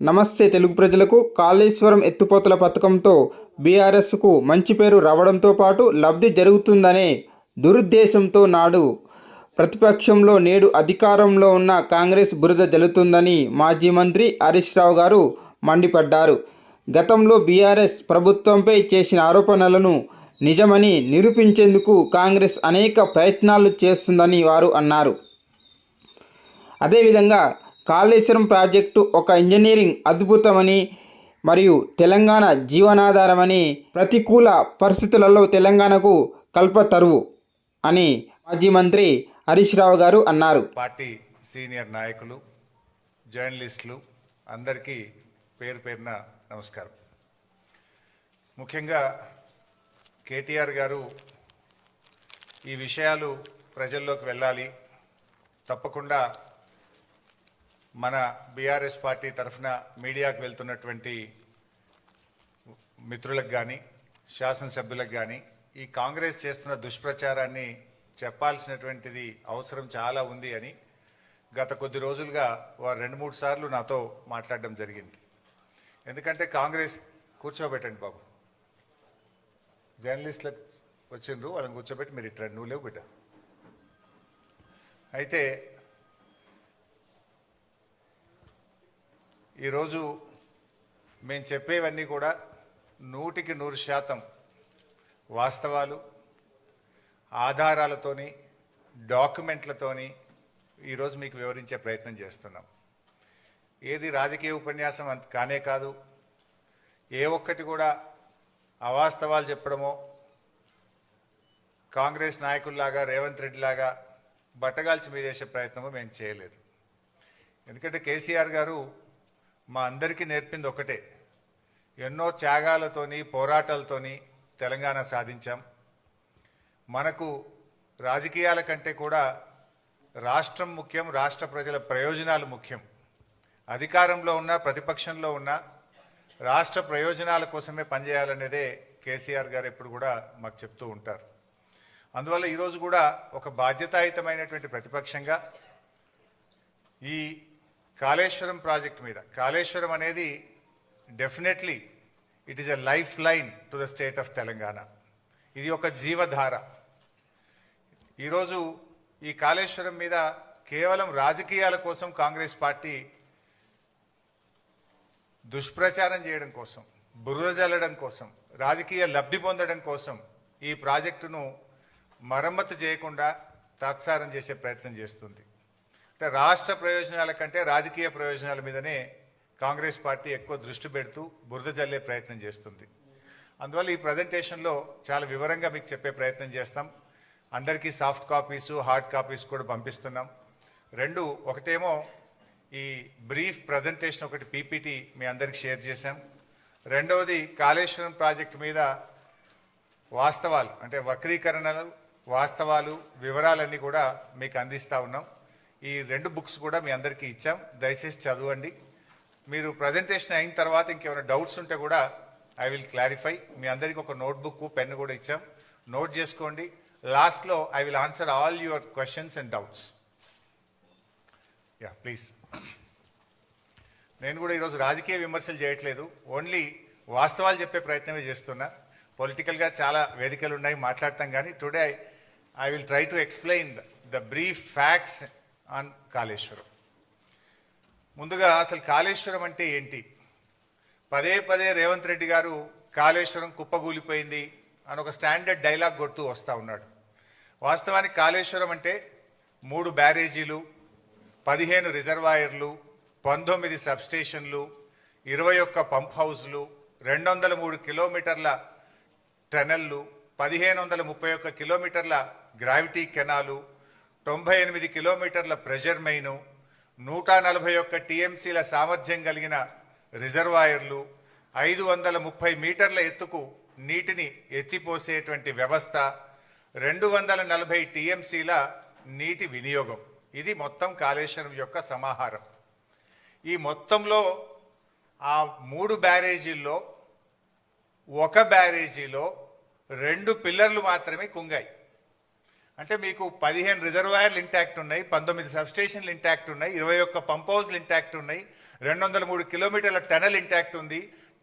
నమస్తే తెలుగు ప్రజలకు. కాళేశ్వరం ఎత్తిపోతల పథకంతో బీఆర్ఎస్కు మంచి పేరు రావడంతో పాటు లబ్ధి జరుగుతుందనే దురుద్దేశంతో నాడు ప్రతిపక్షంలో నేడు అధికారంలో ఉన్న కాంగ్రెస్ బురద జల్లుతుందని మాజీ మంత్రి హరీష్ రావు గారు మండిపడ్డారు. గతంలో బీఆర్ఎస్ ప్రభుత్వంపై చేసిన ఆరోపణలను నిజమని నిరూపించేందుకు కాంగ్రెస్ అనేక ప్రయత్నాలు చేస్తుందని వారు అన్నారు. అదేవిధంగా కాళేశ్వరం ప్రాజెక్టు ఒక ఇంజనీరింగ్ అద్భుతమని మరియు తెలంగాణ జీవనాధారమని, ప్రతికూల పరిస్థితులలో తెలంగాణకు కల్పతరువు అని మాజీ మంత్రి హరీష్ రావు గారు అన్నారు. పార్టీ సీనియర్ నాయకులు, జర్నలిస్టులు అందరికీ పేరు పేరున నమస్కారం. ముఖ్యంగా కేటీఆర్ గారు ఈ విషయాలు ప్రజల్లోకి వెళ్ళాలి, తప్పకుండా మన బీఆర్ఎస్ పార్టీ తరఫున మీడియాకు వెళ్తున్నటువంటి మిత్రులకు కానీ శాసనసభ్యులకు కానీ ఈ కాంగ్రెస్ చేస్తున్న దుష్ప్రచారాన్ని చెప్పాల్సినటువంటిది అవసరం చాలా ఉంది అని గత కొద్ది రోజులుగా వారు 2-3 సార్లు నాతో మాట్లాడడం జరిగింది. ఎందుకంటే కాంగ్రెస్ కూర్చోబెట్టండి బాబు, జర్నలిస్టులకు వచ్చిండ్రు, వాళ్ళని కూర్చోబెట్టి మీరు ఇట్లా నువ్వు లేవు బిడ్డ. అయితే ఈరోజు మేము చెప్పేవన్నీ కూడా 100% వాస్తవాలు, ఆధారాలతోని, డాక్యుమెంట్లతోని ఈరోజు మీకు వివరించే ప్రయత్నం చేస్తున్నాం. ఏది రాజకీయ ఉపన్యాసం కానే కాదు, ఏ ఒక్కటి కూడా అవాస్తవాలు చెప్పడమో, కాంగ్రెస్ నాయకుల్లాగా రేవంత్ రెడ్డి లాగా బట్టగాల్చి మీద చేసే ప్రయత్నమో మేము చేయలేదు. ఎందుకంటే కేసీఆర్ గారు మా అందరికీ నేర్పింది ఒకటే, ఎన్నో త్యాగాలతోని పోరాటాలతోని తెలంగాణ సాధించాం. మనకు రాజకీయాల కంటే కూడా రాష్ట్రం ముఖ్యం, రాష్ట్ర ప్రజల ప్రయోజనాలు ముఖ్యం. అధికారంలో ఉన్న ప్రతిపక్షంలో ఉన్న రాష్ట్ర ప్రయోజనాల కోసమే పనిచేయాలనేదే కేసీఆర్ గారు ఎప్పుడు కూడా మాకు చెప్తూ ఉంటారు. అందువల్ల ఈరోజు కూడా ఒక బాధ్యతాయుతమైనటువంటి ప్రతిపక్షంగా ఈ కాళేశ్వరం ప్రాజెక్ట్ మీద, కాళేశ్వరం అనేది definitely it is a life line to the state of Telangana. ఇది ఒక జీవధార. ఈరోజు ఈ కాళేశ్వరం మీద కేవలం రాజకీయాల కోసం కాంగ్రెస్ పార్టీ దుష్ప్రచారం చేయడం కోసం, బురద జల్లడం కోసం, రాజకీయ లబ్ధి పొందడం కోసం ఈ ప్రాజెక్టును మరమ్మతు చేయకుండా తాత్సారం చేసే ప్రయత్నం చేస్తుంది. అంటే రాష్ట్ర ప్రయోజనాల కంటే రాజకీయ ప్రయోజనాల మీదనే కాంగ్రెస్ పార్టీ ఎక్కువ దృష్టి పెడుతూ బురద జల్లే ప్రయత్నం చేస్తుంది. అందువల్ల ఈ ప్రజెంటేషన్లో చాలా వివరంగా మీకు చెప్పే ప్రయత్నం చేస్తాం. అందరికీ సాఫ్ట్ కాపీసు, హార్డ్ కాపీస్ కూడా పంపిస్తున్నాం. ఒకటేమో ఈ బ్రీఫ్ ప్రజెంటేషన్, ఒకటి పీపీటీ మీ అందరికి షేర్ చేశాం. రెండవది కాళేశ్వరం ప్రాజెక్టు మీద వాస్తవాలు, అంటే వక్రీకరణలు, వాస్తవాలు, వివరాలన్నీ కూడా మీకు అందిస్తూ ఉన్నాం. ఈ 2 బుక్స్ కూడా మీ అందరికీ ఇచ్చాం, దయచేసి చదవండి. మీరు ప్రజెంటేషన్ అయిన తర్వాత ఇంకేమైనా డౌట్స్ ఉంటే కూడా ఐ విల్ క్లారిఫై. మీ అందరికీ ఒక నోట్బుక్, పెన్ కూడా ఇచ్చాం, నోట్ చేసుకోండి. లాస్ట్లో I will answer all your questions and doubts. Please. నేను కూడా ఈరోజు రాజకీయ విమర్శలు చేయట్లేదు, ఓన్లీ వాస్తవాలు చెప్పే ప్రయత్నమే చేస్తున్నా. పొలిటికల్గా చాలా వేదికలు ఉన్నాయి, మాట్లాడతాం, కానీ today I will try to explain the brief facts on Kaleshwaram. ముందుగా అసలు కాళేశ్వరం అంటే ఏంటి? పదే రేవంత్ రెడ్డి గారు కాళేశ్వరం కుప్పగూలిపోయింది అని ఒక స్టాండర్డ్ డైలాగ్ కొడుతూ వస్తూ ఉన్నాడు. వాస్తవానికి కాళేశ్వరం అంటే 3 బ్యారేజీలు, 15 రిజర్వాయర్లు, 19 సబ్స్టేషన్లు, 21 పంప్ హౌస్లు, 203 కిలోమీటర్ల టనెల్లు, 1531 కిలోమీటర్ల గ్రావిటీ కెనాలు, 98 కిలోమీటర్ల ప్రెషర్ మెయిను, 141 టీఎంసీల సామర్థ్యం కలిగిన రిజర్వాయర్లు, 530 మీటర్ల ఎత్తుకు నీటిని ఎత్తిపోసేటువంటి వ్యవస్థ, 240 టీఎంసీల నీటి వినియోగం. ఇది మొత్తం కాళేశ్వరం యొక్క సమాహారం. ఈ మొత్తంలో ఆ 3 బ్యారేజీల్లో ఒక బ్యారేజీలో 2 పిల్లర్లు మాత్రమే కుంగాయి. అంటే మీకు 15 రిజర్వాయర్లు ఇంటాక్ట్ ఉన్నాయి, 19 సబ్స్టేషన్లు ఇంటాక్ట్ ఉన్నాయి, 21 పంప్ హౌస్లు ఇంటాక్ట్ ఉన్నాయి, 203 కిలోమీటర్ల టనల్ ఇంటాక్ట్ ఉంది,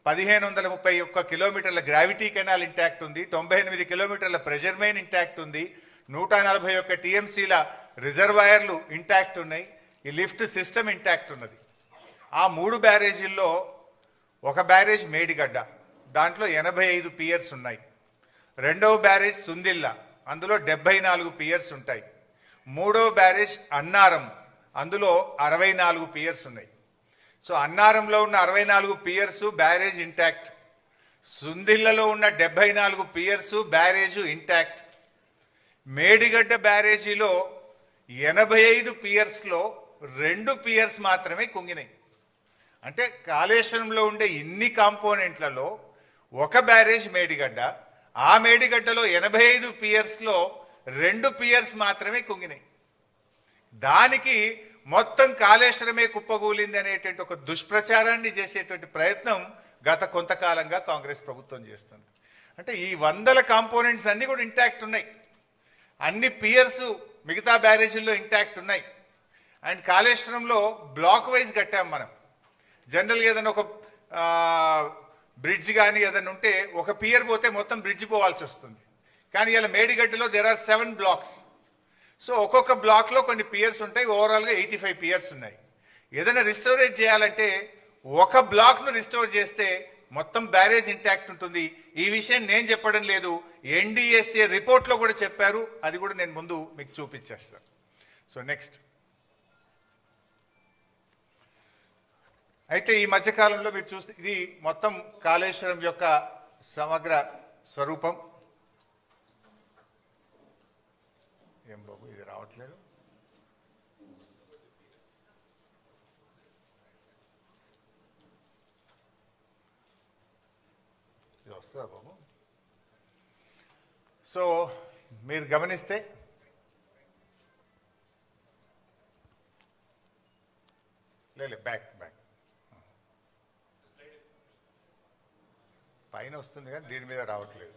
1531 కిలోమీటర్ల గ్రావిటీ కెనాల్ ఇంటాక్ట్ ఉంది, 98 కిలోమీటర్ల ప్రెషర్ మెయిన్ ఇంటాక్ట్ ఉంది, 141 టీఎంసీల రిజర్వాయర్లు ఇంటాక్ట్ ఉన్నాయి, ఈ లిఫ్ట్ సిస్టమ్ ఇంటాక్ట్ ఉన్నది. ఆ 3 బ్యారేజీల్లో ఒక బ్యారేజ్ మేడిగడ్డ, దాంట్లో 85 పియర్స్ ఉన్నాయి. రెండవ బ్యారేజ్ సుందిల్లా, అందులో 74 పియర్స్ ఉంటాయి. మూడవ బ్యారేజ్ అన్నారం, అందులో 64 పియర్స్ ఉన్నాయి. సో అన్నారంలో ఉన్న 64 పియర్స్ బ్యారేజ్ ఇంటాక్ట్, సుందిల్లలో ఉన్న 74 పియర్స్ బ్యారేజ్ ఇంటాక్ట్. మేడిగడ్డ బ్యారేజీలో 85 పియర్స్లో 2 పియర్స్ మాత్రమే కుంగినాయి. అంటే కాళేశ్వరంలో ఉండే ఇన్ని కాంపోనెంట్లలో ఒక బ్యారేజ్ మేడిగడ్డ, ఆ మేడిగడ్డలో 85 పియర్స్లో 2 పియర్స్ మాత్రమే కుంగినాయి. దానికి మొత్తం కాళేశ్వరమే కుప్పగూలింది అనేటువంటి ఒక దుష్ప్రచారాన్ని చేసేటువంటి ప్రయత్నం గత కొంతకాలంగా కాంగ్రెస్ ప్రభుత్వం చేస్తుంది. అంటే ఈ 100 కాంపోనెంట్స్ అన్ని కూడా ఇంటాక్ట్ ఉన్నాయి, అన్ని పియర్స్ మిగతా బ్యారేజీల్లో ఇంటాక్ట్ ఉన్నాయి. అండ్ కాళేశ్వరంలో బ్లాక్ వైజ్ కట్టాం మనం. జనరల్గా ఏదైనా ఒక బ్రిడ్జ్ కానీ ఏదైనా ఉంటే ఒక పియర్ పోతే మొత్తం బ్రిడ్జ్ పోవాల్సి వస్తుంది. కానీ ఇలా మేడిగడ్డలో దేర్ ఆర్ 7 బ్లాక్స్. సో ఒక్కొక్క బ్లాక్లో కొన్ని పియర్స్ ఉంటాయి, ఓవరాల్గా 85 పియర్స్ ఉన్నాయి. ఏదైనా రిస్టోరేట్ చేయాలంటే ఒక బ్లాక్ను రిస్టోర్ చేస్తే మొత్తం బ్యారేజ్ ఇంటాక్ట్ ఉంటుంది. ఈ విషయం నేను చెప్పడం లేదు, ఎన్డీఎస్ఏ రిపోర్ట్లో కూడా చెప్పారు. అది కూడా నేను ముందు మీకు చూపించేస్తాను. సో నెక్స్ట్, అయితే ఈ మధ్యకాలంలో మీరు చూస్తే ఇది మొత్తం కాళేశ్వరం యొక్క సమగ్ర స్వరూపం. ఏం బాబు ఇది రావట్లేదు, ఇది వస్తుందా బాబు? సో మీరు గమనిస్తే బ్యాక్ పైన వస్తుంది కానీ దీని మీద రావట్లేదు.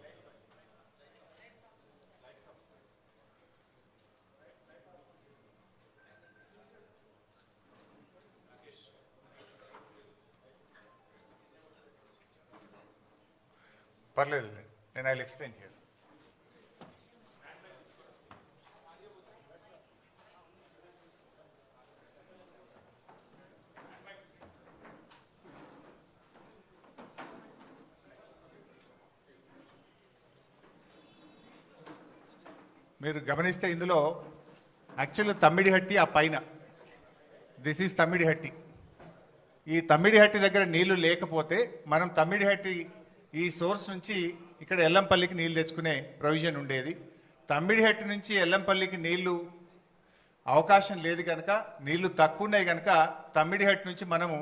పర్లేదు, నేను ఐ విల్ ఎక్స్ప్లెయిన్ హియర్. మీరు గమనిస్తే ఇందులో యాక్చువల్గా తమ్మిడిహట్టి ఆ పైన, దిస్ ఈజ్ తమ్మిడిహట్టి. ఈ తమ్మిడిహట్టి దగ్గర నీళ్లు లేకపోతే మనం తమ్మిడిహట్టి ఈ సోర్స్ నుంచి ఇక్కడ ఎల్లంపల్లికి నీళ్లు తెచ్చుకునే ప్రొవిజన్ ఉండేది. తమ్మిడిహట్టి నుంచి ఎల్లంపల్లికి నీళ్లు అవకాశం లేదు కనుక, నీళ్లు తక్కువ ఉన్నాయి కనుక తమ్మిడిహట్టి నుంచి మనము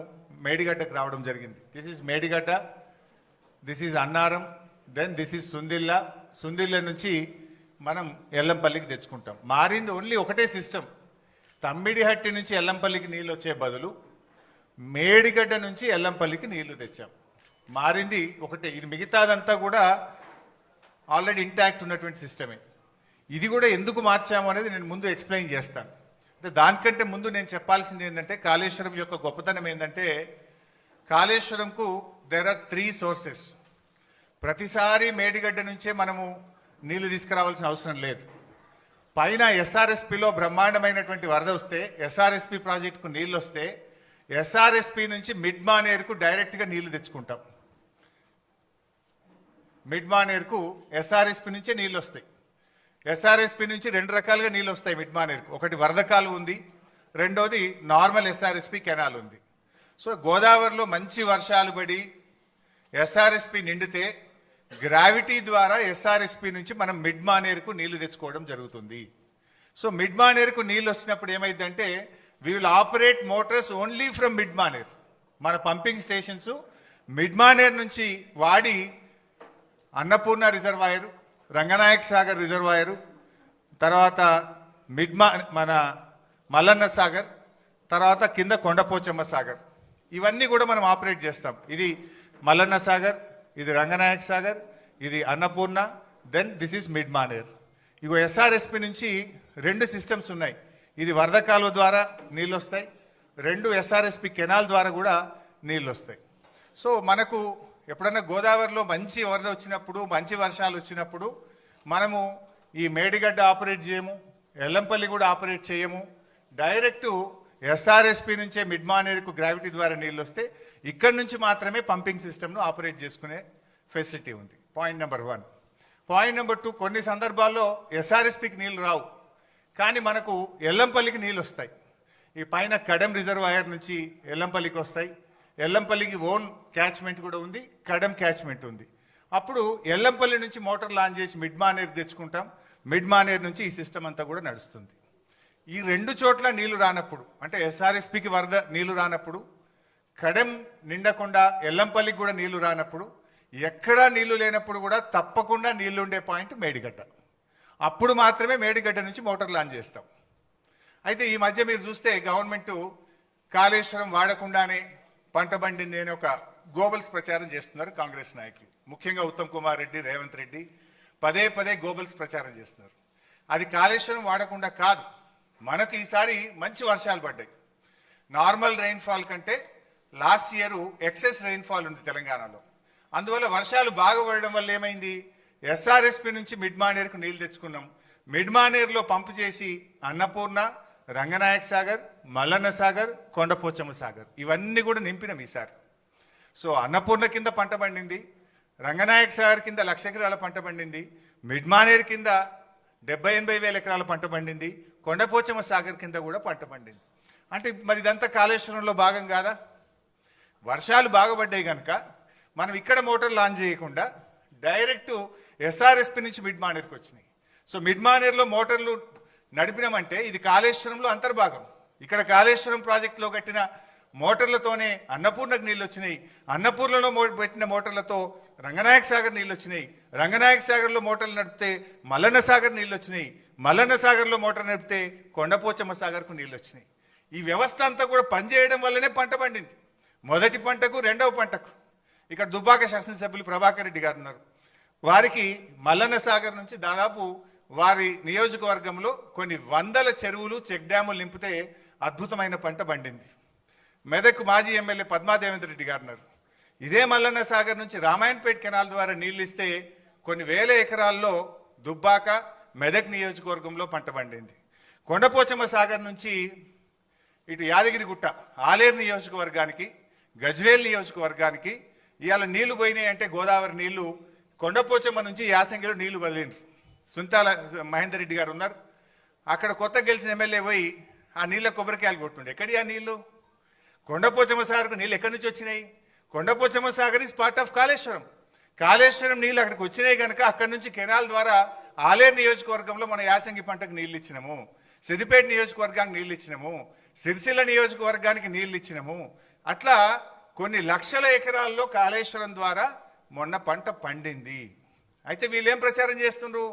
మేడిగడ్డకు రావడం జరిగింది. This is Medigadda, this is Annaram, then this is Sundilla. Sundilla నుంచి మనం ఎల్లంపల్లికి తెచ్చుకుంటాం. మారింది ఓన్లీ ఒకటే సిస్టమ్. తమ్మిడిహట్టి నుంచి ఎల్లంపల్లికి నీళ్ళు వచ్చే బదులు మేడిగడ్డ నుంచి ఎల్లంపల్లికి నీళ్లు తెచ్చాం. మారింది ఒకటే. ఇది మిగతాదంతా కూడా ఆల్రెడీ ఇంటాక్ట్ ఉన్నటువంటి సిస్టమే. ఇది కూడా ఎందుకు మార్చాము అనేది నేను ముందు ఎక్స్ప్లెయిన్ చేస్తాను. అంటే దానికంటే ముందు నేను చెప్పాల్సింది ఏంటంటే, కాళేశ్వరం యొక్క గొప్పతనం ఏంటంటే, కాళేశ్వరంకు దేర్ ఆర్ 3 సోర్సెస్. ప్రతిసారి మేడిగడ్డ నుంచే మనము నీళ్లు తీసుకురావాల్సిన అవసరం లేదు. పైన ఎస్ఆర్ఎస్పిలో బ్రహ్మాండమైనటువంటి వరద వస్తే, ఎస్ఆర్ఎస్పి ప్రాజెక్టుకు నీళ్ళు వస్తే, ఎస్ఆర్ఎస్పి నుంచి మిడ్ మానేరుకు డైరెక్ట్గా నీళ్లు తెచ్చుకుంటాం. మిడ్ మానేరుకు ఎస్ఆర్ఎస్పి నుంచే నీళ్ళు వస్తాయి. ఎస్ఆర్ఎస్పి నుంచి 2 రకాలుగా నీళ్ళు వస్తాయి మిడ్ మానేరుకు. ఒకటి వరద కాలువ ఉంది, రెండోది నార్మల్ ఎస్ఆర్ఎస్పి కెనాల్ ఉంది. సో గోదావరిలో మంచి వర్షాలు పడి ఎస్ఆర్ఎస్పి నిండితే గ్రావిటీ ద్వారా ఎస్ఆర్ఎస్పి నుంచి మనం మిడ్ మానేరుకు నీళ్లు తెచ్చుకోవడం జరుగుతుంది. సో మిడ్ మానేరుకు నీళ్ళు వచ్చినప్పుడు ఏమైందంటే, we will operate Motors only from mid Maner. మన పంపింగ్ స్టేషన్స్ మిడ్ మానేర్ నుంచి వాడి అన్నపూర్ణ రిజర్వాయరు, రంగనాయక్ సాగర్ రిజర్వాయరు, తర్వాత మన మల్లన్న సాగర్, తర్వాత కింద కొండపోచమ్మ సాగర్, ఇవన్నీ కూడా మనం ఆపరేట్ చేస్తాం. ఇది మల్లన్న సాగర్, ఇది రంగనాయక్ సాగర్, ఇది Annapurna, then this is Mid Manair. ఇగో ఎస్ఆర్ఎస్పి నుంచి 2 సిస్టమ్స్ ఉన్నాయి. ఇది వరద కాలువ ద్వారా నీళ్ళు వస్తాయి, 2 ఎస్ఆర్ఎస్పి కెనాల్ ద్వారా కూడా నీళ్ళు వస్తాయి. సో మనకు ఎప్పుడన్నా గోదావరిలో మంచి వరద వచ్చినప్పుడు, మంచి వర్షాలు వచ్చినప్పుడు మనము ఈ మేడిగడ్డ ఆపరేట్ చేయము, ఎల్లంపల్లి కూడా ఆపరేట్ చేయము. డైరెక్టు ఎస్ఆర్ఎస్పి నుంచే మిడ్ మానేరుకు గ్రావిటీ ద్వారా నీళ్ళు వస్తే ఇక్కడి నుంచి మాత్రమే పంపింగ్ సిస్టమ్ను ఆపరేట్ చేసుకునే ఫెసిలిటీ ఉంది. Point number 1. పాయింట్ నెంబర్ 2, కొన్ని సందర్భాల్లో ఎస్ఆర్ఎస్పికి నీళ్ళు రావు, కానీ మనకు ఎల్లంపల్లికి నీళ్ళు వస్తాయి. ఈ పైన కడెం రిజర్వాయర్ నుంచి ఎల్లంపల్లికి వస్తాయి. ఎల్లంపల్లికి ఓన్ క్యాచ్మెంట్ కూడా ఉంది, కడెం క్యాచ్మెంట్ ఉంది. అప్పుడు ఎల్లంపల్లి నుంచి మోటార్ లాంచ్ చేసి మిడ్ మానేరు తెచ్చుకుంటాం. మిడ్ మానేరు నుంచి ఈ సిస్టమ్ అంతా కూడా నడుస్తుంది. ఈ 2 చోట్ల నీళ్లు రానప్పుడు, అంటే ఎస్ఆర్ఎస్పికి వరద నీళ్లు రానప్పుడు, కడెం నిండకుండా ఎల్లంపల్లికి కూడా నీళ్లు రానప్పుడు, ఎక్కడా నీళ్లు లేనప్పుడు కూడా తప్పకుండా నీళ్లు ఉండే పాయింట్ మేడిగడ్డ. అప్పుడు మాత్రమే మేడిగడ్డ నుంచి మోటార్ లాంచ్ చేస్తాం. అయితే ఈ మధ్య మీరు చూస్తే గవర్నమెంట్ కాళేశ్వరం వాడకుండానే పంట పండింది అని ఒక గోబల్స్ ప్రచారం చేస్తున్నారు కాంగ్రెస్ నాయకులు, ముఖ్యంగా ఉత్తమ్ కుమార్ రెడ్డి, రేవంత్ రెడ్డి పదే పదే గోబల్స్ ప్రచారం చేస్తున్నారు. అది కాళేశ్వరం వాడకుండా కాదు, మనకు ఈసారి మంచి వర్షాలు పడ్డాయి. నార్మల్ రెయిన్ఫాల్ కంటే లాస్ట్ ఇయర్ ఎక్సెస్ రెయిన్ఫాల్ ఉంది తెలంగాణలో. అందువల్ల వర్షాలు బాగా పడడం వల్ల ఏమైంది, ఎస్ఆర్ఎస్పి నుంచి మిడ్ మానేరుకు నీళ్లు తెచ్చుకున్నాం. మిడ్ మానేరులో పంపు చేసి అన్నపూర్ణ, రంగనాయక సాగర్, మల్లన్న సాగర్, కొండపోచమ్మ సాగర్ ఇవన్నీ కూడా నింపినాం ఈసారి. సో అన్నపూర్ణ కింద పంట పండింది, రంగనాయక సాగర్ కింద 1,00,000 ఎకరాల పంట పండింది, మిడ్ మానేరు కింద 70-80 వేల ఎకరాల పంట పండింది, కొండపోచమ్మ సాగర్ కింద కూడా పంట పండింది. అంటే మరి ఇదంతా కాళేశ్వరంలో భాగం కాదా? వర్షాలు బాగుపడ్డాయి కనుక మనం ఇక్కడ మోటార్ లాంచ్ చేయకుండా డైరెక్ట్ ఎస్ఆర్ఎస్పి నుంచి మిడ్ మానేరుకు వచ్చినాయి. సో మిడ్ మానేరులో మోటార్లు నడిపినామంటే ఇది కాళేశ్వరంలో అంతర్భాగం. ఇక్కడ కాళేశ్వరం ప్రాజెక్టులో కట్టిన మోటార్లతోనే అన్నపూర్ణకు నీళ్ళు వచ్చినాయి, అన్నపూర్ణలో పెట్టిన మోటార్లతో రంగనాయక సాగర్ నీళ్ళు వచ్చినాయి, రంగనాయక సాగర్లో మోటార్లు నడిపితే మల్లన్న సాగర్ నీళ్ళు వచ్చినాయి, మల్లన్న సాగర్లో మోటార్ నడిపితే కొండపోచమ్మ సాగర్కు నీళ్ళు వచ్చినాయి. ఈ వ్యవస్థ అంతా కూడా పనిచేయడం వల్లనే పంట పండింది, మొదటి పంటకు రెండవ పంటకు. ఇక్కడ దుబ్బాక శాసనసభ్యులు ప్రభాకర్ రెడ్డి గారు ఉన్నారు, వారికి మల్లన్న సాగర్ నుంచి దాదాపు వారి నియోజకవర్గంలో కొన్ని వందల చెరువులు, చెక్ డ్యాములు నింపితే అద్భుతమైన పంట పండింది. మెదక్ మాజీ ఎమ్మెల్యే పద్మాదేవేంద్ర రెడ్డి గారు ఉన్నారు, ఇదే మల్లన్న సాగర్ నుంచి రామాయణపేట కెనాల్ ద్వారా నీళ్ళు ఇస్తే కొన్ని వేల ఎకరాల్లో దుబ్బాక, మెదక్ నియోజకవర్గంలో పంట పండింది. కొండపోచమ్మ సాగర్ నుంచి ఇటు యాదగిరిగుట్ట, ఆలేరు నియోజకవర్గానికి, గజ్వేల్ నియోజకవర్గానికి ఇవాళ నీళ్లు పోయినాయి అంటే గోదావరి నీళ్లు కొండపోచమ్మ నుంచి యాసంగిలో నీళ్లు వదిలిండ్రు. సుంతాల మహేందర్ రెడ్డి గారు ఉన్నారు, అక్కడ కొత్త గెలిచిన ఎమ్మెల్యే పోయి ఆ నీళ్ళ కొబ్బరికాయలు కొట్టుండే. ఎక్కడి ఆ నీళ్లు? కొండపోచమ్మ సాగర్కు నీళ్ళు ఎక్కడి నుంచి వచ్చినాయి? Kondapochamma Sagar is part of Kaleshwaram. Kaleshwaram నీళ్ళు అక్కడికి వచ్చినాయి కనుక అక్కడి నుంచి కెనాల్ ద్వారా ఆలేరు నియోజకవర్గంలో మన యాసంగి పంటకు నీళ్ళు ఇచ్చినాము, సిద్దిపేట నియోజకవర్గానికి నీళ్ళు ఇచ్చినాము, సిరిసిల్ల నియోజకవర్గానికి నీళ్ళు ఇచ్చినాము. అట్లా కొన్ని లక్షల ఎకరాల్లో కాళేశ్వరం ద్వారా మొన్న పంట పండింది. అయితే వీళ్ళు ఏం ప్రచారం చేస్తున్నారు?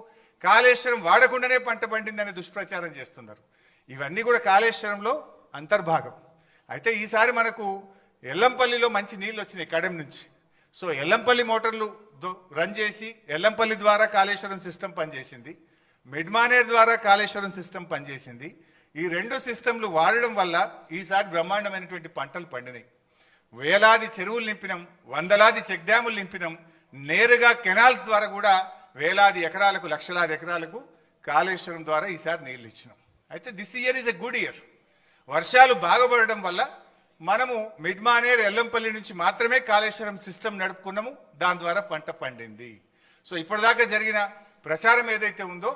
కాళేశ్వరం వాడకుండానే పంట పండిందని దుష్ప్రచారం చేస్తున్నారు. ఇవన్నీ కూడా కాళేశ్వరంలో అంతర్భాగం. అయితే ఈసారి మనకు ఎల్లంపల్లిలో మంచి నీళ్ళు వచ్చినాయి కడెం నుంచి. సో ఎల్లంపల్లి మోటార్లు రన్ చేసి ఎల్లంపల్లి ద్వారా కాళేశ్వరం సిస్టమ్ పనిచేసింది, మిడ్ మానేర్ ద్వారా కాళేశ్వరం సిస్టమ్ పనిచేసింది. ఈ 2 సిస్టంలు వాడడం వల్ల ఈసారి బ్రహ్మాండమైనటువంటి పంటలు పండినాయి. వేలాది చెరువులు నింపినాం, వందలాది చెక్ డ్యాములు నింపినాం, నేరుగా కెనాల్స్ ద్వారా కూడా వేలాది ఎకరాలకు, లక్షలాది ఎకరాలకు కాళేశ్వరం ద్వారా ఈసారి నీళ్ళు ఇచ్చినాం. అయితే this year is a good year. వర్షాలు బాగుపడడం వల్ల మనము మిడ్ మానేర్, ఎల్లంపల్లి నుంచి మాత్రమే కాళేశ్వరం సిస్టమ్ నడుపుకున్నాము, దాని ద్వారా పంట పండింది. సో ఇప్పటిదాకా జరిగిన ప్రచారం ఏదైతే ఉందో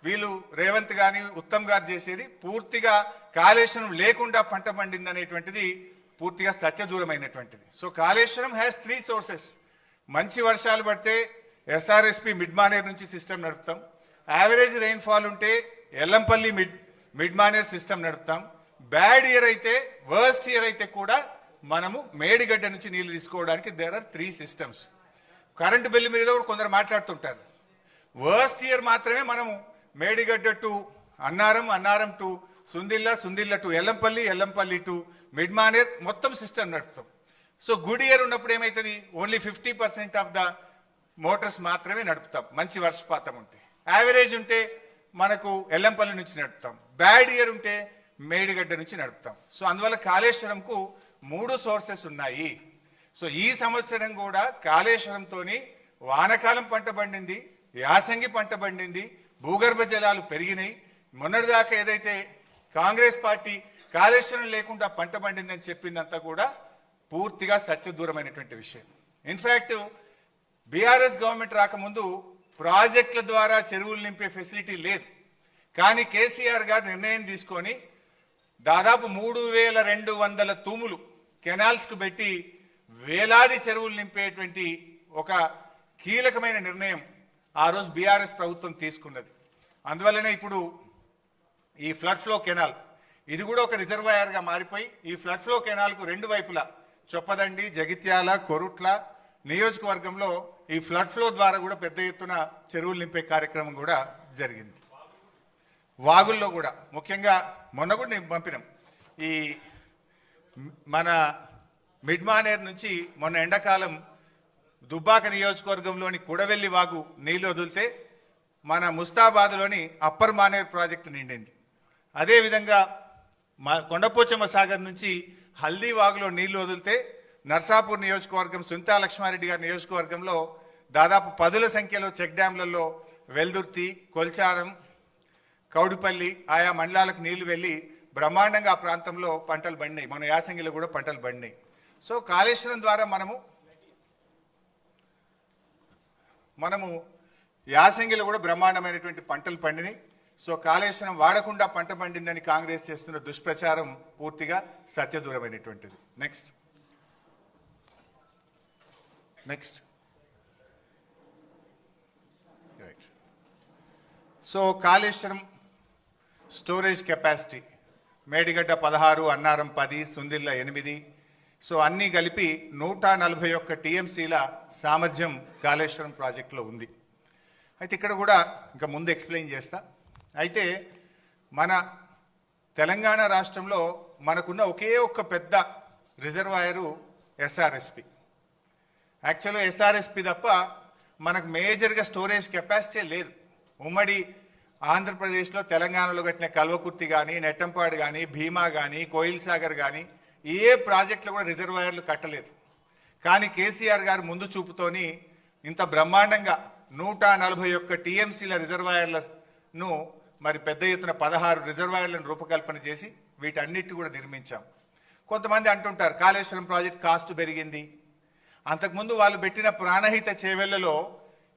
వీళ్ళు రేవంత్ గాని ఉత్తమ్ గారు చేసేది పూర్తిగా కాళేశ్వరం లేకుండా పంట పండింది అనేటువంటిది పూర్తిగా సత్యదూరమైనటువంటిది. So Kaleshwaram has 3 sources. మంచి వర్షాలు పడితే ఎస్ఆర్ఎస్పి మిడ్ మానేర్ నుంచి సిస్టమ్ నడుపుతాం, యావరేజ్ రెయిన్ఫాల్ ఉంటే ఎల్లంపల్లి మిడ్ మానేర్ సిస్టమ్ నడుపుతాం, బ్యాడ్ ఇయర్ అయితే, వర్స్ట్ ఇయర్ అయితే కూడా మనము మేడిగడ్డ నుంచి నీళ్లు తీసుకోవడానికి there are 3 systems. Current bill మీద కూడా కొందరు మాట్లాడుతుంటారు. వర్స్ట్ ఇయర్ మాత్రమే మనము Medigadda to Annaram, Annaram to Sundilla, Sundilla to Yellampalli, Yellampalli to mid Maner మొత్తం సిస్టమ్ నడుపుతాం. సో గుడ్ ఇయర్ ఉన్నప్పుడు ఏమవుతుంది? ఓన్లీ 50% ఆఫ్ ద మోటార్స్ మాత్రమే నడుపుతాం మంచి వర్షపాతం ఉంటే. యావరేజ్ ఉంటే మనకు ఎల్లంపల్లి నుంచి నడుపుతాం, బ్యాడ్ ఇయర్ ఉంటే మేడిగడ్డ నుంచి నడుపుతాం. సో అందువల్ల కాళేశ్వరంకు 3 సోర్సెస్ ఉన్నాయి. సో ఈ సంవత్సరం కూడా కాళేశ్వరంతోని వానకాలం పంట పండింది, యాసంగి పంట పండింది, భూగర్భ జలాలు పెరిగినాయి. మొన్నటిదాకా ఏదైతే కాంగ్రెస్ పార్టీ కాళేశ్వరం లేకుండా పంట పండిందని చెప్పిందంతా కూడా పూర్తిగా సత్యదూరమైనటువంటి విషయం. ఇన్ఫ్యాక్ట్ బీఆర్ఎస్ గవర్నమెంట్ రాకముందు ప్రాజెక్టుల ద్వారా చెరువులు నింపే ఫెసిలిటీ లేదు. కానీ కేసీఆర్ గారు నిర్ణయం తీసుకొని దాదాపు 3200 తూములు కెనాల్స్కు పెట్టి వేలాది చెరువులు నింపేటువంటి ఒక కీలకమైన నిర్ణయం ఆ రోజు బీఆర్ఎస్ ప్రభుత్వం తీసుకున్నది. అందువల్లనే ఇప్పుడు ఈ ఫ్లడ్ ఫ్లో కెనాల్ ఇది కూడా ఒక రిజర్వాయర్గా మారిపోయి ఈ ఫ్లడ్ ఫ్లో కెనాల్కు 2 వైపులా చొప్పదండి, జగిత్యాల, కొరుట్ల నియోజకవర్గంలో ఈ ఫ్లడ్ ఫ్లో ద్వారా కూడా పెద్ద ఎత్తున చెరువులు నింపే కార్యక్రమం కూడా జరిగింది. వాగుల్లో కూడా ముఖ్యంగా మొన్న కూడా నేను పంపినాం. ఈ మన మిడ్మానేర్ నుంచి మొన్న ఎండాకాలం దుబ్బాక నియోజకవర్గంలోని కుడవెల్లి వాగు నీళ్లు వదిలితే మన ముస్తాబాద్లోని అప్పర్ మానేర్ ప్రాజెక్టు నిండింది. అదేవిధంగా కొండపోచమ్మ సాగర్ నుంచి హల్దీ వాగులో నీళ్లు వదిలితే నర్సాపూర్ నియోజకవర్గం సుంతా లక్ష్మారెడ్డి గారి నియోజకవర్గంలో దాదాపు 10ల సంఖ్యలో చెక్ డ్యాంలలో వెల్దుర్తి, కొల్చారం, కౌడిపల్లి ఆయా మండలాలకు నీళ్లు వెళ్ళి బ్రహ్మాండంగా ఆ ప్రాంతంలో పంటలు పండినాయి. మన యాసంగిలో కూడా పంటలు పండినాయి. సో కాళేశ్వరం ద్వారా మనము యాసంగిలో కూడా బ్రహ్మాండమైనటువంటి పంటలు పండినాయి. సో కాళేశ్వరం వాడకుండా పంట పండిందని కాంగ్రెస్ చేస్తున్న దుష్ప్రచారం పూర్తిగా సత్యదూరమైనటువంటిది. Next right. So Kaleshwaram storage capacity Medigadda 16, Annaram 10, Sundilla 8. So అన్నీ కలిపి 141 టీఎంసీల సామర్థ్యం కాళేశ్వరం ప్రాజెక్టులో ఉంది. అయితే ఇక్కడ కూడా ఇంకా ముందు ఎక్స్ప్లెయిన్ చేస్తా. అయితే మన తెలంగాణ రాష్ట్రంలో మనకున్న ఒకే ఒక్క పెద్ద రిజర్వాయరు ఎస్ఆర్ఎస్పి. యాక్చువల్గా ఎస్ఆర్ఎస్పి తప్ప మనకు మేజర్గా స్టోరేజ్ కెపాసిటీ లేదు. ఉమ్మడి ఆంధ్రప్రదేశ్లో తెలంగాణలో కట్టిన కల్వకుర్తి కానీ, నెట్టంపాడు కానీ, భీమా కానీ, కోయిల్ సాగర్ కానీ ఏ ప్రాజెక్టులు కూడా రిజర్వాయర్లు కట్టలేదు. కానీ కేసీఆర్ గారు ముందు చూపుతోని ఇంత బ్రహ్మాండంగా 141 టీఎంసీల రిజర్వాయర్లను మరి పెద్ద ఎత్తున 16 రిజర్వాయర్లను రూపకల్పన చేసి వీటన్నిటి కూడా నిర్మించాం. కొంతమంది అంటుంటారు కాళేశ్వరం ప్రాజెక్ట్ కాస్ట్ పెరిగింది. అంతకుముందు వాళ్ళు పెట్టిన ప్రాణహిత చేవెళ్లలో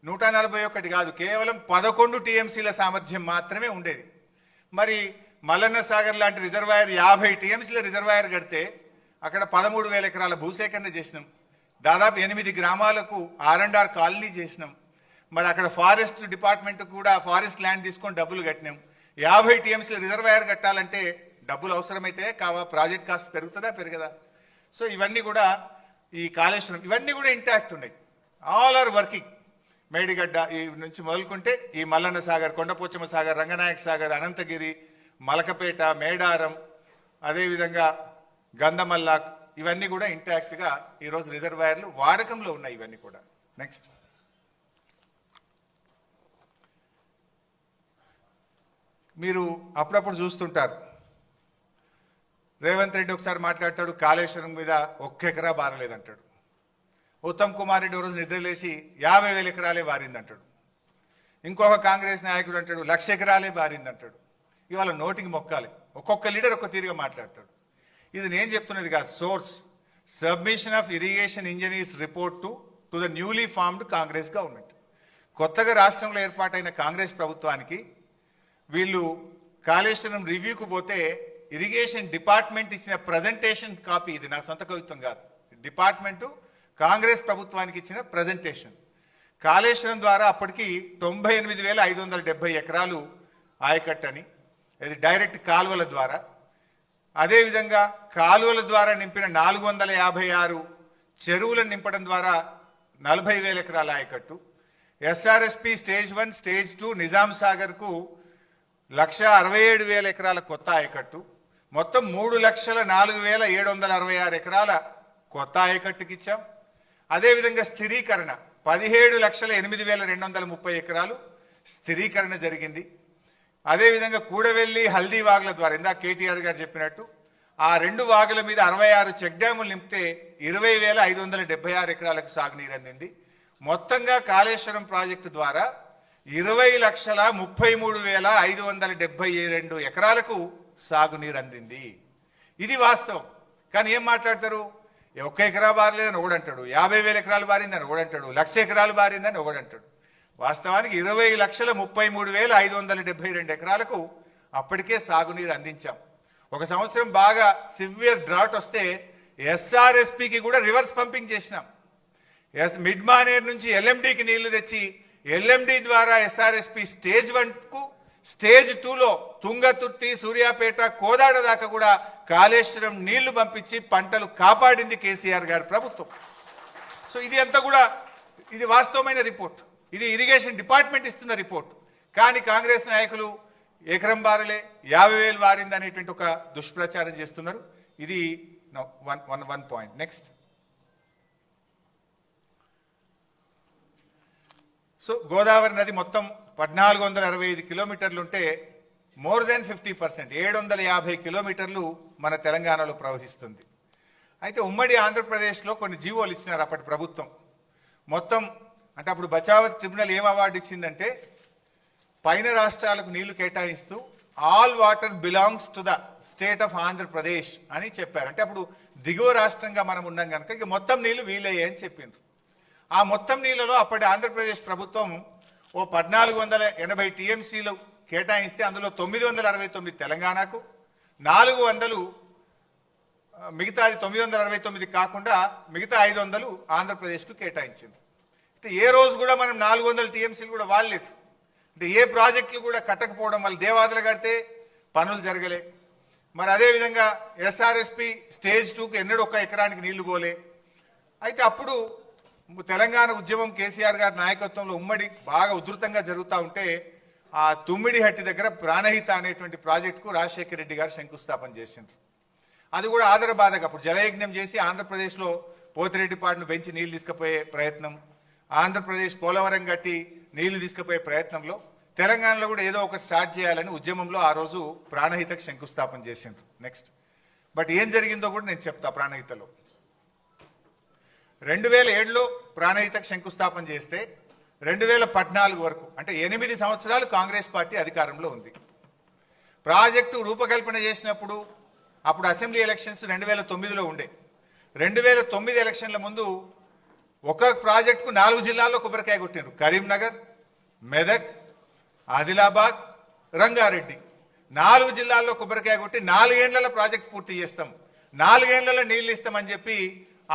141 కాదు, కేవలం 11 టీఎంసీల సామర్థ్యం మాత్రమే ఉండేది. మరి మల్లన్న సాగర్ లాంటి రిజర్వాయర్ 50 టీఎంసీల రిజర్వాయర్ కడితే అక్కడ 13,000 ఎకరాల భూసేకరణ చేసినాం. దాదాపు 8 గ్రామాలకు R&R కాలనీ చేసినాం. మరి అక్కడ ఫారెస్ట్ డిపార్ట్మెంట్ కూడా ఫారెస్ట్ ల్యాండ్ తీసుకొని డబ్బులు కట్టినాం. 50 టీఎంసీల రిజర్వాయర్ కట్టాలంటే డబ్బులు అవసరమైతే ప్రాజెక్ట్ కాస్ట్ పెరుగుతుందా పెరగదా? సో ఇవన్నీ కూడా ఈ కాళేశ్వరం ఇవన్నీ కూడా ఇంటాక్ట్ ఉన్నాయి. All are working. మేడిగడ్డ ఈ నుంచి మొదలుకుంటే ఈ మల్లన్న సాగర్, కొండపోచమ్మ సాగర్, రంగనాయక సాగర్, అనంతగిరి, మలకపేట, మేడారం, అదేవిధంగా గంధమల్లాక్ ఇవన్నీ కూడా ఇంటాక్ట్గా ఈరోజు రిజర్వాయర్లు వాడకంలో ఉన్నాయి. ఇవన్నీ కూడా నెక్స్ట్ మీరు అప్పుడప్పుడు చూస్తుంటారు. రేవంత్ రెడ్డి ఒకసారి మాట్లాడతాడు కాళేశ్వరం మీద 1 ఎకరా బారలేదంటాడు. ఉత్తమ్ కుమార్ రెడ్డి రోజు నిద్రలేసి 50,000 ఎకరాలే బారిందంటాడు. ఇంకొక కాంగ్రెస్ నాయకుడు అంటాడు 1,00,000 ఎకరాలే బారిందంటాడు. ఇవాళ నోటికి మొక్కాలి. ఒక్కొక్క లీడర్ ఒక్క తీరుగా మాట్లాడతాడు. ఇది నేను చెప్తున్నది కాదు. Source submission of irrigation engineers report to the newly formed Congress government. కొత్తగా రాష్ట్రంలో ఏర్పాటైన కాంగ్రెస్ ప్రభుత్వానికి వీళ్ళు కాళేశ్వరం రివ్యూకు పోతే ఇరిగేషన్ డిపార్ట్మెంట్ ఇచ్చిన ప్రజెంటేషన్ కాపీ, ఇది నా సొంత కవిత్వం కాదు, డిపార్ట్మెంటు కాంగ్రెస్ ప్రభుత్వానికి ఇచ్చిన ప్రజెంటేషన్. కాళేశ్వరం ద్వారా అప్పటికి 98,570 ఎకరాలు ఆయకట్టని, ఇది డైరెక్ట్ కాలువల ద్వారా. అదేవిధంగా కాలువల ద్వారా నింపిన 456 చెరువులను నింపడం ద్వారా 40,000 ఎకరాల ఆయకట్టు. ఎస్ఆర్ఎస్పి స్టేజ్ 1, స్టేజ్ 2 నిజాం సాగర్కు 1,67,000 ఎకరాల కొత్త ఆయకట్టు. మొత్తం 3,04,766 ఎకరాల కొత్త ఆయకట్టుకి ఇచ్చాం. అదేవిధంగా స్థిరీకరణ 17,08,230 ఎకరాలు స్థిరీకరణ జరిగింది. అదేవిధంగా కూడవెల్లి హల్దీ వాగుల ద్వారా ఇందాక కేటీఆర్ గారు చెప్పినట్టు ఆ 2 వాగుల మీద 66 చెక్ డ్యాములు నింపితే 20,576 ఎకరాలకు సాగునీరు అందింది. మొత్తంగా కాళేశ్వరం ప్రాజెక్టు ద్వారా 20,33,572 ఎకరాలకు సాగునీరు అందింది. ఇది వాస్తవం. కానీ ఏం మాట్లాడతారు? 1 ఎకరా బారలేదని ఒకడంటాడు, 50,000 ఎకరాలు బారిందని ఒకడంటాడు, 1,00,000 ఎకరాలు బారిందని ఒకడంటాడు. వాస్తవానికి 20,33,572 ఎకరాలకు అప్పటికే సాగునీరు అందించాం. ఒక సంవత్సరం బాగా సివియర్ డ్రాట్ వస్తే ఎస్ఆర్ఎస్పికి కూడా రివర్స్ పంపింగ్ చేసినాం. మిడ్ మానేర్ నుంచి ఎల్ఎండికి నీళ్లు తెచ్చి ఎల్ఎండి ద్వారా ఎస్ఆర్ఎస్పి స్టేజ్ 1కు స్టేజ్ 2లో తుంగతుర్తి, సూర్యాపేట, కోదాడ దాకా కూడా కాళేశ్వరం నీళ్లు పంపించి పంటలు కాపాడింది కేసీఆర్ గారి ప్రభుత్వం. సో ఇది అంతా కూడా ఇది వాస్తవమైన రిపోర్ట్. ఇది ఇరిగేషన్ డిపార్ట్మెంట్ ఇస్తున్న రిపోర్ట్. కానీ కాంగ్రెస్ నాయకులు ఎకరం బారలే 50,000 వారింది అనేటువంటి ఒక దుష్ప్రచారం చేస్తున్నారు. ఇది one point. Next, so Godavari నది మొత్తం 1465 కిలోమీటర్లు ఉంటే మోర్ దాన్ 50%, 750 కిలోమీటర్లు మన తెలంగాణలో ప్రవహిస్తుంది. అయితే ఉమ్మడి ఆంధ్రప్రదేశ్లో కొన్ని జీవోలు ఇచ్చినారు అప్పటి ప్రభుత్వం. మొత్తం అంటే అప్పుడు బచావత్ ట్రిబ్యునల్ ఏం అవార్డు ఇచ్చిందంటే పైన రాష్ట్రాలకు నీళ్లు కేటాయిస్తూ all water belongs to the state of Andhra Pradesh అని చెప్పారు. అంటే అప్పుడు దిగువ రాష్ట్రంగా మనం ఉన్నాం కనుక ఇక మొత్తం నీళ్లు వీలయ్యాయి అని చెప్పిండ్రు. ఆ మొత్తం నీళ్ళలో అప్పటి ఆంధ్రప్రదేశ్ ప్రభుత్వం 1480 టీఎంసీలు కేటాయిస్తే అందులో 969 తెలంగాణకు, 400 మిగతాది 969 కాకుండా మిగతా 500 ఆంధ్రప్రదేశ్కు కేటాయించింది. అయితే ఏ రోజు కూడా మనం 400 టీఎంసీలు కూడా వాడలేదు. అంటే ఏ ప్రాజెక్టులు కూడా కట్టకపోవడం వల్ల దేవాదులు కడితే పనులు జరగలే. మరి అదేవిధంగా ఎస్ఆర్ఎస్పి స్టేజ్ 2కు ఎన్నడూ 1 ఎకరానికి నీళ్లు పోలే. అయితే అప్పుడు తెలంగాణ ఉద్యమం కేసీఆర్ గారి నాయకత్వంలో ఉమ్మడి బాగా ఉధృతంగా జరుగుతూ ఉంటే ఆ తుమ్మిడిహట్టి దగ్గర ప్రాణహిత అనేటువంటి ప్రాజెక్టుకు రాజశేఖర రెడ్డి గారు శంకుస్థాపన చేసిండ్రు. అది కూడా ఆదరబాధగా అప్పుడు జలయజ్ఞం చేసి ఆంధ్రప్రదేశ్లో పోతిరెడ్డిపాడును పెంచి నీళ్లు తీసుకుపోయే ప్రయత్నం, ఆంధ్రప్రదేశ్ పోలవరం కట్టి నీళ్లు తీసుకుపోయే ప్రయత్నంలో తెలంగాణలో కూడా ఏదో ఒకటి స్టార్ట్ చేయాలని ఉద్యమంలో ఆ రోజు ప్రాణహితకు శంకుస్థాపన చేసిండ్రు. నెక్స్ట్, బట్ ఏం జరిగిందో కూడా నేను చెప్తా. ప్రాణహితలో 2007లో ప్రాణహితకు శంకుస్థాపన చేస్తే 2014 వరకు అంటే 8 సంవత్సరాలు కాంగ్రెస్ పార్టీ అధికారంలో ఉంది. ప్రాజెక్టు రూపకల్పన చేసినప్పుడు అప్పుడు అసెంబ్లీ ఎలక్షన్స్ 2009లో ఉండే. 2009 ఎలక్షన్ల ముందు ఒక ప్రాజెక్టుకు 4 జిల్లాల్లో కొబ్బరికాయ కొట్టినారు. కరీంనగర్, మెదక్, ఆదిలాబాద్, రంగారెడ్డి 4 జిల్లాల్లో కొబ్బరికాయ కొట్టి 4 ఏళ్లలో ప్రాజెక్టు పూర్తి చేస్తాం, 4 ఏళ్లలో నీళ్లు ఇస్తామని చెప్పి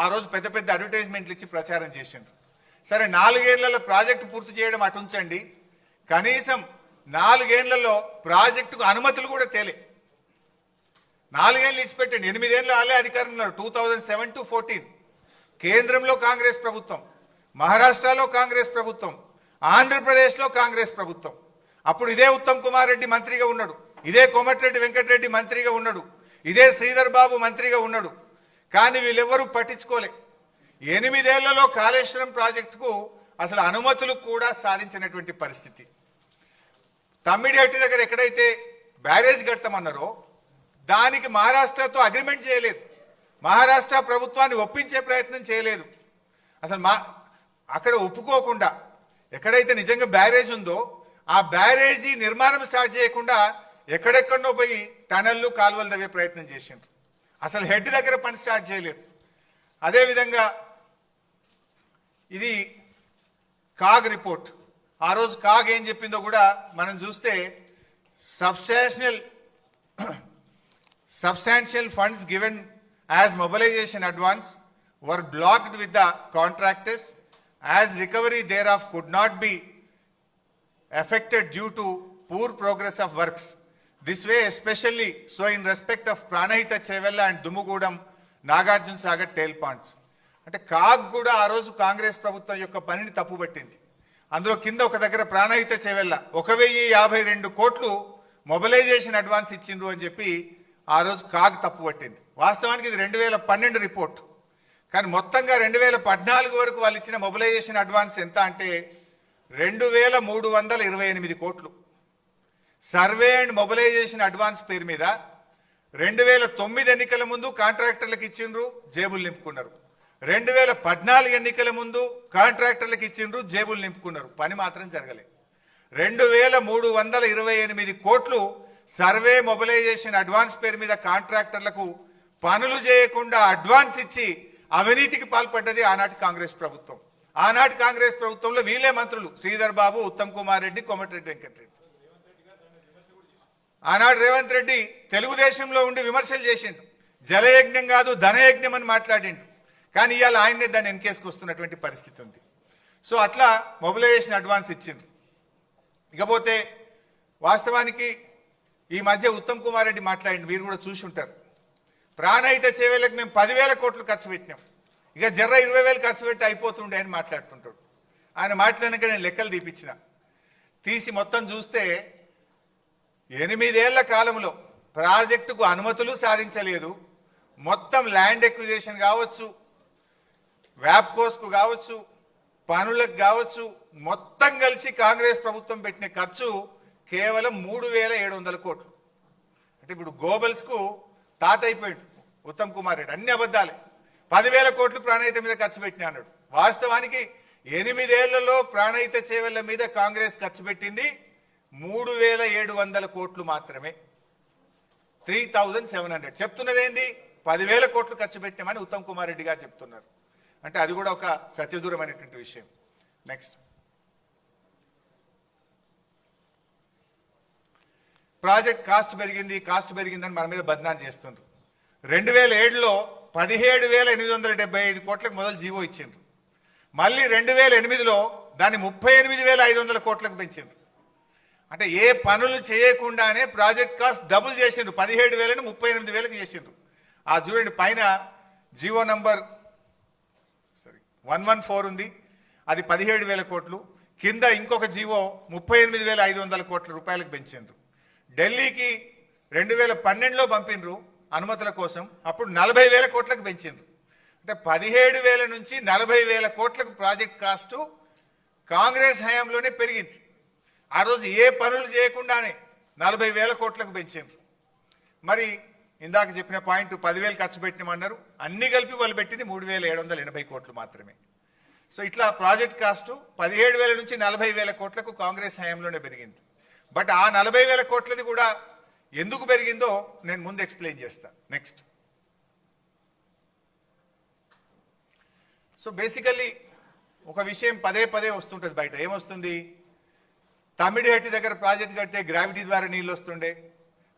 ఆ రోజు పెద్ద పెద్ద అడ్వర్టైజ్మెంట్లు ఇచ్చి ప్రచారం చేసిండ్రు. సరే 4 ఏళ్లలో ప్రాజెక్టు పూర్తి చేయడం అటుంచండి, కనీసం 4 ఏళ్లలో ప్రాజెక్టుకు అనుమతులు కూడా తేలే. 4 ఏళ్ళు ఇచ్చిపెట్టండి, 8 ఏళ్ళు వాళ్ళే అధికారంలో 2007 to 14 కేంద్రంలో కాంగ్రెస్ ప్రభుత్వం, మహారాష్ట్రలో కాంగ్రెస్ ప్రభుత్వం, ఆంధ్రప్రదేశ్లో కాంగ్రెస్ ప్రభుత్వం. అప్పుడు ఇదే ఉత్తమ్ కుమార్ రెడ్డి మంత్రిగా ఉన్నాడు, ఇదే కోమటిరెడ్డి వెంకటరెడ్డి మంత్రిగా ఉన్నాడు, ఇదే శ్రీధర్ బాబు మంత్రిగా ఉన్నాడు. కానీ వీళ్ళెవ్వరూ పట్టించుకోలే. 8 ఏళ్లలో కాళేశ్వరం ప్రాజెక్టుకు అసలు అనుమతులు కూడా సాధించినటువంటి పరిస్థితి. తమ్మిడిహట్టి దగ్గర ఎక్కడైతే బ్యారేజ్ కడతామన్నారో దానికి మహారాష్ట్రతో అగ్రిమెంట్ చేయలేదు, మహారాష్ట్ర ప్రభుత్వాన్ని ఒప్పించే ప్రయత్నం చేయలేదు. అసలు అక్కడ ఒప్పుకోకుండా ఎక్కడైతే నిజంగా బ్యారేజ్ ఉందో ఆ బ్యారేజీ నిర్మాణం స్టార్ట్ చేయకుండా ఎక్కడెక్కడో పోయి టనల్లు కాలువలు తవ్వే ప్రయత్నం చేసిండ్రు. అసలు హెడ్ దగ్గర పని స్టార్ట్ చేయలేదు. అదేవిధంగా ఇది కాగ్ రిపోర్ట్. ఆ రోజు కాగ్ ఏం చెప్పిందో కూడా మనం చూస్తే substantial funds given as mobilization advance were blocked with the contractors as recovery thereof could not be affected due to poor progress of works. This way especially so in respect of Pranahita Chevella and Dumugudam Nagarjuna Sagar tail ponds. అంటే CAG కూడా ఆ రోజు కాంగ్రెస్ ప్రభుత్వం యొక్క పనిని తప్పుపట్టింది. అందులో కింద ఒక దగ్గర ప్రాణహిత చెవెల్ల 1,052 కోట్లు మొబిలైజేషన్ అడ్వాన్స్ ఇచ్చిండ్రు అని చెప్పి ఆ రోజు కాగ్ తప్పుపట్టింది. వాస్తవానికి ఇది 2012 రిపోర్ట్. కానీ మొత్తంగా 2014 వరకు వాళ్ళు ఇచ్చిన మొబిలైజేషన్ అడ్వాన్స్ ఎంత అంటే 2,328 కోట్లు. సర్వే అండ్ మొబిలైజేషన్ అడ్వాన్స్ పేరు మీద 2009 ఎన్నికల ముందు కాంట్రాక్టర్లకు ఇచ్చిండ్రు, జేబులు నింపుకున్నారు. 2014 ఎన్నికల ముందు కాంట్రాక్టర్లకు ఇచ్చిండ్రు, జేబులు నింపుకున్నారు. పని మాత్రం జరగలేదు. 2328 కోట్లు సర్వే మొబిలైజేషన్ అడ్వాన్స్ పేరు మీద కాంట్రాక్టర్లకు పనులు చేయకుండా అడ్వాన్స్ ఇచ్చి అవినీతికి పాల్పడ్డది ఆనాటి కాంగ్రెస్ ప్రభుత్వం. ఆనాటి కాంగ్రెస్ ప్రభుత్వంలో వీళ్ళే మంత్రులు శ్రీధర్ బాబు, ఉత్తమ్ కుమార్ రెడ్డి, కోమటిరెడ్డి వెంకటరెడ్డి. ఆనాడు రేవంత్ రెడ్డి తెలుగుదేశంలో ఉండి విమర్శలు చేసిండు. జలయజ్ఞం కాదు ధనయజ్ఞం అని మాట్లాడిండు. కానీ ఇవాళ ఆయన్నే దాన్ని వెనకేసుకొస్తున్నటువంటి పరిస్థితి ఉంది. సో అట్లా మొబిలైజేషన్ అడ్వాన్స్ ఇచ్చింది. ఇకపోతే వాస్తవానికి ఈ మధ్య ఉత్తమ్ కుమార్ రెడ్డి మాట్లాడిండు, మీరు కూడా చూసి ఉంటారు. ప్రాణహిత చేవేలకు మేము 10,000 కోట్లు ఖర్చు పెట్టినాం, ఇక జర్ర 20,000 ఖర్చు పెట్టి అయిపోతుండే అని మాట్లాడుతుంటాడు. ఆయన మాట్లాడినాక నేను లెక్కలు తీసి మొత్తం చూస్తే 8 ఏళ్ల కాలంలో ప్రాజెక్టుకు అనుమతులు సాధించలేదు. మొత్తం ల్యాండ్ ఎక్విజిషన్ కావచ్చు, వ్యాప్కోస్కు కావచ్చు, పనులకు కావచ్చు, మొత్తం కలిసి కాంగ్రెస్ ప్రభుత్వం పెట్టిన ఖర్చు కేవలం 3,700 కోట్లు. అంటే ఇప్పుడు గోబల్స్కు తాత అయిపోయాడు ఉత్తమ్ కుమార్ రెడ్డి. అన్ని అబద్ధాలే. 10,000 కోట్లు ప్రాణహిత మీద ఖర్చు పెట్టినా అన్నాడు. వాస్తవానికి 8 ఏళ్లలో ప్రాణహిత చేవెళ్ల మీద కాంగ్రెస్ ఖర్చు పెట్టింది 3,700 కోట్లు మాత్రమే. 3,700. చెప్తున్నది ఏంది? 10,000 కోట్లు ఖర్చు పెట్టామని ఉత్తమ్ కుమార్ రెడ్డి గారు చెప్తున్నారు. అంటే అది కూడా ఒక సత్యదూరమైనటువంటి విషయం. నెక్స్ట్, ప్రాజెక్ట్ కాస్ట్ పెరిగిందని మన మీద బద్నాం చేస్తుండ్రు. 2007లో 17,875 కోట్లకు మొదలు జీవో ఇచ్చిండ్రు. మళ్ళీ 2008లో దాన్ని 38,500 కోట్లకు పెంచిండ్రు. అంటే ఏ పనులు చేయకుండానే ప్రాజెక్ట్ కాస్ట్ డబుల్ చేసిండ్రు. 17,000ని 38,000కి చేసిండ్రు. ఆ చూడండి పైన జీవో నంబర్ 114 ఉంది, అది 17,000 కోట్లు. కింద ఇంకొక జీవో 38,500 కోట్ల రూపాయలకు పెంచిండ్రు. ఢిల్లీకి 2012లో పంపిండ్రు అనుమతుల కోసం, అప్పుడు 40,000 కోట్లకు పెంచిండ్రు. అంటే 17,000 నుంచి 40,000 కోట్లకు ప్రాజెక్ట్ కాస్టు కాంగ్రెస్ హయాంలోనే పెరిగింది. ఆ రోజు ఏ పనులు చేయకుండానే 40,000 కోట్లకు పెంచిండ్రు. మరి ఇందాక చెప్పిన పాయింట్ 10,000 ఖర్చు పెట్టినామన్నారు. అన్ని కలిపి వాళ్ళు పెట్టింది 3,780 కోట్లు మాత్రమే. సో ఇట్లా ప్రాజెక్ట్ కాస్టు 17,000 నుంచి 40,000 కోట్లకు కాంగ్రెస్ హయాంలోనే పెరిగింది. బట్ ఆ 40,000 కోట్లది కూడా ఎందుకు పెరిగిందో నేను ముందు ఎక్స్ప్లెయిన్ చేస్తా. నెక్స్ట్, సో బేసికల్లీ ఒక విషయం పదే వస్తుంటుంది బయట. ఏమొస్తుంది? తమ్మిడిహట్టి దగ్గర ప్రాజెక్ట్ కడితే గ్రావిటీ ద్వారా నీళ్ళు వస్తుండే,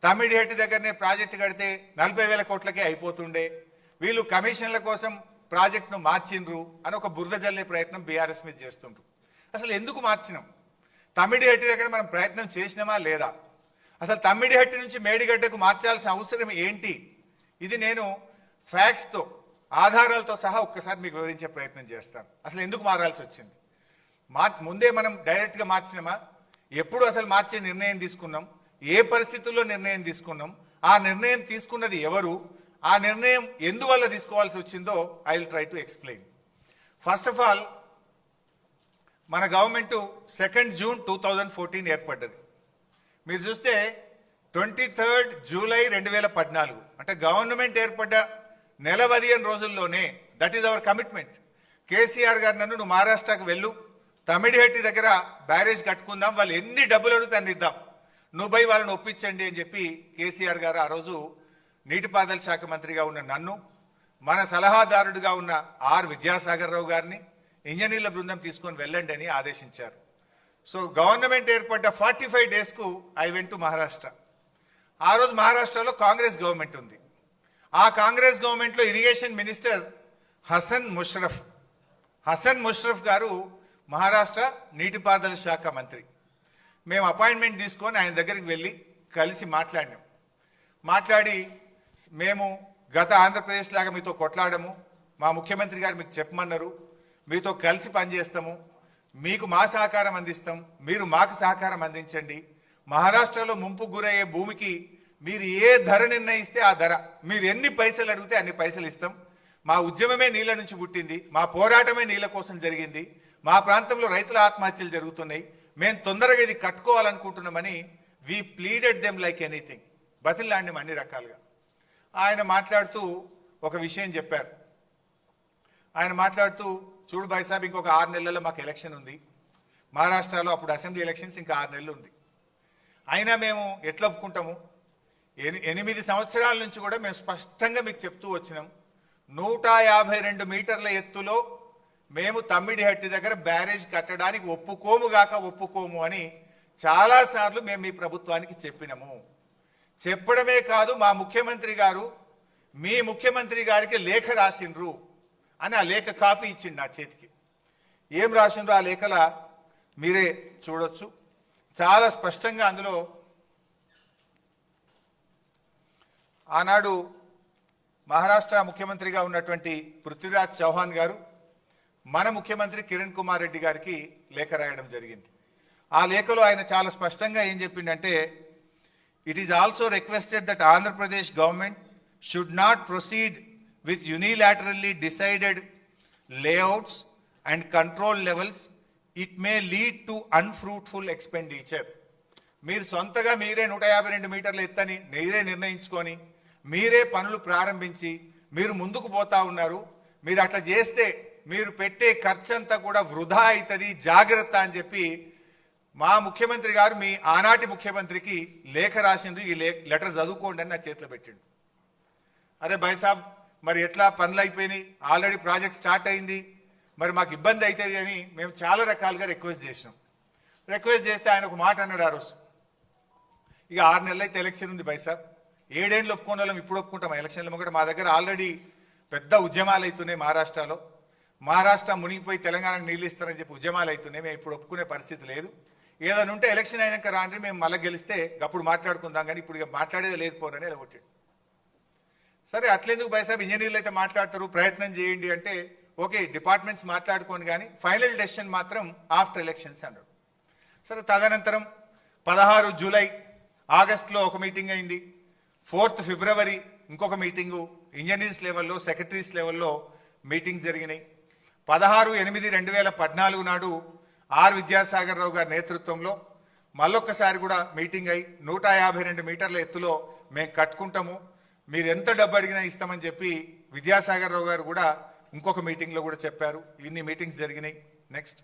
తమ్మిడిహట్టి దగ్గరనే ప్రాజెక్ట్ కడితే 40,000 కోట్లకే అయిపోతుండే, వీళ్ళు కమిషన్ల కోసం ప్రాజెక్టును మార్చిండ్రు అని ఒక బురద జల్లే ప్రయత్నం బీఆర్ఎస్ మీద చేస్తుండ్రు. అసలు ఎందుకు మార్చినాం? తమ్మిడిహట్టి దగ్గర మనం ప్రయత్నం చేసినామా లేదా? అసలు తమ్మిడిహట్టి నుంచి మేడిగడ్డకు మార్చాల్సిన అవసరం ఏంటి? ఇది నేను ఫ్యాక్ట్స్తో, ఆధారాలతో సహా ఒక్కసారి మీకు వివరించే ప్రయత్నం చేస్తాను. అసలు ఎందుకు మారాల్సి వచ్చింది? ముందే మనం డైరెక్ట్గా మార్చినామా? ఎప్పుడు అసలు మార్చే నిర్ణయం తీసుకున్నాం? ఏ పరిస్థితుల్లో నిర్ణయం తీసుకున్నాం? ఆ నిర్ణయం తీసుకున్నది ఎవరు? ఆ నిర్ణయం ఎందువల్ల తీసుకోవాల్సి వచ్చిందో I will try to explain. First of all, మన గవర్నమెంట్ 2 జూన్ 2014 ఏర్పడ్డది. మీరు చూస్తే 23 జూలై 2014, అంటే గవర్నమెంట్ ఏర్పడ్డ నెల 15 రోజుల్లోనే, that is our commitment. KCR గారు నన్ను నువ్వు మహారాష్ట్రకు వెళ్ళు, తమిడిహట్టి దగ్గర బ్యారేజ్ కట్టుకుందాం, వాళ్ళు ఎన్ని డబ్బులు అడిగితే అన్ని ఇద్దాం, నువ్వు పోయి వాళ్ళని ఒప్పించండి అని చెప్పి కేసీఆర్ గారు ఆ రోజు నీటిపారుదల శాఖ మంత్రిగా ఉన్న నన్ను, మన సలహాదారుడిగా ఉన్న ఆర్ విద్యాసాగర్ రావు గారిని ఇంజనీర్ల బృందం తీసుకొని వెళ్ళండి అని ఆదేశించారు. సో గవర్నమెంట్ ఏర్పడ్డ 45 డేస్కు ఐ వెంట్ టు మహారాష్ట్ర. ఆ రోజు మహారాష్ట్రలో కాంగ్రెస్ గవర్నమెంట్ ఉంది. ఆ కాంగ్రెస్ గవర్నమెంట్లో ఇరిగేషన్ మినిస్టర్ హసన్ ముషరఫ్ గారు మహారాష్ట్ర నీటిపారుదల శాఖ మంత్రి. మేము అపాయింట్మెంట్ తీసుకొని ఆయన దగ్గరికి వెళ్ళి కలిసి మాట్లాడి మేము గత ఆంధ్రప్రదేశ్ లాగా మీతో కొట్లాడము, మా ముఖ్యమంత్రి గారు మీకు చెప్పమన్నారు, మీతో కలిసి పనిచేస్తాము, మీకు మా సహకారం అందిస్తాం, మీరు మాకు సహకారం అందించండి, మహారాష్ట్రలో ముంపు గురయ్యే భూమికి మీరు ఏ ధర నిర్ణయిస్తే ఆ ధర, మీరు ఎన్ని పైసలు అడిగితే అన్ని పైసలు ఇస్తాం, మా ఉద్యమమే నీళ్ళ నుంచి పుట్టింది, మా పోరాటమే నీళ్ళ కోసం జరిగింది, మా ప్రాంతంలో రైతుల ఆత్మహత్యలు జరుగుతున్నాయి, మేము తొందరగా ఇది కట్టుకోవాలనుకుంటున్నామని we pleaded them like anything, బతిలాడినాం అన్ని రకాలుగా. ఆయన మాట్లాడుతూ ఒక విషయం చెప్పారు. ఆయన మాట్లాడుతూ, చూడు భాయ్ సాబ్, ఇంకొక 6 నెలల్లో మాకు ఎలక్షన్ ఉంది, మహారాష్ట్రలో అప్పుడు అసెంబ్లీ ఎలక్షన్స్ ఇంకా 6 నెలలు ఉంది, అయినా మేము ఎట్లా ఒప్పుకుంటాము? 8 సంవత్సరాల నుంచి కూడా మేము స్పష్టంగా మీకు చెప్తూ వచ్చినాం, 152 మీటర్ల ఎత్తులో మేము తమ్మిడిహట్టి దగ్గర బ్యారేజ్ కట్టడానికి ఒప్పుకోము అని చాలాసార్లు మేము మీ ప్రభుత్వానికి చెప్పినాము. చెప్పడమే కాదు, మా ముఖ్యమంత్రి గారు మీ ముఖ్యమంత్రి గారికి లేఖ రాసిండ్రు అని ఆ లేఖ కాపీ ఇచ్చిండు నా చేతికి. ఏం రాసిండ్రు ఆ లేఖల మీరే చూడొచ్చు. చాలా స్పష్టంగా అందులో ఆనాడు మహారాష్ట్ర ముఖ్యమంత్రిగా ఉన్నటువంటి పృథ్వీరాజ్ చౌహాన్ గారు మన ముఖ్యమంత్రి కిరణ్ కుమార్ రెడ్డి గారికి లేఖ రాయడం జరిగింది. ఆ లేఖలో ఆయన చాలా స్పష్టంగా ఏం చెప్పిండంటే, it is also requested that Andhra Pradesh government should not proceed with unilaterally decided layouts and control levels. It may lead to unfruitful expenditure. మీరు సొంతగా మీరే 152 మీటర్లు ఎత్తని మీరే నిర్ణయించుకొని మీరే పనులు ప్రారంభించి మీరు ముందుకు పోతా ఉన్నారు. మీరు అట్లా చేస్తే మీరు పెట్టే ఖర్చంతా కూడా వృధా అవుతుంది, జాగ్రత్త అని చెప్పి మా ముఖ్యమంత్రి గారు మీ ఆనాటి ముఖ్యమంత్రికి లేఖ రాసింది. ఈ లెటర్ చదువుకోండి అని నా చేతిలో పెట్టిండు. అరే భాయ్ సాబ్, మరి ఎట్లా పనులు అయిపోయినాయి, ఆల్రెడీ ప్రాజెక్ట్ స్టార్ట్ అయింది, మరి మాకు ఇబ్బంది అవుతుంది అని మేము చాలా రకాలుగా రిక్వెస్ట్ చేసినాం. రిక్వెస్ట్ చేస్తే ఆయన ఒక మాట అన్నాడు ఆ రోజు, ఇక 6 నెలలు అయితే ఎలక్షన్ ఉంది భాయ్ సాబ్, 7 ఏళ్ళు ఒప్పుకునే వాళ్ళం ఇప్పుడు ఒప్పుకుంటాం ఎలక్షన్లు కూడా. మా దగ్గర ఆల్రెడీ పెద్ద ఉద్యమాలు అవుతున్నాయి మహారాష్ట్రలో, మహారాష్ట్ర మునిగిపోయి తెలంగాణకు నీళ్ళు ఇస్తారని చెప్పి ఉద్యమాలు అవుతున్నాయి, మేము ఇప్పుడు ఒప్పుకునే పరిస్థితి లేదు, ఏదైనా ఉంటే ఎలక్షన్ అయినాక రాండి, మేము మళ్ళీ గెలిస్తే అప్పుడు మాట్లాడుకుందాం, కానీ ఇప్పుడు ఇక మాట్లాడేది లేదు పోనని ఇలా కొట్టాడు. సరే అట్లెందుకు భాయ్ సాబ్, ఇంజనీర్లు అయితే మాట్లాడతారు, ప్రయత్నం చేయండి అంటే ఓకే, డిపార్ట్మెంట్స్ మాట్లాడుకోండి, కానీ ఫైనల్ డెసిషన్ మాత్రం ఆఫ్టర్ ఎలక్షన్స్ అన్నాడు. సరే తదనంతరం 16 జూలై ఆగస్టులో ఒక మీటింగ్ అయింది, 4 ఫిబ్రవరి ఇంకొక మీటింగు, ఇంజనీర్స్ లెవెల్లో సెక్రటరీస్ లెవెల్లో మీటింగ్స్ జరిగినాయి. 16/8/2014 నాడు ఆర్ విద్యాసాగర్ రావు గారి నేతృత్వంలో మళ్ళొక్కసారి కూడా మీటింగ్ అయి 152 మీటర్ల ఎత్తులో మేము కట్టుకుంటాము, మీరు ఎంత డబ్బు అడిగినా ఇస్తామని చెప్పి విద్యాసాగర్ రావు గారు కూడా ఇంకొక మీటింగ్లో కూడా చెప్పారు. ఇన్ని మీటింగ్స్ జరిగినాయి. నెక్స్ట్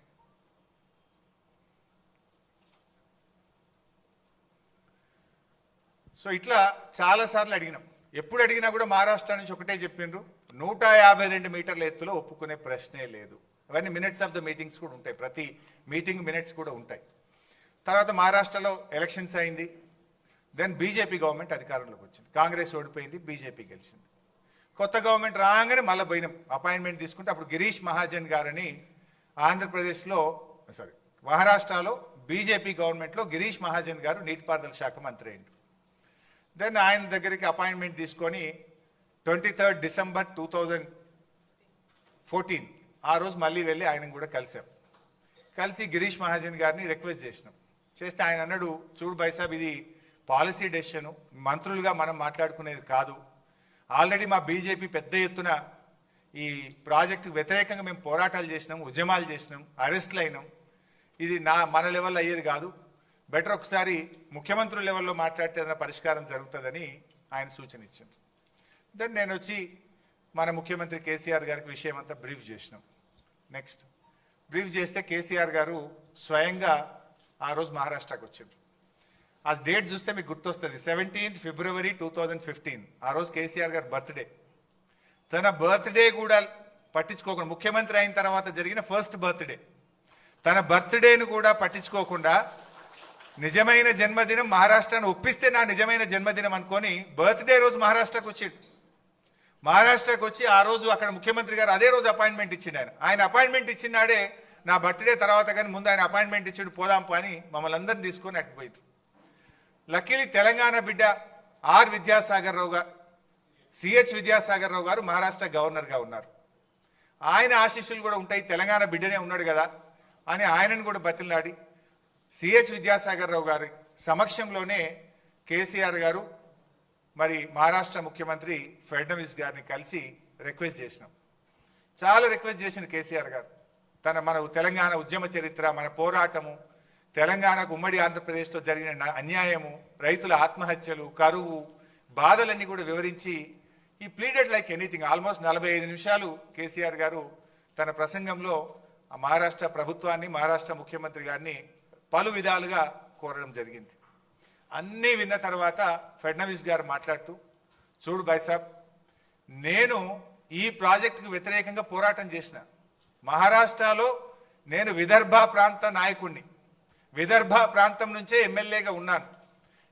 సో ఇట్లా చాలాసార్లు అడిగినాం. ఎప్పుడు అడిగినా కూడా మహారాష్ట్ర నుంచి ఒకటే చెప్పిండ్రు, 152 మీటర్ల ఎత్తులో ఒప్పుకునే ప్రశ్నే లేదు. అవన్నీ మినిట్స్ ఆఫ్ ద మీటింగ్స్ కూడా ఉంటాయి, ప్రతి మీటింగ్ మినిట్స్ కూడా ఉంటాయి. తర్వాత మహారాష్ట్రలో ఎలక్షన్స్ అయింది. దెన్ బీజేపీ గవర్నమెంట్ అధికారంలోకి వచ్చింది, కాంగ్రెస్ ఓడిపోయింది, బీజేపీ గెలిచింది. కొత్త గవర్నమెంట్ రాగానే మళ్ళీ పోయినాం అపాయింట్మెంట్ తీసుకుంటే, అప్పుడు గిరీష్ మహాజన్ గారని ఆంధ్రప్రదేశ్లో మహారాష్ట్రలో బీజేపీ గవర్నమెంట్లో గిరీష్ మహాజన్ గారు నీటిపారుదల శాఖ మంత్రి అయింది. దెన్ ఆయన దగ్గరికి అపాయింట్మెంట్ తీసుకొని 23 డిసెంబర్ 2014 ఆ రోజు మళ్ళీ వెళ్ళి ఆయనను కూడా కలిసాం. కలిసి గిరీష్ మహాజన్ గారిని రిక్వెస్ట్ చేసినాం. చేస్తే ఆయన అన్నాడు, చూడు భాయ్ సాబ్, ఇది పాలసీ డెసిషను, మంత్రులుగా మనం మాట్లాడుకునేది కాదు. ఆల్రెడీ మా బీజేపీ పెద్ద ఎత్తున ఈ ప్రాజెక్టు వ్యతిరేకంగా మేము పోరాటాలు చేసినాం, ఉద్యమాలు చేసినాం, అరెస్టులు అయినాం, ఇది మన లెవెల్లో అయ్యేది కాదు, బెటర్ ఒకసారి ముఖ్యమంత్రుల లెవెల్లో మాట్లాడితే ఏదైనా పరిష్కారం జరుగుతుందని ఆయన సూచన ఇచ్చింది. దెన్ నేను వచ్చి మన ముఖ్యమంత్రి కేసీఆర్ గారికి విషయం అంతా బ్రీఫ్ చేసినాం. నెక్స్ట్ బ్రీఫ్ చేస్తే కేసీఆర్ గారు స్వయంగా ఆ రోజు మహారాష్ట్రకు వచ్చింది. ఆ డేట్ చూస్తే మీకు గుర్తొస్తుంది, 17 ఫిబ్రవరి 2015. ఆ రోజు కేసీఆర్ గారు బర్త్డే. తన బర్త్డే కూడా పట్టించుకోకుండా, ముఖ్యమంత్రి అయిన తర్వాత జరిగిన ఫస్ట్ బర్త్డే, తన బర్త్డేను కూడా పట్టించుకోకుండా నిజమైన జన్మదినం మహారాష్ట్రను ఒప్పిస్తే నా నిజమైన జన్మదినం అనుకొని బర్త్డే రోజు మహారాష్ట్రకు వచ్చిండు. మహారాష్ట్రకు వచ్చి ఆ రోజు అక్కడ ముఖ్యమంత్రి గారు అదే రోజు అపాయింట్మెంట్ ఇచ్చిండు. ఆయన అపాయింట్మెంట్ ఇచ్చినాడే నా బర్త్డే తర్వాత, కానీ ముందు ఆయన అపాయింట్మెంట్ ఇచ్చిండు, పోదాం పని మమ్మల్ని అందరిని తీసుకొని అటుపోయింది. లక్కీలీ తెలంగాణ బిడ్డ ఆర్ విద్యాసాగర్ రావు గారు, సిహెచ్ విద్యాసాగర్ రావు గారు మహారాష్ట్ర గవర్నర్గా ఉన్నారు. ఆయన ఆశీస్సులు కూడా ఉంటాయి, తెలంగాణ బిడ్డనే ఉన్నాడు కదా అని ఆయనను కూడా బతిలాడి సిహెచ్ విద్యాసాగర్ రావు గారి సమక్షంలోనే కేసీఆర్ గారు మరి మహారాష్ట్ర ముఖ్యమంత్రి ఫడ్నవీస్ గారిని కలిసి రిక్వెస్ట్ చేసినాం. చాలా రిక్వెస్ట్ చేసిన కేసీఆర్ గారు, మన తెలంగాణ ఉద్యమ చరిత్ర, మన పోరాటము, తెలంగాణకు ఉమ్మడి ఆంధ్రప్రదేశ్లో జరిగిన అన్యాయము, రైతుల ఆత్మహత్యలు, కరువు, బాధలన్నీ కూడా వివరించి ఈ ప్లీడెడ్ లైక్ ఎనీథింగ్. ఆల్మోస్ట్ 45 నిమిషాలు కేసీఆర్ గారు తన ప్రసంగంలో మహారాష్ట్ర ప్రభుత్వాన్ని, మహారాష్ట్ర ముఖ్యమంత్రి గారిని పలు విధాలుగా కోరడం జరిగింది. అన్నీ విన్న తర్వాత ఫడ్నవీస్ గారు మాట్లాడుతూ, చూడు బైసాబ్, నేను ఈ ప్రాజెక్టుకు వ్యతిరేకంగా పోరాటం చేసిన. మహారాష్ట్రలో నేను విదర్భ ప్రాంత నాయకుడిని, విదర్భ ప్రాంతం నుంచే ఎమ్మెల్యేగా ఉన్నాను.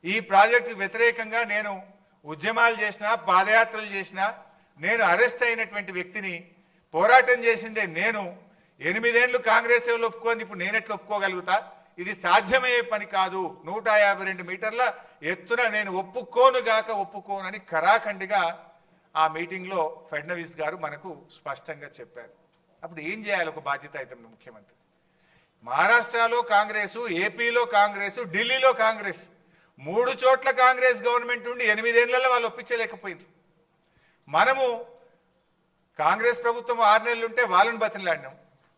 ఈ ప్రాజెక్టుకు వ్యతిరేకంగా నేను ఉద్యమాలు చేసిన, పాదయాత్రలు చేసిన, నేను అరెస్ట్ అయినటువంటి వ్యక్తిని. పోరాటం చేసిందే నేను. 8 ఏళ్ళు కాంగ్రెస్ వాళ్ళు ఒప్పుకోండి, ఇప్పుడు నేను ఎట్లా ఒప్పుకోగలుగుతా? ఇది సాధ్యమయ్యే పని కాదు. 152 మీటర్ల ఎత్తున నేను ఒప్పుకోనని ఖరాఖండిగా ఆ మీటింగ్లో ఫడ్నవీస్ గారు మనకు స్పష్టంగా చెప్పారు. అప్పుడు ఏం చేయాలి ఒక బాధ్యతాయుత ముఖ్యమంత్రి? మహారాష్ట్రలో కాంగ్రెసు, ఏపీలో కాంగ్రెసు, ఢిల్లీలో కాంగ్రెస్, 3 చోట్ల కాంగ్రెస్ గవర్నమెంట్ ఉండి 8 ఏళ్లలో వాళ్ళు ఒప్పించలేకపోయింది. మనము కాంగ్రెస్ ప్రభుత్వం 6 నెలలు ఉంటే వాళ్ళని బతిలాడినాం,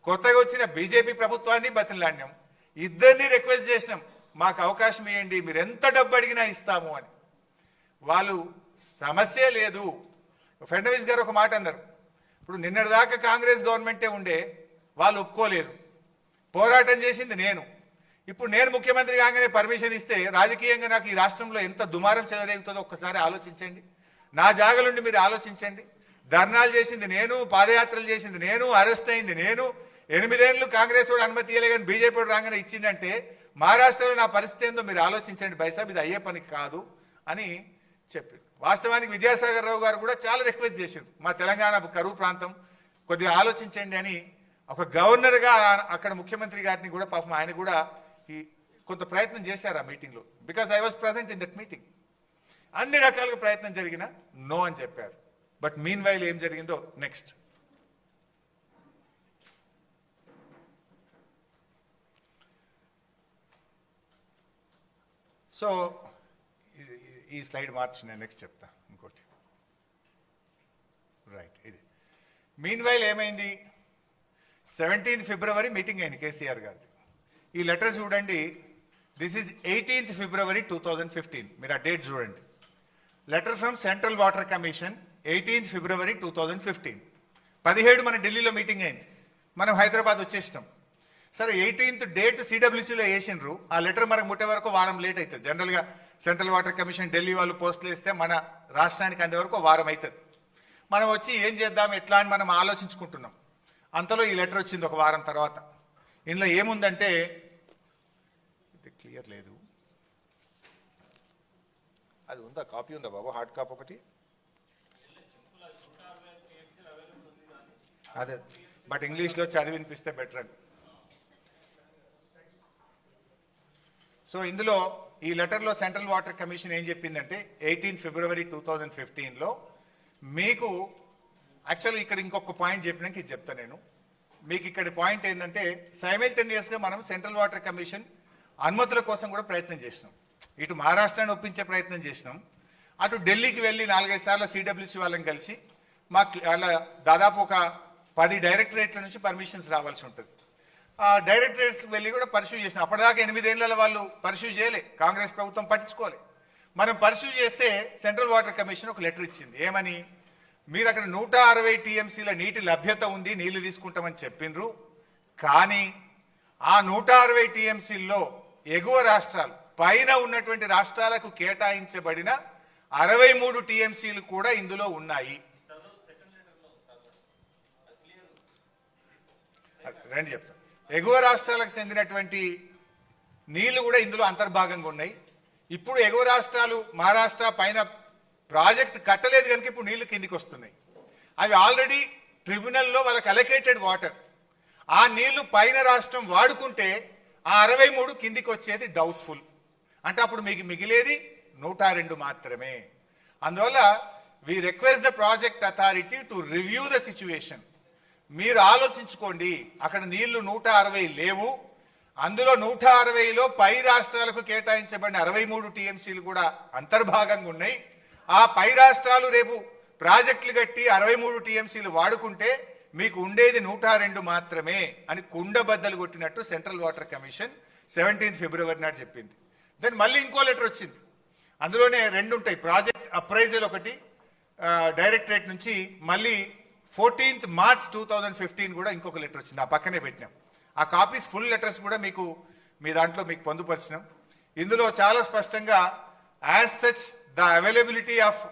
కొత్తగా వచ్చిన బీజేపీ ప్రభుత్వాన్ని బతిలాడినాం. ఇద్దరిని రిక్వెస్ట్ చేసినాం, మాకు అవకాశం ఇవ్వండి, మీరు ఎంత డబ్బు అడిగినా ఇస్తాము అని. వాళ్ళు సమస్య లేదు. ఫడ్నవీస్ గారు ఒక మాట అన్నారు, ఇప్పుడు నిన్నటిదాకా కాంగ్రెస్ గవర్నమెంటే ఉండే, వాళ్ళు ఒప్పుకోలేదు, పోరాటం చేసింది నేను. ఇప్పుడు నేను ముఖ్యమంత్రి కాగానే పర్మిషన్ ఇస్తే రాజకీయంగా నాకు ఈ రాష్ట్రంలో ఎంత దుమారం చెలరేగుతుందో ఒక్కసారి ఆలోచించండి. నా జాగలుండి మీరు ఆలోచించండి. ధర్నాలు చేసింది నేను, పాదయాత్రలు చేసింది నేను, అరెస్ట్ అయింది నేను. 8 ఏళ్ళు కాంగ్రెస్ వాడు అనుమతి ఇవ్వలే కానీ బీజేపీ వాడు రాగానే ఇచ్చిందంటే మహారాష్ట్రలో నా పరిస్థితి ఏందో మీరు ఆలోచించండి బైసాబ్, ఇది అయ్యే పని కాదు అని చెప్పారు. వాస్తవానికి విద్యాసాగర్ రావు గారు కూడా చాలా రిక్వెస్ట్ చేశారు, మా తెలంగాణ కరువు ప్రాంతం కొద్దిగా ఆలోచించండి అని. ఒక గవర్నర్గా అక్కడ ముఖ్యమంత్రి గారిని కూడా పాపం ఆయన కూడా కొంత ప్రయత్నం చేశారు ఆ మీటింగ్లో. Because I was present in that meeting. అన్ని రకాలుగా ప్రయత్నం జరిగినా నో అని చెప్పారు. బట్ మీన్ వైల్ ఏం జరిగిందో నెక్స్ట్. సో ఈ స్లైడ్ మార్చి నేను నెక్స్ట్ చెప్తా ఇంకోటి. రైట్, ఇది మీన్ వైల్ ఏమైంది? 17 ఫిబ్రవరి మీటింగ్ అయింది కేసీఆర్ గారిది. ఈ లెటర్ చూడండి, దిస్ ఈజ్ 18 ఫిబ్రవరి 2015. మీరు ఆ డేట్ చూడండి. Letter from central water commission 18 ఫిబ్రవరి 2015. 17 మన ఢిల్లీలో మీటింగ్ అయింది, మనం హైదరాబాద్ వచ్చేసినాం. సరే 18th డేట్ సిడబ్ల్యూసీలో వేసిండ్రు. ఆ లెటర్ మనకు ముట్టే వరకు వారం లేట్ అవుతుంది. జనరల్గా సెంట్రల్ వాటర్ కమిషన్ ఢిల్లీ వాళ్ళు పోస్టులు వేస్తే మన రాష్ట్రానికి అందే వరకు వారం అవుతుంది. మనం వచ్చి ఏం చేద్దాం ఎట్లా అని మనం ఆలోచించుకుంటున్నాం. అంతలో ఈ లెటర్ వచ్చింది ఒక వారం తర్వాత. ఇందులో ఏముందంటే, ఇది క్లియర్ లేదు, అది ఉందా? కాపీ ఉందా బాబు? హార్డ్ కాపీ ఒకటి అదే, బట్ ఇంగ్లీష్లో చదివి వినిపిస్తే బెటర్ అని. సో ఇందులో ఈ లెటర్లో సెంట్రల్ వాటర్ కమిషన్ ఏం చెప్పిందంటే 18 ఫిబ్రవరి 2015లో మీకు యాక్చువల్లీ ఇక్కడ ఇంకొక పాయింట్ చెప్పినాక ఇది చెప్తా నేను మీకు. ఇక్కడ పాయింట్ ఏంటంటే సైమల్టేనియస్గా మనం సెంట్రల్ వాటర్ కమిషన్ అనుమతుల కోసం కూడా ప్రయత్నం చేసినాం. ఇటు మహారాష్ట్రాన్ని ఒప్పించే ప్రయత్నం చేసినాం, అటు ఢిల్లీకి వెళ్ళి 4-5 సార్లు సిడబ్ల్యూసీ వాళ్ళని కలిసి మాకు అలా దాదాపు ఒక 10 డైరెక్టరేట్ల నుంచి పర్మిషన్స్ రావాల్సి ఉంటుంది. ఆ డైరెక్టరేట్స్కి వెళ్ళి కూడా పర్స్యూ చేసినాం. అప్పటిదాకా 8 ఏళ్ల వాళ్ళు పర్స్యూ చేయలే, కాంగ్రెస్ ప్రభుత్వం పట్టించుకోలే. మనం పర్స్యూ చేస్తే సెంట్రల్ వాటర్ కమిషన్ ఒక లెటర్ ఇచ్చింది. ఏమని? మీరు అక్కడ 160 టీఎంసీల నీటి లభ్యత ఉంది, నీళ్లు తీసుకుంటామని చెప్పిండ్రు. కానీ ఆ 160 టీఎంసీల్లో ఎగువ రాష్ట్రాలు, పైన ఉన్నటువంటి రాష్ట్రాలకు కేటాయించబడిన 63 టీఎంసీలు కూడా ఇందులో ఉన్నాయి. రండి చెప్తాను. ఎగువ రాష్ట్రాలకు చెందినటువంటి నీళ్లు కూడా ఇందులో అంతర్భాగంగా ఉన్నాయి. ఇప్పుడు ఎగువ రాష్ట్రాలు మహారాష్ట్ర పైన ప్రాజెక్ట్ కట్టలేదు కనుక ఇప్పుడు నీళ్లు కిందికి వస్తున్నాయి. అవి ఆల్రెడీ ట్రిబ్యునల్లో వాళ్ళకి అలొకేటెడ్ వాటర్. ఆ నీళ్లు పైన రాష్ట్రం వాడుకుంటే ఆ 63 కిందికి వచ్చేది డౌట్ఫుల్. అంటే అప్పుడు మీకు మిగిలేది 102 మాత్రమే. అందువల్ల we request the project authority to review the situation. మీరు ఆలోచించుకోండి, అక్కడ నీళ్లు 160 లేవు. అందులో 160లో పై రాష్ట్రాలకు కేటాయించబడిన 63 టీఎంసీలు కూడా అంతర్భాగంగా ఉన్నాయి. ఆ పై రాష్ట్రాలు రేపు ప్రాజెక్టులు కట్టి 63 టీఎంసీలు వాడుకుంటే మీకు ఉండేది 102 మాత్రమే అని కుండబద్దలు కొట్టినట్టు సెంట్రల్ వాటర్ కమిషన్ 17th ఫిబ్రవరి నాడు చెప్పింది. దెన్ మళ్ళీ ఇంకో లెటర్ వచ్చింది, అందులోనే రెండు ఉంటాయి, ప్రాజెక్ట్ అప్రైజల్ ఒకటి డైరెక్టరేట్ నుంచి, మళ్ళీ 14th మార్చ్ 2015 కూడా ఇంకొక లెటర్ వచ్చింది, ఆ పక్కనే పెట్టినాం. ఆ కాపీస్ ఫుల్ లెటర్స్ కూడా మీకు మీ దాంట్లో మీకు పొందుపరిచినాం. ఇందులో చాలా స్పష్టంగా as such the availability of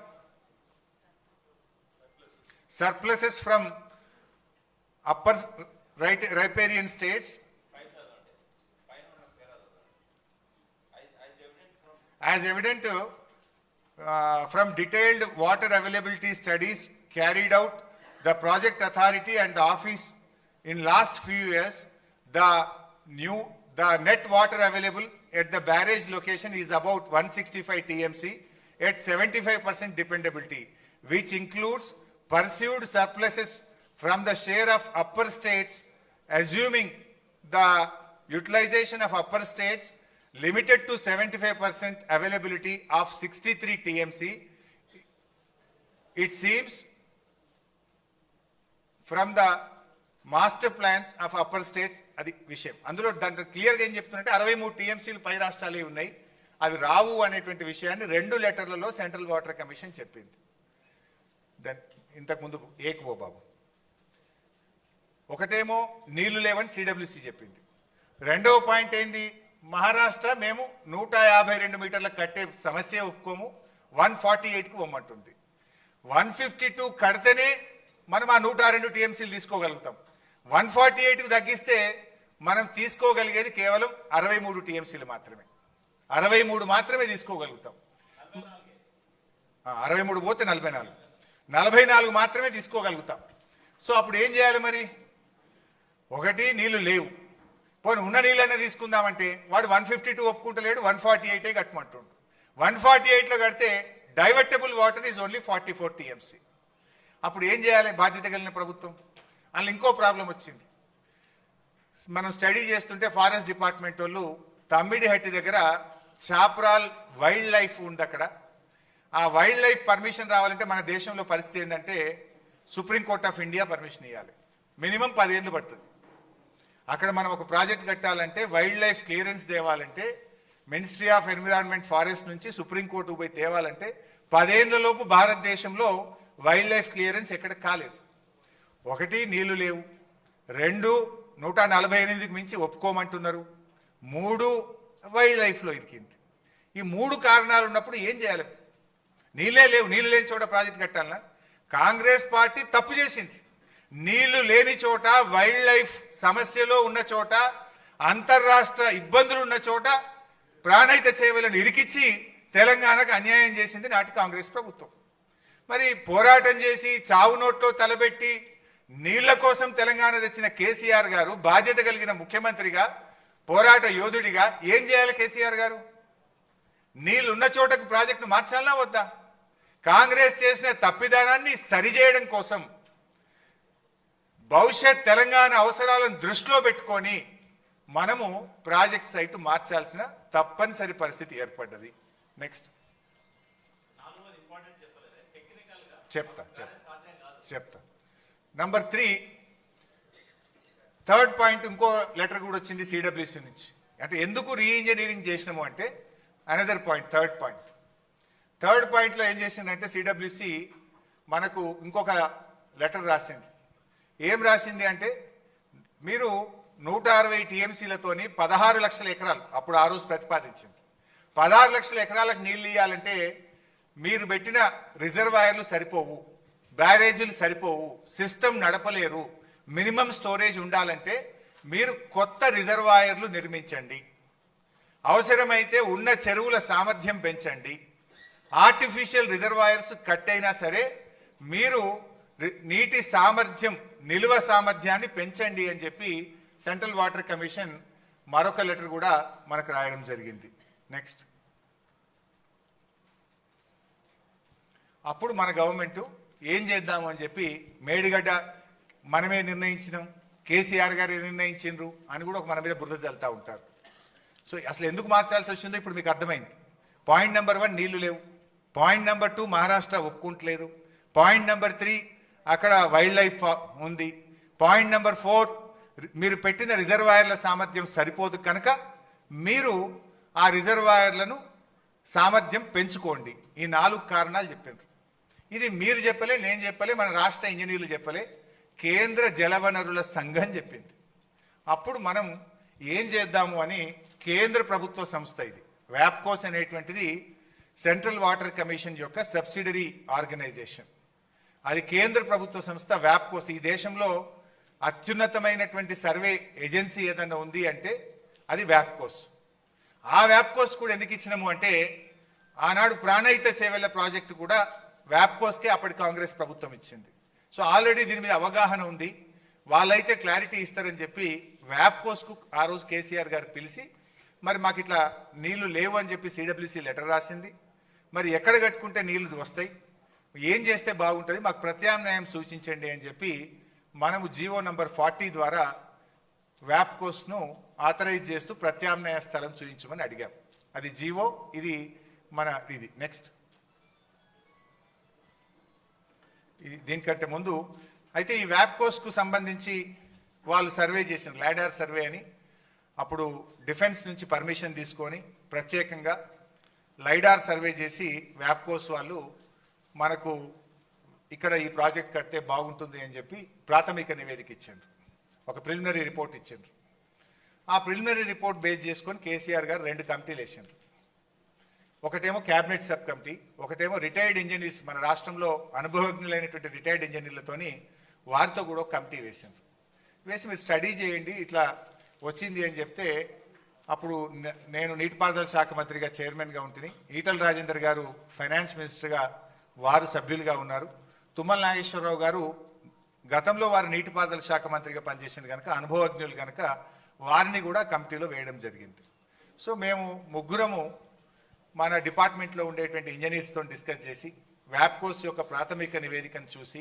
surpluses from upper riparian states as evident from detailed water availability studies carried out the project authority and the office in last few years, the net water available at the barrage location is about 165 TMC at 75% dependability, which includes pursued surpluses from the share of upper states, assuming the utilization of upper states limited to 75% availability of 63 TMC. It seems from the master plans of upper states, అది విషయం. అందులో దాంట్లో క్లియర్గా ఏం చెప్తున్నట్టే 63 టీఎంసీలు పై రాష్ట్రాలే ఉన్నాయి, అవి రావు అనేటువంటి విషయాన్ని 2 లెటర్లలో సెంట్రల్ వాటర్ కమిషన్ చెప్పింది. దెన్ ఇంతకుముందు ఏకువో బాబు, ఒకటేమో నీళ్లు లేవని సిడబ్ల్యూసి చెప్పింది. రెండవ పాయింట్ ఏంది, మహారాష్ట్ర మేము 152 మీటర్లకు కట్టే సమస్య ఒప్పుకోము, 148కు ఇవ్వమంటుంది. 152 కడితేనే మనం ఆ 102 టీఎంసీలు తీసుకోగలుగుతాం. 148కు తగ్గిస్తే మనం తీసుకోగలిగేది కేవలం 63 టీఎంసీలు మాత్రమే, 63 మాత్రమే తీసుకోగలుగుతాం. 63 పోతే 44 మాత్రమే తీసుకోగలుగుతాం. సో అప్పుడు ఏం చేయాలి మరి? ఒకటి, నీళ్లు లేవు, పోనీ ఉన్న నీళ్ళనే తీసుకుందామంటే వాడు 152 ఒప్పుకుంటలేడు, 148 కట్టమంటుండు. 148లో కడితే divertible water is only 44 TMC. అప్పుడు ఏం చేయాలి బాధ్యత కలిగిన ప్రభుత్వం? అందులో ఇంకో ప్రాబ్లం వచ్చింది. మనం స్టడీ చేస్తుంటే ఫారెస్ట్ డిపార్ట్మెంట్ వాళ్ళు తమ్మిడిహట్టి దగ్గర చాప్రాల్ వైల్డ్ లైఫ్ ఉంది, అక్కడ ఆ వైల్డ్ లైఫ్ పర్మిషన్ రావాలంటే మన దేశంలో పరిస్థితి ఏంటంటే సుప్రీంకోర్ట్ ఆఫ్ ఇండియా పర్మిషన్ ఇవ్వాలి, మినిమం 10 ఏళ్ళు పడుతుంది. అక్కడ మనం ఒక ప్రాజెక్ట్ కట్టాలంటే వైల్డ్ లైఫ్ క్లియరెన్స్ తేవాలంటే మినిస్ట్రీ ఆఫ్ ఎన్విరాన్మెంట్ ఫారెస్ట్ నుంచి సుప్రీంకోర్టుకు పోయి తేవాలంటే 10 ఏళ్లలోపు భారతదేశంలో వైల్డ్ లైఫ్ క్లియరెన్స్ ఎక్కడ కాలేదు. ఒకటి, నీళ్లు లేవు. 2, 148కి మించి ఒప్పుకోమంటున్నారు. 3, వైల్డ్ లైఫ్లో ఇరికింది. ఈ 3 కారణాలు ఉన్నప్పుడు ఏం చేయాలి? నీళ్ళే లేవు, నీళ్లు లేని చోట ప్రాజెక్ట్ కట్టాలన్నా? కాంగ్రెస్ పార్టీ తప్పు చేసింది. నీళ్లు లేని చోట, వైల్డ్ లైఫ్ సమస్యలో ఉన్న చోట, అంతర్రాష్ట్ర ఇబ్బందులు ఉన్న చోట ప్రాణహిత చేవలను ఇరికిచ్చి తెలంగాణకు అన్యాయం చేసింది నాటి కాంగ్రెస్ ప్రభుత్వం. మరి పోరాటం చేసి చావు నోట్లో తలబెట్టి నీళ్ల కోసం తెలంగాణ తెచ్చిన కేసీఆర్ గారు బాధ్యత కలిగిన ముఖ్యమంత్రిగా, పోరాట యోధుడిగా ఏం చేయాలి కేసీఆర్ గారు? నీళ్లున్న చోటకు ప్రాజెక్టు మార్చాలనా వద్దా? కాంగ్రెస్ చేసిన తప్పిదానాన్ని సరిచేయడం కోసం భవిష్యత్ తెలంగాణ అవసరాలను దృష్టిలో పెట్టుకొని మనము ప్రాజెక్ట్ సైట్ మార్చాల్సిన తప్పనిసరి పరిస్థితి ఏర్పడ్డది. నెక్స్ట్ చెప్తా. నంబర్ 3, థర్డ్ పాయింట్, ఇంకో లెటర్ కూడా వచ్చింది సిడబ్ల్యూసి నుంచి. అంటే ఎందుకు రీఇంజనీరింగ్ చేసినాము అంటే అనదర్ పాయింట్, థర్డ్ పాయింట్లో ఏం చేసిందంటే సిడబ్ల్యూసి మనకు ఇంకొక లెటర్ రాసింది. ఏం రాసింది అంటే, మీరు 160 టీఎంసీలతోని 16 లక్షల ఎకరాలు అప్పుడు ఆ రోజు ప్రతిపాదించింది. 16 లక్షల ఎకరాలకు నీళ్లు ఇవ్వాలంటే మీరు పెట్టిన రిజర్వాయర్లు సరిపోవు, బ్యారేజీలు సరిపోవు, సిస్టమ్ నడపలేరు. మినిమం స్టోరేజ్ ఉండాలంటే మీరు కొత్త రిజర్వాయర్లు నిర్మించండి, అవసరమైతే ఉన్న చెరువుల సామర్థ్యం పెంచండి, ఆర్టిఫిషియల్ రిజర్వాయర్స్ కట్టైనా సరే మీరు నీటి సామర్థ్యం, నిల్వ సామర్థ్యాన్ని పెంచండి అని చెప్పి సెంట్రల్ వాటర్ కమిషన్ మరొక లెటర్ కూడా మనకు రాయడం జరిగింది. నెక్స్ట్, అప్పుడు మన గవర్నమెంట్ ఏం చేద్దాము అని చెప్పి మేడిగడ్డ మనమే నిర్ణయించినాం, కేసీఆర్ గారు నిర్ణయించిండ్రు అని కూడా మన మీద బురద చల్లుతూ ఉంటారు. సో అసలు ఎందుకు మార్చాల్సి వచ్చిందో ఇప్పుడు మీకు అర్థమైంది. పాయింట్ నెంబర్ 1 నీళ్లు లేవు, పాయింట్ నెంబర్ 2 మహారాష్ట్ర ఒప్పుకుంటలేదు, పాయింట్ నెంబర్ 3 అక్కడ వైల్డ్ లైఫ్ ఉంది, పాయింట్ నెంబర్ 4 మీరు పెట్టిన రిజర్వాయర్ల సామర్థ్యం సరిపోదు కనుక మీరు ఆ రిజర్వాయర్లను సామర్థ్యం పెంచుకోండి. ఈ 4 కారణాలు చెప్పారు. ఇది మీరు చెప్పలే, నేను చెప్పలే, మన రాష్ట్ర ఇంజనీర్లు చెప్పలే, కేంద్ర జలవనరుల సంఘం చెప్పింది. అప్పుడు మనం ఏం చేద్దాము అని కేంద్ర ప్రభుత్వ సంస్థ ఇది వ్యాప్కోస్ అనేటువంటిది సెంట్రల్ వాటర్ కమిషన్ యొక్క సబ్సిడరీ ఆర్గనైజేషన్. అది కేంద్ర ప్రభుత్వ సంస్థ వ్యాప్కోస్. ఈ దేశంలో అత్యున్నతమైనటువంటి సర్వే ఏజెన్సీ ఏదైనా ఉంది అంటే అది వ్యాప్కోస్. ఆ వ్యాప్కోస్ కూడా ఎందుకు ఇచ్చినాము అంటే ఆనాడు ప్రాణహిత చేవెళ్ల ప్రాజెక్టు కూడా వ్యాప్కోస్కే అప్పటి కాంగ్రెస్ ప్రభుత్వం ఇచ్చింది. సో ఆల్రెడీ దీని మీద అవగాహన ఉంది. వాళ్ళైతే క్లారిటీ ఇస్తారని చెప్పి వ్యాప్కోస్కు ఆ రోజు కేసీఆర్ గారు పిలిచి మరి మాకు ఇట్లా నీళ్లు లేవు అని చెప్పి సిడబ్ల్యూసీ లెటర్ రాసింది. మరి ఎక్కడ కట్టుకుంటే నీళ్లు వస్తాయి, ఏం చేస్తే బాగుంటుంది, మాకు ప్రత్యామ్నాయం సూచించండి అని చెప్పి మనము జీవో నంబర్ 40 ద్వారా వ్యాప్కోస్ను ఆథరైజ్ చేస్తూ ప్రత్యామ్నాయ స్థలం చూపించమని అడిగాం. అది జీవో. ఇది మన ఇది నెక్స్ట్ దీనికంటే ముందు అయితే ఈ వ్యాప్కోస్కు సంబంధించి వాళ్ళు సర్వే చేసిన లాడార్ సర్వే అని అప్పుడు డిఫెన్స్ నుంచి పర్మిషన్ తీసుకొని ప్రత్యేకంగా లైడార్ సర్వే చేసి వ్యాప్కోస్ వాళ్ళు మనకు ఇక్కడ ఈ ప్రాజెక్ట్ కడితే బాగుంటుంది అని చెప్పి ప్రాథమిక నివేదిక ఇచ్చిండ్రు, ఒక ప్రిలిమినరీ రిపోర్ట్ ఇచ్చిండ్రు. ఆ ప్రిలిమినరీ రిపోర్ట్ బేస్ చేసుకొని కేసీఆర్ గారు 2 కమిటీలు వేసిండ్రు. ఒకటేమో క్యాబినెట్ సబ్ కమిటీ, ఒకటేమో రిటైర్డ్ ఇంజనీర్స్, మన రాష్ట్రంలో అనుభవజ్ఞులైనటువంటి రిటైర్డ్ ఇంజనీర్లతోని వారితో కూడా ఒక కమిటీ వేసిండ్రు. వేసి మీరు స్టడీ చేయండి ఇట్లా వచ్చింది అని చెప్తే అప్పుడు నేను నీటిపారుదల శాఖ మంత్రిగా చైర్మన్గా ఉంటుంది, ఈటల రాజేందర్ గారు ఫైనాన్స్ మినిస్టర్గా వారు సభ్యులుగా ఉన్నారు, తుమ్మల నాగేశ్వరరావు గారు గతంలో వారు నీటిపారుదల శాఖ మంత్రిగా పనిచేసింది కనుక అనుభవజ్ఞులు కనుక వారిని కూడా కమిటీలో వేయడం జరిగింది. సో మేము ముగ్గురము మన డిపార్ట్మెంట్లో ఉండేటువంటి ఇంజనీర్స్తో డిస్కస్ చేసి వ్యాప్కోస్ యొక్క ప్రాథమిక నివేదికను చూసి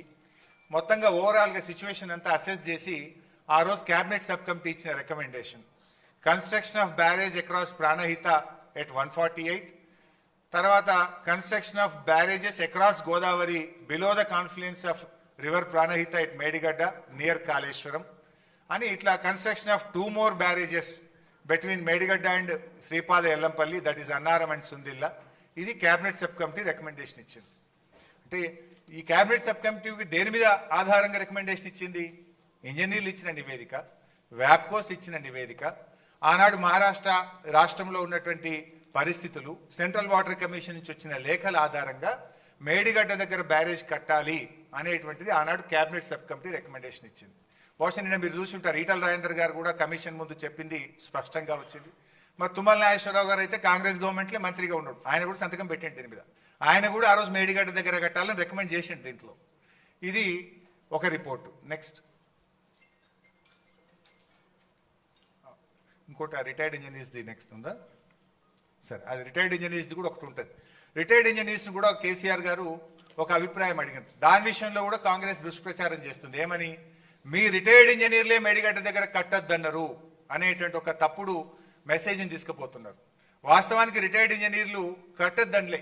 మొత్తంగా ఓవరాల్గా సిచ్యువేషన్ అంతా అసెస్ చేసి ఆ రోజు క్యాబినెట్ సబ్ కమిటీ ఇచ్చిన recommendation construction of barrage across Pranahita at 148, తర్వాత construction of barrages across Godavari below the confluence of river Pranahita at Medigadda near Kaleshwaram అని ఇట్లా construction of 2 more barrages between Medigadda and Sripada Yellampalli, that is Annaram and Sundilla. ఇది cabinet sub committee recommendation ఇచ్చింది. అంటే ఈ cabinet sub కమిటీకి దేని మీద ఆధారంగా రికమెండేషన్ ఇచ్చింది? ఇంజనీర్లు ఇచ్చిన నివేదిక, వ్యాప్కోస్ ఇచ్చిన నివేదిక, ఆనాడు మహారాష్ట్ర రాష్ట్రంలో ఉన్నటువంటి పరిస్థితులు, సెంట్రల్ వాటర్ కమిషన్ నుంచి వచ్చిన లేఖల ఆధారంగా మేడిగడ్డ దగ్గర బ్యారేజ్ కట్టాలి అనేటువంటిది ఆనాడు క్యాబినెట్ సబ్ కమిటీ రికమెండేషన్ ఇచ్చింది. బహుశా నిన్న మీరు చూసి ఉంటారు, ఈటల రాజేందర్ గారు కూడా కమిషన్ ముందు చెప్పింది స్పష్టంగా వచ్చింది. మరి తుమ్మల నాగేశ్వరరావు గారు అయితే కాంగ్రెస్ గవర్నమెంట్లో మంత్రిగా ఉన్నాడు, ఆయన కూడా సంతకం పెట్టండి దీని మీద. ఆయన కూడా ఆ రోజు మేడిగడ్డ దగ్గర కట్టాలని రికమెండ్ చేసిండు దీంట్లో. ఇది ఒక రిపోర్టు. నెక్స్ట్ ఇంకోటి రిటైర్డ్ ఇంజనీర్స్ది నెక్స్ట్ ఉందా? సరే, అది రిటైర్డ్ ఇంజనీర్స్ది కూడా ఒకటి ఉంటుంది. రిటైర్డ్ ఇంజనీర్స్ని కూడా కేసీఆర్ గారు ఒక అభిప్రాయం అడిగారు. దాని విషయంలో కూడా కాంగ్రెస్ దుష్ప్రచారం చేస్తుంది. ఏమని? మీ రిటైర్డ్ ఇంజనీర్లే మేడిగడ్డ దగ్గర కట్టొద్దన్నారు అనేటువంటి ఒక తప్పుడు మెసేజ్ని తీసుకుపోతున్నారు. వాస్తవానికి రిటైర్డ్ ఇంజనీర్లు కట్టొద్దనిలే.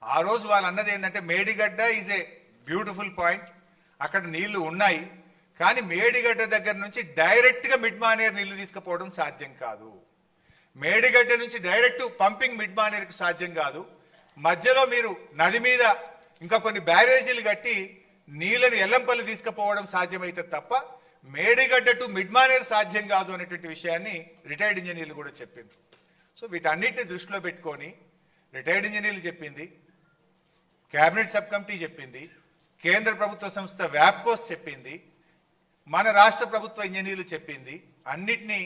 ఆ రోజు వాళ్ళు అన్నది ఏంటంటే Medigadda is a beautiful point, అక్కడ నీళ్లు ఉన్నాయి, కానీ మేడిగడ్డ దగ్గర నుంచి డైరెక్ట్గా మిడ్ మానేర్ నీళ్లు తీసుకుపోవడం సాధ్యం కాదు. మేడిగడ్డ నుంచి డైరెక్ట్ పంపింగ్ మిడ్ మానేర్కు సాధ్యం కాదు. మధ్యలో మీరు నది మీద ఇంకా కొన్ని బ్యారేజీలు కట్టి నీళ్ళని ఎల్లంపల్లి తీసుకుపోవడం సాధ్యమైతే తప్ప మేడిగడ్డ టు మిడ్ మానేర్ సాధ్యం కాదు అనేటువంటి విషయాన్ని రిటైర్డ్ ఇంజనీర్లు కూడా చెప్పింది. సో వీటన్నిటిని దృష్టిలో పెట్టుకొని రిటైర్డ్ ఇంజనీర్లు చెప్పింది, క్యాబినెట్ సబ్ కమిటీ చెప్పింది, కేంద్ర ప్రభుత్వ సంస్థ వ్యాప్కోస్ చెప్పింది, మన రాష్ట్ర ప్రభుత్వ ఇంజనీర్లు చెప్పింది, అన్నిటినీ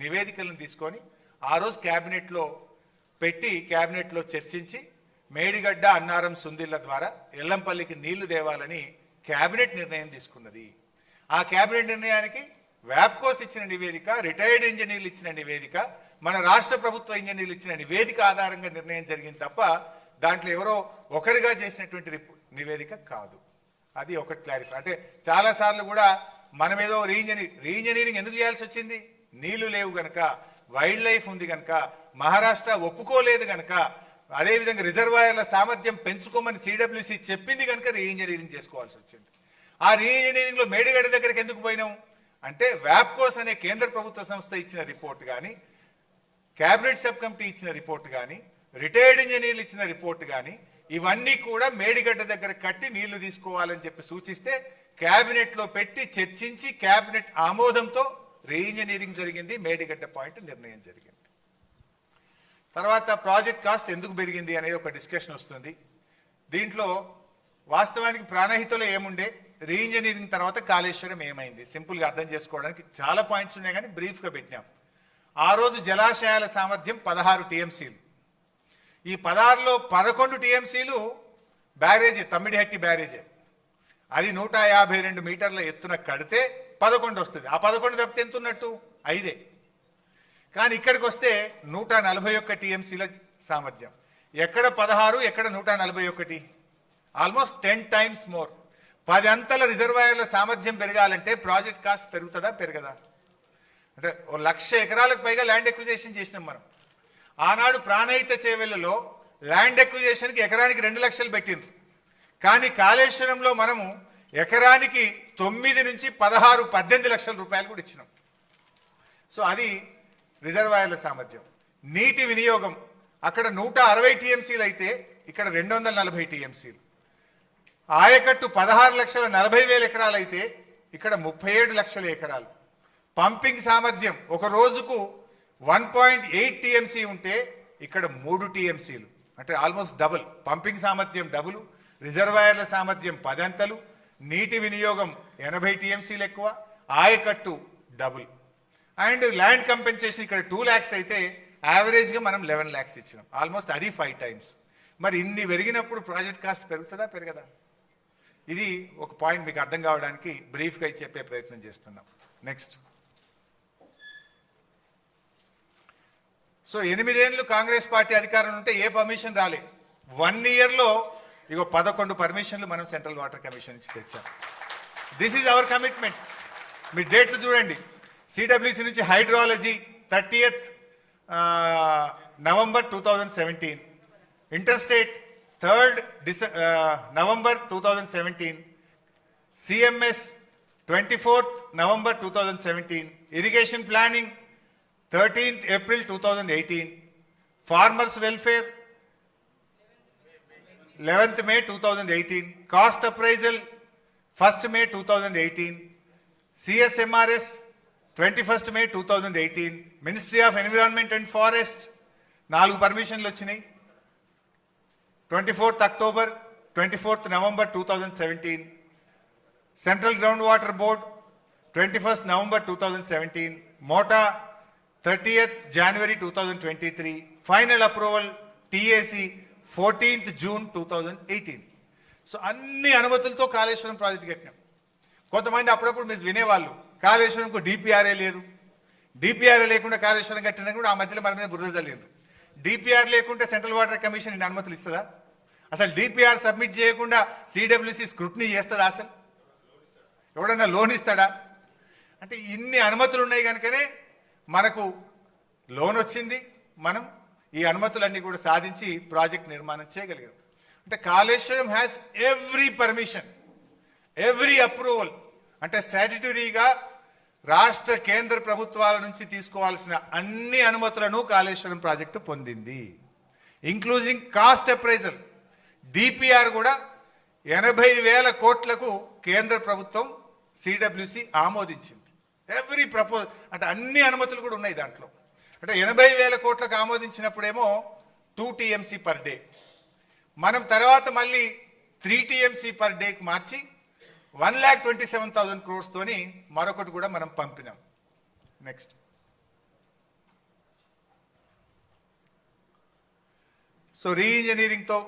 నివేదికలను తీసుకొని ఆ రోజు క్యాబినెట్లో పెట్టి క్యాబినెట్లో చర్చించి మేడిగడ్డ అన్నారం సుందిళ్ళ ద్వారా ఎల్లంపల్లికి నీళ్లు దేవాలని క్యాబినెట్ నిర్ణయం తీసుకున్నది. ఆ క్యాబినెట్ నిర్ణయానికి వ్యాప్కోస్ ఇచ్చిన నివేదిక, రిటైర్డ్ ఇంజనీర్లు ఇచ్చిన నివేదిక, మన రాష్ట్ర ప్రభుత్వ ఇంజనీర్లు ఇచ్చిన నివేదిక ఆధారంగా నిర్ణయం జరిగింది తప్ప దాంట్లో ఎవరో ఒకరిగా చేసినటువంటి నివేదిక కాదు. అది ఒకటి క్లారిఫై. అంటే చాలాసార్లు కూడా మనమేదో రీఇంజనీరింగ్ ఎందుకు చేయాల్సి వచ్చింది? నీళ్లు లేవు గనక, వైల్డ్ లైఫ్ ఉంది కనుక, మహారాష్ట్ర ఒప్పుకోలేదు కనుక, అదేవిధంగా రిజర్వాయర్ల సామర్థ్యం పెంచుకోమని సిడబ్ల్యూసి చెప్పింది కనుక రీఇంజనీరింగ్ చేసుకోవాల్సి వచ్చింది. ఆ రీఇంజనీరింగ్లో మేడిగడ్డ దగ్గరికి ఎందుకు పోయినాం అంటే వ్యాప్కోస్ అనే కేంద్ర ప్రభుత్వ సంస్థ ఇచ్చిన రిపోర్ట్ కానీ, క్యాబినెట్ సబ్ కమిటీ ఇచ్చిన రిపోర్ట్ కానీ, రిటైర్డ్ ఇంజనీర్లు ఇచ్చిన రిపోర్ట్ కానీ, ఇవన్నీ కూడా మేడిగడ్డ దగ్గర కట్టి నీళ్లు తీసుకోవాలని చెప్పి సూచిస్తే క్యాబినెట్ లో పెట్టి చర్చించి క్యాబినెట్ ఆమోదంతో రీఇంజనీరింగ్ జరిగింది, మేడిగడ్డ పాయింట్ నిర్ణయం జరిగింది. తర్వాత ప్రాజెక్ట్ కాస్ట్ ఎందుకు పెరిగింది అనేది ఒక డిస్కషన్ వస్తుంది. దీంట్లో వాస్తవానికి ప్రాణహితలో ఏముండే, రీఇంజనీరింగ్ తర్వాత కాళేశ్వరం ఏమైంది, సింపుల్గా అర్థం చేసుకోవడానికి చాలా పాయింట్స్ ఉన్నాయి కానీ బ్రీఫ్గా పెట్టినాం. ఆ రోజు జలాశయాల సామర్థ్యం 16 టీఎంసీలు. ఈ 16లో 11 టీఎంసీలు బ్యారేజీ, తమ్మిడిహట్టి బ్యారేజీ. అది 152 మీటర్ల ఎత్తున కడితే 11 వస్తుంది. ఆ 11 తప్పితే ఎంత ఉన్నట్టు? 5. కానీ ఇక్కడికి వస్తే 141 టీఎంసీల సామర్థ్యం. ఎక్కడ 16, ఎక్కడ 141, ఆల్మోస్ట్ 10 టైమ్స్ మోర్. 10 అంతల రిజర్వాయర్ల సామర్థ్యం పెరగాలంటే ప్రాజెక్ట్ కాస్ట్ పెరుగుతుందా పెరగదా? అంటే 1,00,000 ఎకరాలకు పైగా ల్యాండ్ ఎక్విజిషన్ చేసినాం మనం. ఆనాడు ప్రాణహిత చేవెళ్లలో ల్యాండ్ ఎక్విజిషన్కి ఎకరానికి 2 లక్షలు పెట్టిండ్రు. కానీ కాళేశ్వరంలో మనము ఎకరానికి 9 నుంచి 16, 18 లక్షల రూపాయలు కూడా ఇచ్చినాం. సో అది రిజర్వాయర్ల సామర్థ్యం. నీటి వినియోగం అక్కడ 160 టీఎంసీలు అయితే ఇక్కడ 240 టీఎంసీలు. ఆయకట్టు 16,40,000 ఎకరాలు అయితే ఇక్కడ 37 లక్షల ఎకరాలు. పంపింగ్ సామర్థ్యం ఒక రోజుకు 1.8 టీఎంసీ ఉంటే ఇక్కడ 3 టీఎంసీలు, అంటే ఆల్మోస్ట్ డబుల్. పంపింగ్ సామర్థ్యం డబుల్, రిజర్వాయర్ల సామర్థ్యం 10 అంతలు, నీటి వినియోగం 80 టీఎంసీలు ఎక్కువ, ఆయకట్టు డబుల్. అండ్ ల్యాండ్ కంపెన్సేషన్ ఇక్కడ 2 lakhs అయితే యావరేజ్గా మనం 11 lakhs ఇచ్చినాం, ఆల్మోస్ట్ అది 5 టైమ్స్. మరి ఇన్ని పెరిగినప్పుడు ప్రాజెక్ట్ కాస్ట్ పెరుగుతుందా పెరగదా? ఇది ఒక పాయింట్ మీకు అర్థం కావడానికి బ్రీఫ్గా చెప్పే ప్రయత్నం చేస్తున్నాం. నెక్స్ట్. సో 8 ఏళ్ళు కాంగ్రెస్ పార్టీ అధికారంలో ఉంటే ఏ పర్మిషన్ రాలే. 1 yearలో ఇగో 11 పర్మిషన్లు మనం సెంట్రల్ వాటర్ కమిషన్ నుంచి తెచ్చాం. This is our commitment. మీ డేట్లు చూడండి. సిడబ్ల్యూసి నుంచి hydrology 30th November 2017, interstate 3rd November 2017, CMS 24th November 2017, irrigation planning 13th April 2018, farmers welfare 11th May 2018, cost appraisal 1st May 2018, CSMRS 21st May 2018, ministry of environment and forest 4 పర్మిషన్లు వచ్చినాయి. 24th October, 24th November 2017, central ground water board 21st November 2017, మోటా 30th January 2023, final approval TAC 14th June 2018. So అన్ని అనుమతులతో Kaleshwaram project కట్టినాం. కొంతమంది అప్పుడప్పుడు మీరు వినేవాళ్ళు, కాళేశ్వరంకు డిపిఆర్ఏ లేదు, డిపిఆర్ఏ లేకుండా కాళేశ్వరం కట్టినా కూడా ఆ మధ్యలో మన మీద బురద జల్లింది. డిపిఆర్ లేకుంటే సెంట్రల్ వాటర్ కమిషన్ ఇన్ని అనుమతులు ఇస్తుందా? అసలు డిపిఆర్ సబ్మిట్ చేయకుండా సిడబ్ల్యూసి స్క్రూటినీ చేస్తుందా? అసలు ఎవడన్నా లోన్ ఇస్తాడా? అంటే ఇన్ని అనుమతులు ఉన్నాయి కనుకనే మనకు లోన్ వచ్చింది. మనం ఈ అనుమతులన్నీ కూడా సాధించి ప్రాజెక్ట్ నిర్మాణం చేయగలిగాం. అంటే Kaleshwaram has every permission, every approval. అంటే స్టాట్యుటరీగా రాష్ట్ర కేంద్ర ప్రభుత్వాల నుంచి తీసుకోవాల్సిన అన్ని అనుమతులను కాళేశ్వరం ప్రాజెక్టు పొందింది, ఇంక్లూజింగ్ కాస్ట్ అప్రైజల్. డిపిఆర్ కూడా 80,000 కోట్లకు కేంద్ర ప్రభుత్వం సిడబ్ల్యూసి ఆమోదించింది. ఎవ్రీ ప్రపోజ్, అంటే అన్ని అనుమతులు కూడా ఉన్నాయి దాంట్లో. అంటే 80,000 కోట్లకు ఆమోదించినప్పుడేమో 2 టీఎంసీ పర్ డే. మనం తర్వాత మళ్ళీ 3 టీఎంసీ పర్ డేకి మార్చి 1,27,000 crores తోని మరొకటి కూడా మనం పంపినాం. నెక్స్ట్. సో రీఇంజనీరింగ్తో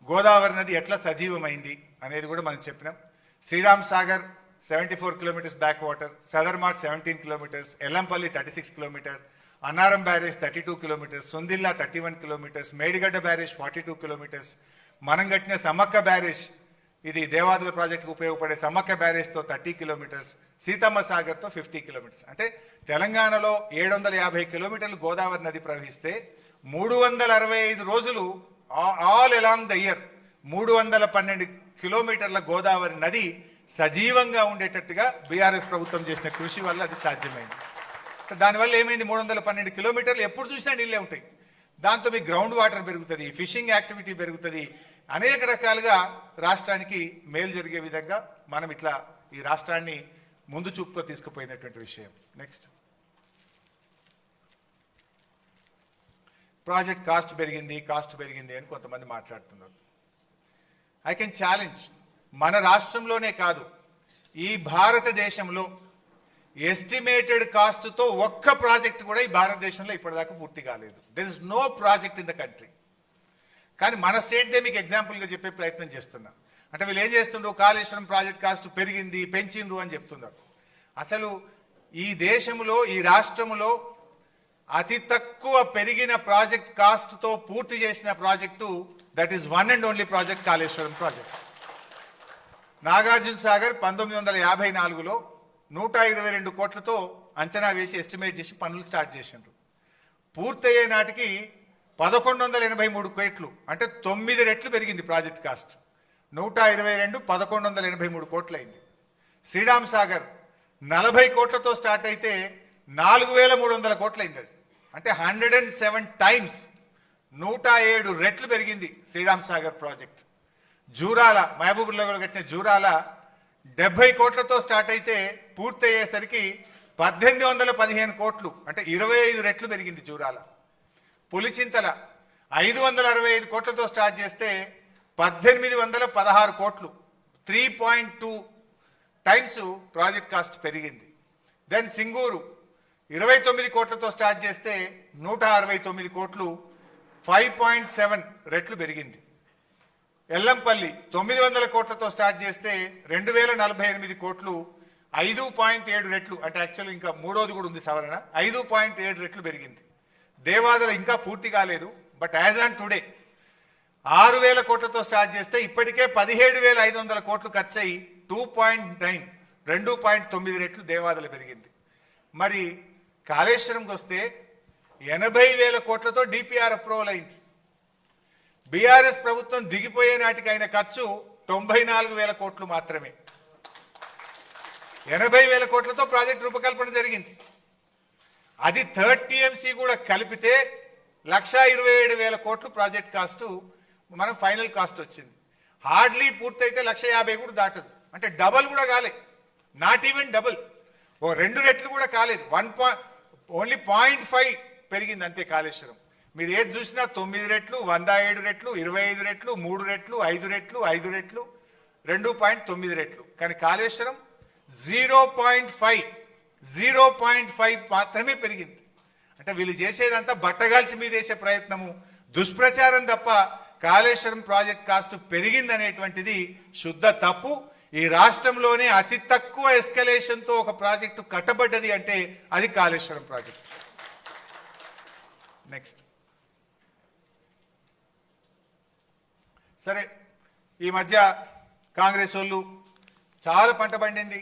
గోదావరి నది ఎట్లా సజీవమైంది అనేది కూడా మనం చెప్పినాం. Sriram Sagar 74 kilometers back water, Sadarmat 17 kilometers, Yellampalli 36 kilometers, Annaram barrage 32 kilometers, Sundilla 31 kilometers, Medigadda barrage 42 kilometers, మనం కట్టిన సమ్మక్క బ్యారేజ్, ఇది దేవాదుల ప్రాజెక్టుకు ఉపయోగపడే సమ్మక్క బ్యారేజ్తో 30 kilometers, సీతమ్మ సాగర్తో 50 kilometers. అంటే తెలంగాణలో 750 kilometers గోదావరి నది ప్రవహిస్తే 365 రోజులు all along the year 312 kilometers Godavari నది సజీవంగా ఉండేటట్టుగా బీఆర్ఎస్ ప్రభుత్వం చేసిన కృషి వల్ల అది సాధ్యమైంది. దానివల్ల ఏమైంది? 312 కిలోమీటర్లు ఎప్పుడు చూసినా నీళ్ళే ఉంటాయి. దాంతో మీ గ్రౌండ్ వాటర్ పెరుగుతుంది, ఫిషింగ్ యాక్టివిటీ పెరుగుతుంది, అనేక రకాలుగా రాష్ట్రానికి మేలు జరిగే విధంగా మనం ఇట్లా ఈ రాష్ట్రాన్ని ముందు చూపుతో తీసుకుపోయినటువంటి విషయం. నెక్స్ట్, ప్రాజెక్ట్ కాస్ట్ పెరిగింది అని కొంతమంది మాట్లాడుతున్నారు. ఐ కెన్ ఛాలెంజ్, మన రాష్ట్రంలోనే కాదు ఈ భారతదేశంలో ఎస్టిమేటెడ్ కాస్ట్తో ఒక్క ప్రాజెక్ట్ కూడా ఈ భారతదేశంలో ఇప్పటిదాకా పూర్తి కాలేదు. There is no project in the country. కానీ మన స్టేట్దే మీకు ఎగ్జాంపుల్గా చెప్పే ప్రయత్నం చేస్తున్నా. అంటే వీళ్ళు ఏం చేస్తుండ్రు? కాళేశ్వరం ప్రాజెక్ట్ కాస్ట్ పెంచిండ్రు అని చెప్తున్నారు. అసలు ఈ దేశంలో, ఈ రాష్ట్రంలో అతి తక్కువ పెరిగిన ప్రాజెక్ట్ కాస్ట్తో పూర్తి చేసిన project that is one and only project Kaleshwaram project. Nagarjuna Sagar 1954లో 122 కోట్లతో అంచనా వేసి ఎస్టిమేట్ చేసి పనులు స్టార్ట్ చేసిండ్రు. పూర్తయ్యే నాటికి 1183 కోట్లు, అంటే 9 రెట్లు పెరిగింది ప్రాజెక్ట్ కాస్ట్. 122 1183 కోట్లు అయింది. శ్రీరామ్ సాగర్ 40 కోట్లతో స్టార్ట్ అయితే 4300 కోట్లు అయింది. అది అంటే 107 టైమ్స్, 107 రెట్లు పెరిగింది శ్రీరామ్ సాగర్ ప్రాజెక్ట్. జూరాల, మహబూబ్నగర్లో కట్టిన జూరాల 70 కోట్లతో స్టార్ట్ అయితే పూర్తయ్యేసరికి 1815 కోట్లు, అంటే 25 రెట్లు పెరిగింది జూరాల. పులిచింతల 565 కోట్లతో స్టార్ట్ చేస్తే 1816 కోట్లు, 3.2 టైమ్స్ ప్రాజెక్ట్ కాస్ట్ పెరిగింది. దెన్ సింగూరు 29 కోట్లతో స్టార్ట్ చేస్తే 169 కోట్లు, 5.7 రెట్లు పెరిగింది. ఎల్లంపల్లి 900 కోట్లతో స్టార్ట్ చేస్తే 2048 కోట్లు, 5.7 రెట్లు, అంటే యాక్చువల్ ఇంకా మూడోది కూడా ఉంది సవరణ, 5.7 రెట్లు పెరిగింది. దేవాదుల ఇంకా పూర్తి కాలేదు, బట్ యాజ్ ఆన్ టుడే 6000 కోట్లతో స్టార్ట్ చేస్తే ఇప్పటికే 17,500 కోట్లు ఖర్చు అయ్యి 2.9 రెట్లు దేవాదుల పెరిగింది. మరి కాళేశ్వరంకి వస్తే 80,000 కోట్లతో డిపిఆర్ అప్రూవల్ అయింది. బీఆర్ఎస్ ప్రభుత్వం దిగిపోయే నాటికి అయిన ఖర్చు 94,000 కోట్లు మాత్రమే. 80,000 కోట్లతో ప్రాజెక్ట్ రూపకల్పన జరిగింది. అది 3rd TMC కూడా కలిపితే 1,27,000 కోట్లు ప్రాజెక్ట్ కాస్ట్ మనం ఫైనల్ కాస్ట్ వచ్చింది. హార్డ్లీ పూర్తయితే 1,50,000 కూడా దాటదు, అంటే డబల్ కూడా కాలే, నాట్ ఈవెన్ డబుల్, ఓ 2 రెట్లు కూడా కాలేదు. ఓన్లీ 0.5 పెరిగింది అంతే కాళేశ్వరం. మీరు ఏది చూసినా 9 రెట్లు, 107 రెట్లు, 25 రెట్లు, 3 రెట్లు, 5 రెట్లు, 5 రెట్లు, 2.9 రెట్లు. కానీ కాళేశ్వరం 0.5 మాత్రమే పెరిగింది. అంటే వీళ్ళు చేసేదంతా బట్టగాల్చి మీద వేసే ప్రయత్నము, దుష్ప్రచారం తప్ప కాళేశ్వరం ప్రాజెక్ట్ కాస్ట్ పెరిగిందనేటువంటిది శుద్ధ తప్పు. ఈ రాష్ట్రంలోనే అతి తక్కువ ఎస్కలేషన్తో ఒక ప్రాజెక్టు కట్టబడ్డది అంటే అది కాళేశ్వరం ప్రాజెక్ట్. నెక్స్ట్, సరే, ఈ మధ్య కాంగ్రెస్ వాళ్ళు చాలా పంట పండింది,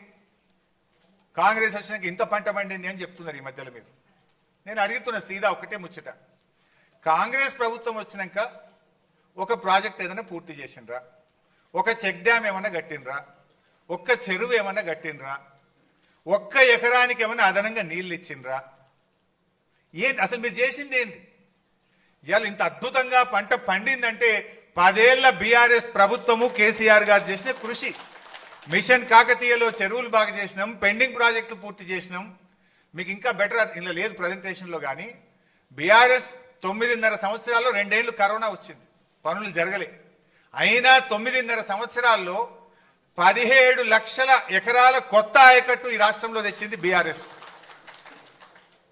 కాంగ్రెస్ వచ్చినాక ఇంత పంట పండింది అని చెప్తున్నారు ఈ మధ్యలో. మీరు, నేను అడుగుతున్న సీదా ఒకటే ముచ్చట, కాంగ్రెస్ ప్రభుత్వం వచ్చినాక ఒక ప్రాజెక్ట్ ఏదైనా పూర్తి చేసిండ్రా? ఒక చెక్ డ్యామ్ ఏమన్నా కట్టినరా? ఒక్క చెరువు ఏమన్నా కట్టినరా? ఒక్క ఎకరానికి ఏమన్నా అదనంగా నీళ్ళు ఇచ్చిండ్రా? ఏంది అసలు మీరు చేసింది ఏంది? ఇవాళ ఇంత అద్భుతంగా పంట పండిందంటే 10 ఏళ్ల బీఆర్ఎస్ ప్రభుత్వము, కేసీఆర్ గారు చేసిన కృషి. మిషన్ కాకతీయలో చెరువులు బాగా చేసినాం, పెండింగ్ ప్రాజెక్టులు పూర్తి చేసినాం. మీకు ఇంకా బెటర్ ఇలా లేదు ప్రజెంటేషన్లో, కానీ బీఆర్ఎస్ 9.5 సంవత్సరాల్లో 2 ఏళ్ళు కరోనా వచ్చింది, పనులు జరగలే. అయినా 9.5 సంవత్సరాల్లో 17 లక్షల ఎకరాల కొత్త ఆయకట్టు ఈ రాష్ట్రంలో తెచ్చింది బీఆర్ఎస్.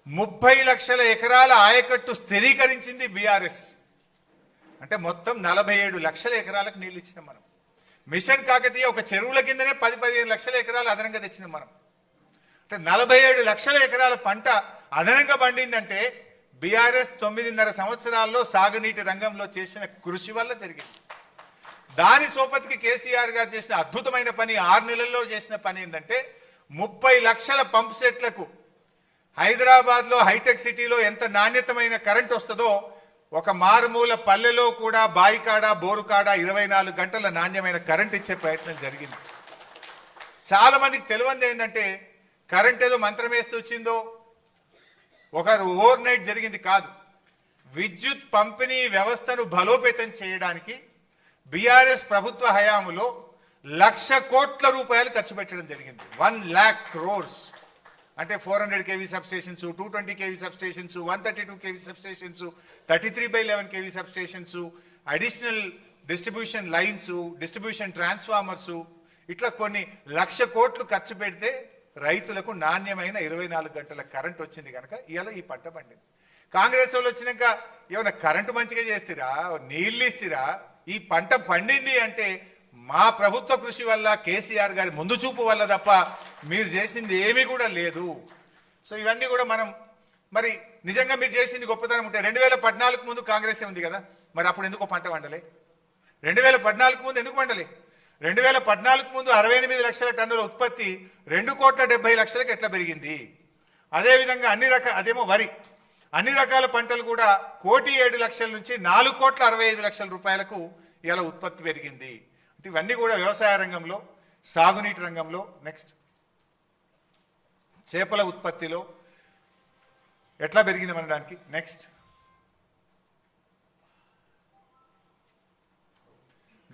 30 లక్షల ఎకరాల ఆయకట్టు స్థిరీకరించింది బీఆర్ఎస్. అంటే మొత్తం 47 లక్షల ఎకరాలకు నీళ్ళు ఇచ్చినాం మనం. మిషన్ కాకతీయ ఒక చెరువుల కిందనే 10-15 లక్షల ఎకరాలు అదనంగా తెచ్చినాం మనం. అంటే 47 లక్షల ఎకరాల పంట అదనంగా పండిందంటే బీఆర్ఎస్ 9.5 సంవత్సరాల్లో సాగునీటి రంగంలో చేసిన కృషి వల్ల జరిగింది. దాని సోపతికి కేసీఆర్ గారు చేసిన అద్భుతమైన పని, 6 నెలల్లో చేసిన పని ఏంటంటే 30 లక్షల పంప్ సెట్లకు హైదరాబాద్లో హైటెక్ సిటీలో ఎంత నాణ్యతమైన కరెంట్ వస్తుందో ఒక మారుమూల పల్లెలో కూడా బాయికాడ, బోరుకాడ 24 గంటల నాణ్యమైన కరెంట్ ఇచ్చే ప్రయత్నం జరిగింది. చాలా మందికి తెలియంది ఏంటంటే కరెంట్ ఏదో మంత్రం వేస్తూ వచ్చిందో, ఒక ఓవర్ నైట్ జరిగింది కాదు. విద్యుత్ పంపిణీ వ్యవస్థను బలోపేతం చేయడానికి బీఆర్ఎస్ ప్రభుత్వ హయాంలో 1,00,000 కోట్ల రూపాయలు ఖర్చు పెట్టడం జరిగింది. 1,00,000 crores. అంటే 400 kV substations, 220 kV substations, 132 kV substations, 33/11 kV substations, additional distribution lines, distribution transformers, ఇట్లా కొన్ని 1,00,000 కోట్లు ఖర్చు పెడితే రైతులకు నాణ్యమైన 24 గంటల కరెంట్ వచ్చింది కనుక ఇవాళ ఈ పంట పండింది. కాంగ్రెస్ వాళ్ళు వచ్చినాక ఏమైనా కరెంటు మంచిగా చేస్తారా, నీళ్ళు ఇస్తారా? ఈ పంట పండింది అంటే మా ప్రభుత్వ కృషి వల్ల, కేసీఆర్ గారి ముందు చూపు వల్ల తప్ప మీరు చేసింది ఏమీ కూడా లేదు. సో ఇవన్నీ కూడా మనం మరి నిజంగా మీరు చేసింది గొప్పతనం ఉంటే 2014 ముందు కాంగ్రెస్ ఉంది కదా, మరి అప్పుడు ఎందుకో పంట పండలే? 2014 ముందు ఎందుకు పండలే? 2014 ముందు 68 లక్షల టన్నుల ఉత్పత్తి 2,70,00,000 ఎట్లా పెరిగింది? అదేవిధంగా అదేమో వరి, అన్ని రకాల పంటలు కూడా 1,07,00,000 నుంచి 4,65,00,000 రూపాయలకు ఇలా ఉత్పత్తి పెరిగింది. ఇవన్నీ కూడా వ్యవసాయ రంగంలో, సాగునీటి రంగంలో, నెక్స్ట్ చేపల ఉత్పత్తిలో ఎట్లా పెరిగింది అనడానికి, నెక్స్ట్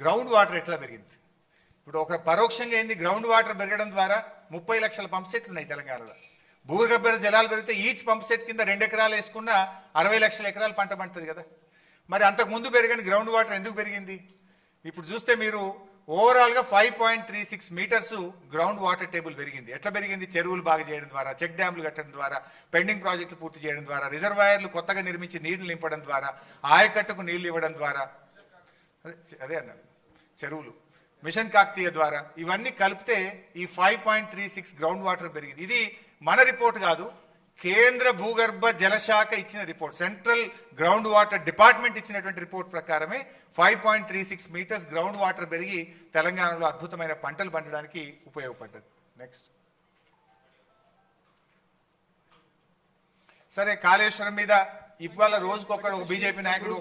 గ్రౌండ్ వాటర్ ఎట్లా పెరిగింది. ఇప్పుడు ఒక పరోక్షంగా ఏంది, గ్రౌండ్ వాటర్ పెరగడం ద్వారా 30 లక్షల పంప్ సెట్లు ఉన్నాయి తెలంగాణలో. భూగర్భ జలాలు పెరిగితే ఈచ్ పంప్ సెట్ కింద 2 ఎకరాలు వేసుకున్న 60 లక్షల ఎకరాలు పంట పండుతుంది కదా. మరి అంతకుముందు పెరగని గ్రౌండ్ వాటర్ ఎందుకు పెరిగింది? ఇప్పుడు చూస్తే మీరు ఓవరాల్గా 5.36 మీటర్స్ గ్రౌండ్ వాటర్ టేబుల్ పెరిగింది. ఎట్లా పెరిగింది? చెరువులు బాగా చేయడం ద్వారా, చెక్ డ్యామ్లు కట్టడం ద్వారా, పెండింగ్ ప్రాజెక్టులు పూర్తి చేయడం ద్వారా, రిజర్వాయర్లు కొత్తగా నిర్మించి నీళ్లు నింపడం ద్వారా, ఆయకట్టుకు నీళ్లు ఇవ్వడం ద్వారా, అదే అన్నాను, చెరువులు, మిషన్ కాకతీయ ద్వారా, ఇవన్నీ కలిపితే ఈ 5.36 గ్రౌండ్ వాటర్ పెరిగింది. ఇది మన రిపోర్ట్ కాదు, కేంద్ర భూగర్భ జలశాఖ ఇచ్చిన report, central ground water department ఇచ్చినటువంటి రిపోర్ట్ ప్రకారమే 5.36 మీటర్స్ గ్రౌండ్ వాటర్ పెరిగి తెలంగాణలో అద్భుతమైన పంటలు పండడానికి ఉపయోగపడ్డది. నెక్స్ట్, సరే కాళేశ్వరం మీద ఇవాళ రోజుకొకడు ఒక బీజేపీ నాయకుడు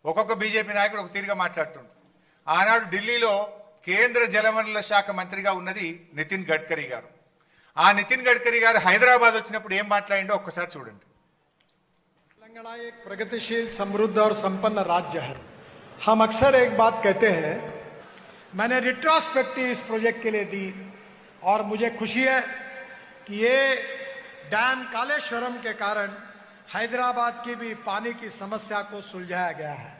ఒక్కొక్క బీజేపీ నాయకుడు ఒక తీరుగా మాట్లాడుతుండు. ఆనాడు ఢిల్లీలో కేంద్ర జలవనరుల శాఖ మంత్రిగా ఉన్నది నితిన్ గడ్కరీ గారు. ఆ నితిన్ గడ్కరీ గారు హైదరాబాద్ వచ్చినప్పుడు ఏం మాట్లాడిండో ఒక్కసారి చూడండి. तेलंगाना एक प्रगतिशील, समृद्ध और संपन्न राज्य है. हम अक्सर एक बात कहते हैं, मैंने रिट्रोस्पेक्टिव इस प्रोजेक्ट के लिए दी और मुझे खुशी है कि ये डैम कालेश्वरम के कारण हैदराबाद की भी पानी की समस्या को सुलझाया गया है.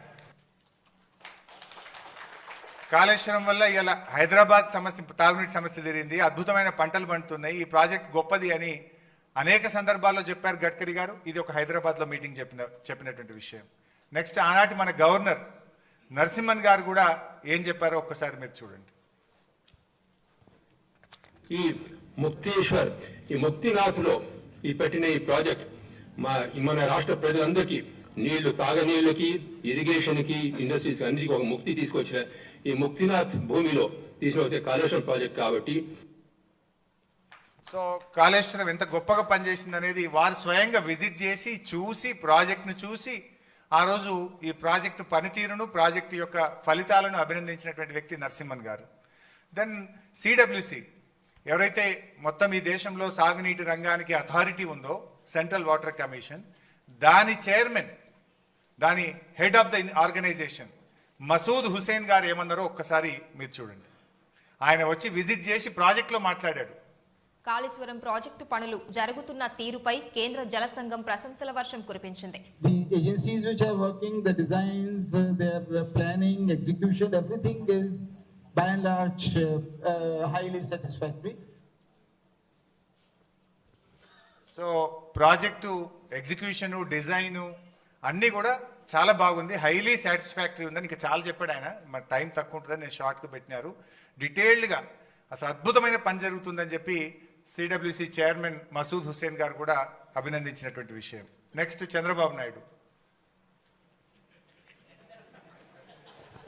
కాళేశ్వరం వల్ల ఇలా హైదరాబాద్ సమస్య, తాగునీటి సమస్య తీరింది, అద్భుతమైన పంటలు పండుతున్నాయి, ఈ ప్రాజెక్ట్ గొప్పది అని అనేక సందర్భాల్లో చెప్పారు గడ్కరీ గారు. ఇది ఒక హైదరాబాద్లో మీటింగ్ చెప్పినటువంటి విషయం. నెక్స్ట్, ఆనాటి మన గవర్నర్ నరసింహన్ గారు కూడా ఏం చెప్పారో ఒక్కసారి మీరు చూడండి. ఈ ముక్తేశ్వర్, ఈ ముక్తినాథ్లో ఈ పెట్టిన ఈ ప్రాజెక్ట్ మన రాష్ట్ర ప్రజలందరికీ నీళ్లు, తాగనీళ్ళకి, ఇరిగేషన్ కి, ఇండస్ట్రీస్ అన్నిటికీ ఒక ముక్తి తీసుకొచ్చిన ఈ ముక్తినాథ్ భూమిలో తీసుకొచ్చే కాళేశ్వరం ప్రాజెక్ట్ కాబట్టి, సో కాళేశ్వరం ఎంత గొప్పగా పనిచేసింది అనేది వారు స్వయంగా విజిట్ చేసి చూసి, ప్రాజెక్ట్ను చూసి, ఆ రోజు ఈ ప్రాజెక్టు పనితీరును, ప్రాజెక్టు యొక్క ఫలితాలను అభినందించినటువంటి వ్యక్తి నరసింహన్ గారు. దెన్ సిడబ్ల్యూసి, ఎవరైతే మొత్తం ఈ దేశంలో సాగునీటి రంగానికి అథారిటీ ఉందో, సెంట్రల్ వాటర్ కమిషన్, దాని చైర్మన్, దాని head of the organisation Masood Hussain garu ఏమన్నారో ఒక్కసారి మీరు చూడండి. ఆయన వచ్చి విజిట్ చేసి ప్రాజెక్టులో మాట్లాడాడు. కాళేశ్వరం ప్రాజెక్టు పనులు జరుగుతున్న తీరుపై కేంద్ర జల సంఘం ప్రశంసల వర్షం కురిపించింది. The agencies which are working, the designs, their planning, execution, everything is by and large highly satisfactory. So project execution, design అన్నీ కూడా చాలా బాగుంది, హైలీ సాటిస్ఫాక్టరీ ఉందని ఇంకా చాలా చెప్పాడు ఆయన. మన టైం తక్కువ ఉంటుందని నేను షార్ట్గా పెట్టినారు. డీటెయిల్డ్గా అసలు అద్భుతమైన పని జరుగుతుందని చెప్పి సిడబ్ల్యూసి చైర్మన్ మసూద్ హుసేన్ గారు కూడా అభినందించినటువంటి విషయం. నెక్స్ట్, చంద్రబాబు నాయుడు.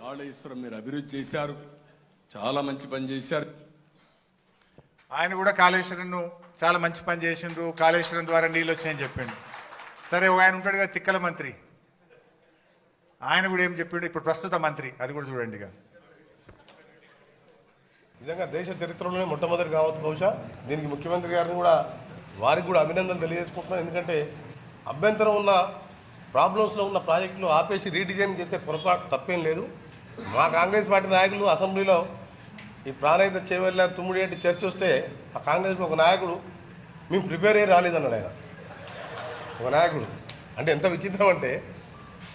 కాళేశ్వరం మీరు అభివృద్ధి చేశారు, చాలా మంచి పని చేశారు. ఆయన కూడా కాళేశ్వరంను చాలా మంచి పని చేసిండ్రు, కాళేశ్వరం ద్వారా నీళ్ళు వచ్చాయని చెప్పిండు. సరే, ఆయన ఉంటాడు కదా తిక్కల మంత్రి, ఆయన కూడా ఏం చెప్పిండు, ఇప్పుడు ప్రస్తుత మంత్రి, అది కూడా చూడండి. నిజంగా దేశ చరిత్రలోనే మొట్టమొదటి కావచ్చు బహుశా. దీనికి ముఖ్యమంత్రి గారిని కూడా వారికి కూడా అభినందనలు తెలియజేసుకుంటున్నాను. ఎందుకంటే అభ్యంతరం ఉన్న ప్రాబ్లమ్స్లో ఉన్న ప్రాజెక్టులు ఆపేసి రీడిజైన్ చేస్తే పొరపాటు తప్పేం లేదు. మా కాంగ్రెస్ పార్టీ నాయకులు అసెంబ్లీలో ఈ ప్రాణహిత చేవెళ్ళ తుమ్మిడిగడ్డి చర్చ వస్తే ఆ కాంగ్రెస్ ఒక నాయకుడు మేము ప్రిపేర్ అయ్యి రాలేదన్నాడు. ఆయన ఒక నాయకుడు అంటే ఎంత విచిత్రం అంటే,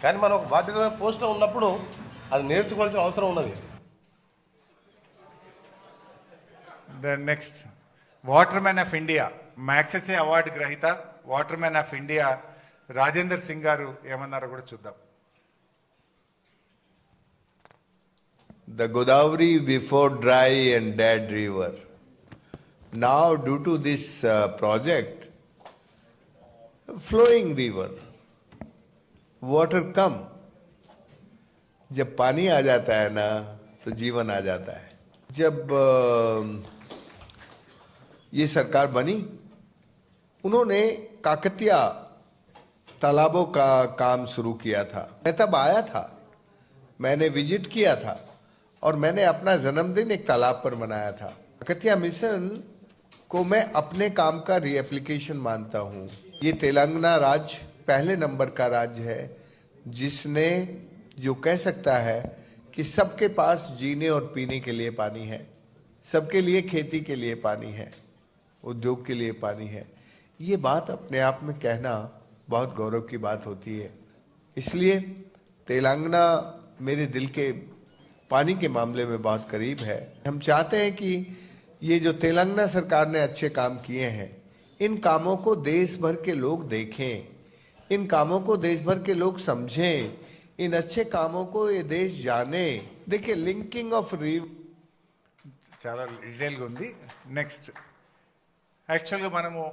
కానీ మనం ఒక బాధ్యతమైన పోస్ట్లో ఉన్నప్పుడు అది నేర్చుకోవాల్సిన అవసరం ఉన్నది. The next waterman of India Magsaysay award గ్రహీత waterman of India Rajender Singh garu ఏమన్నారో కూడా చూద్దాం. The Godavari before dry and dead river. Now due to this project, flowing river, water come. जब पानी आ जाता है ना तो जीवन आ जाता है. जब ये सरकार बनी उन्होंने काकतिया तालाबों का काम शुरू किया था. मैं तब आया था, मैंने विजिट किया था और मैंने अपना जन्मदिन एक तालाब पर मनाया था. काकतिया मिशन को मैं अपने काम का रीएप्लीकेशन मानता हूँ. ये तेलंगाना राज्य पहले नंबर का राज्य है जिसने जो कह सकता है कि सबके पास जीने और पीने के लिए पानी है, सबके लिए खेती के लिए पानी है, उद्योग के लिए पानी है. ये बात अपने आप में कहना बहुत गौरव की बात होती है. इसलिए तेलंगाना मेरे दिल के पानी के मामले में बहुत करीब है. हम चाहते हैं कि ये जो तेलंगाना सरकार ने अच्छे काम किए हैं, इन कामों को देश भर के लोग देखें, इन कामों को देश भर के लोग समझें, इन अच्छे कामों को ये देश जाने. देखिए लिंकिंग ऑफ रिवर చాలా డీటెయిల్గా ఉంది. నెక్స్ట్ యాక్చువల్గా మనము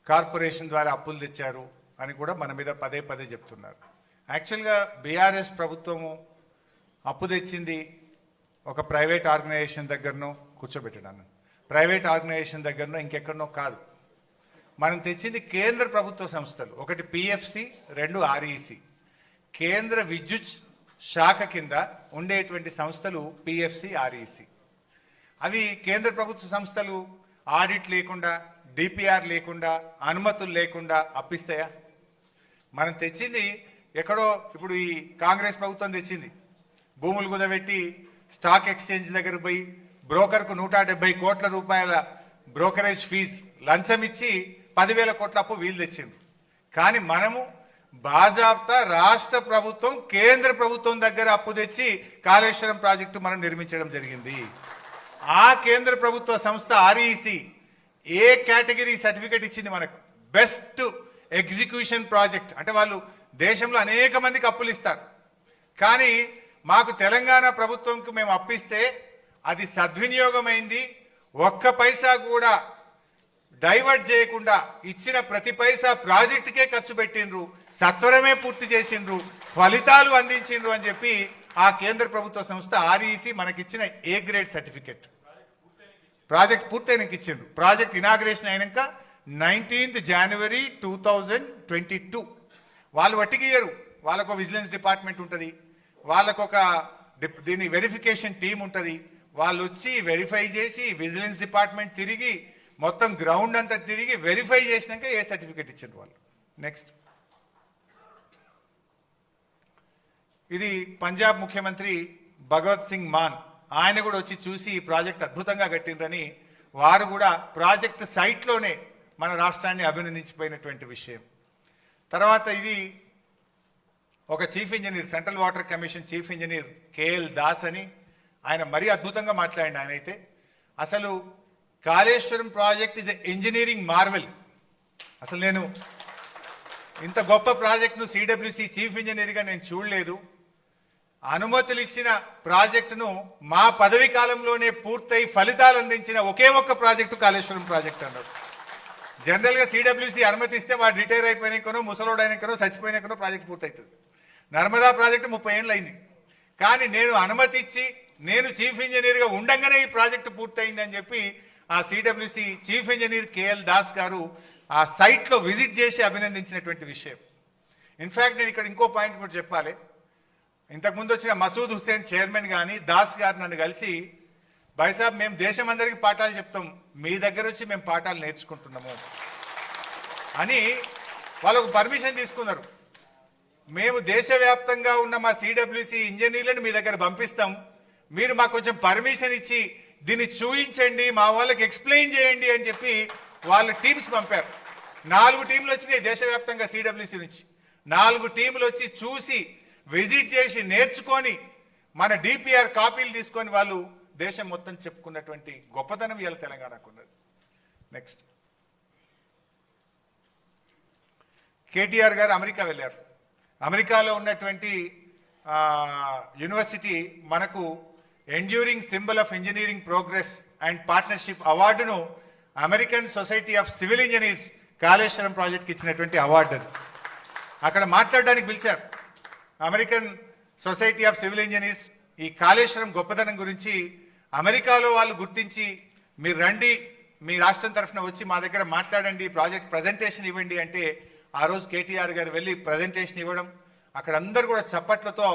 కార్పొరేషన్ ద్వారా అప్పులు తెచ్చారు అని కూడా మన మీద పదే పదే చెప్తున్నారు. యాక్చువల్గా బీఆర్ఎస్ ప్రభుత్వము అప్పు తెచ్చింది ఒక ప్రైవేట్ ఆర్గనైజేషన్ దగ్గరనో కూర్చోబెట్టడాను, ప్రైవేట్ ఆర్గనైజేషన్ దగ్గరనో ఇంకెక్కడనో కాదు. మనం తెచ్చింది కేంద్ర ప్రభుత్వ సంస్థలు, ఒకటి పిఎఫ్సి, రెండు ఆర్ఈసి. కేంద్ర విద్యుత్ శాఖ కింద ఉండేటువంటి సంస్థలు పిఎఫ్సి, ఆర్ఈసి. అవి కేంద్ర ప్రభుత్వ సంస్థలు ఆడిట్ లేకుండా, డిపిఆర్ లేకుండా, అనుమతులు లేకుండా అప్పిస్తాయా? మనం తెచ్చింది ఎక్కడో, ఇప్పుడు ఈ కాంగ్రెస్ ప్రభుత్వం తెచ్చింది భూములు కుదబెట్టి స్టాక్ ఎక్స్చేంజ్ దగ్గర పోయి బ్రోకర్కు 170 కోట్ల రూపాయల బ్రోకరేజ్ ఫీజు లంచం ఇచ్చి 10,000 కోట్ల అప్పు వీలు తెచ్చింది. కానీ మనము బాజాబ్తా రాష్ట్ర ప్రభుత్వం కేంద్ర ప్రభుత్వం దగ్గర అప్పు తెచ్చి కాళేశ్వరం ప్రాజెక్టు మనం నిర్మించడం జరిగింది. ఆ కేంద్ర ప్రభుత్వ సంస్థ ఆర్ఈసి ఏ కేటగిరీ సర్టిఫికెట్ ఇచ్చింది మనకు? Best execution project. అంటే వాళ్ళు దేశంలో అనేక మందికి అప్పులు ఇస్తారు, కానీ మాకు తెలంగాణ ప్రభుత్వంకు మేము అప్పిస్తే అది సద్వినియోగమైంది. ఒక్క పైసా కూడా డైవర్ట్ చేయకుండా ఇచ్చిన ప్రతి పైసా ప్రాజెక్టుకే ఖర్చు పెట్టిండ్రు, సత్వరమే పూర్తి చేసిండ్రు, ఫలితాలు అందించిండ్రు అని చెప్పి ఆ కేంద్ర ప్రభుత్వ సంస్థ ఆర్ఈసి మనకిచ్చిన ఏ గ్రేడ్ సర్టిఫికెట్. ప్రాజెక్ట్ పూర్తయినాక ఇచ్చిండ్రు. ప్రాజెక్ట్ ఇనాగ్రేషన్ అయినాక 19th January 2022. వాళ్ళు వట్టిగియ్యరు, వాళ్ళకు విజిలెన్స్ డిపార్ట్మెంట్ ఉంటుంది, వాళ్ళకు ఒక దీని వెరిఫికేషన్ టీం ఉంటుంది. వాళ్ళు వచ్చి వెరిఫై చేసి విజిలెన్స్ డిపార్ట్మెంట్ తిరిగి మొత్తం గ్రౌండ్ అంతా తిరిగి వెరిఫై చేసినాక ఏ సర్టిఫికెట్ ఇచ్చిండ్రు వాళ్ళు. నెక్స్ట్, ఇది పంజాబ్ ముఖ్యమంత్రి భగవత్ సింగ్ మాన్, ఆయన కూడా వచ్చి చూసి ఈ ప్రాజెక్ట్ అద్భుతంగా కట్టిండ్రని వారు కూడా ప్రాజెక్ట్ సైట్లోనే మన రాష్ట్రాన్ని అభినందించిపోయినటువంటి విషయం. తర్వాత ఇది ఒక chief engineer, central water commission chief engineer KL Das అని, ఆయన మరీ అద్భుతంగా మాట్లాడింది. ఆయన అయితే అసలు Kaleshwaram project is engineering Marvel. అసలు నేను ఇంత గొప్ప ప్రాజెక్టును సిడబ్ల్యూసి చీఫ్ ఇంజనీర్గా నేను చూడలేదు. అనుమతులు ఇచ్చిన ప్రాజెక్టును మా పదవి కాలంలోనే పూర్తయి ఫలితాలు అందించిన ఒకే ఒక్క ప్రాజెక్టు కాళేశ్వరం ప్రాజెక్ట్ అన్నాడు. జనరల్గా సిడబ్ల్యూసి అనుమతిస్తే వాడు రిటైర్ అయిపోయినాకనో, ముసలోడైనాకనో, చచ్చిపోయినాకనో ప్రాజెక్ట్ పూర్తవుతుంది. నర్మదా ప్రాజెక్టు 30 ఏళ్ళు అయింది, కానీ నేను అనుమతి ఇచ్చి నేను చీఫ్ ఇంజనీర్గా ఉండంగానే ఈ ప్రాజెక్టు పూర్తయిందని చెప్పి ఆ CWC chief engineer KL Das గారు ఆ సైట్లో విజిట్ చేసి అభినందించినటువంటి విషయం. ఇన్ఫ్యాక్ట్ నేను ఇక్కడ ఇంకో పాయింట్ కూడా చెప్పాలి. ఇంతకుముందు వచ్చిన మసూద్ హుస్సేన్ చైర్మన్ కానీ దాస్ గారు నన్ను కలిసి భాయ్సాబ్ మేము దేశం అందరికీ పాఠాలు చెప్తాం, మీ దగ్గర వచ్చి మేము పాఠాలు నేర్చుకుంటున్నాము అని వాళ్ళకు పర్మిషన్ తీసుకున్నారు. మేము దేశవ్యాప్తంగా ఉన్న మా సిడబ్ల్యూసి ఇంజనీర్లను మీ దగ్గర పంపిస్తాం, మీరు మాకు కొంచెం పర్మిషన్ ఇచ్చి దీన్ని చూయించండి, మా వాళ్ళకి ఎక్స్ప్లెయిన్ చేయండి అని చెప్పి వాళ్ళ టీమ్స్ పంపారు. 4 టీంలు వచ్చినాయి దేశవ్యాప్తంగా సిడబ్ల్యూసి నుంచి. 4 టీంలు వచ్చి చూసి విజిట్ చేసి నేర్చుకొని మన డిపిఆర్ కాపీలు తీసుకొని వాళ్ళు దేశం మొత్తం చెప్పుకున్నటువంటి గొప్పతనం ఇవాళ తెలంగాణకు ఉన్నది. నెక్స్ట్, కేటీఆర్ గారు అమెరికా వెళ్ళారు. అమెరికాలో ఉన్నటువంటి యూనివర్సిటీ మనకు enduring symbol of engineering progress and partnership అవార్డును American society of civil engineers Kaleshwaram ప్రాజెక్ట్కి ఇచ్చినటువంటి అవార్డు అది. అక్కడ మాట్లాడడానికి పిలిచారు American society of civil engineers. ఈ కాళేశ్వరం గొప్పతనం గురించి అమెరికాలో వాళ్ళు గుర్తించి మీరు రండి, మీ రాష్ట్రం తరఫున వచ్చి మా దగ్గర మాట్లాడండి, ప్రాజెక్ట్ ప్రజెంటేషన్ ఇవ్వండి అంటే ఆ రోజు కేటీఆర్ గారు వెళ్ళి ప్రజెంటేషన్ ఇవ్వడం, అక్కడ అందరు కూడా చప్పట్లతో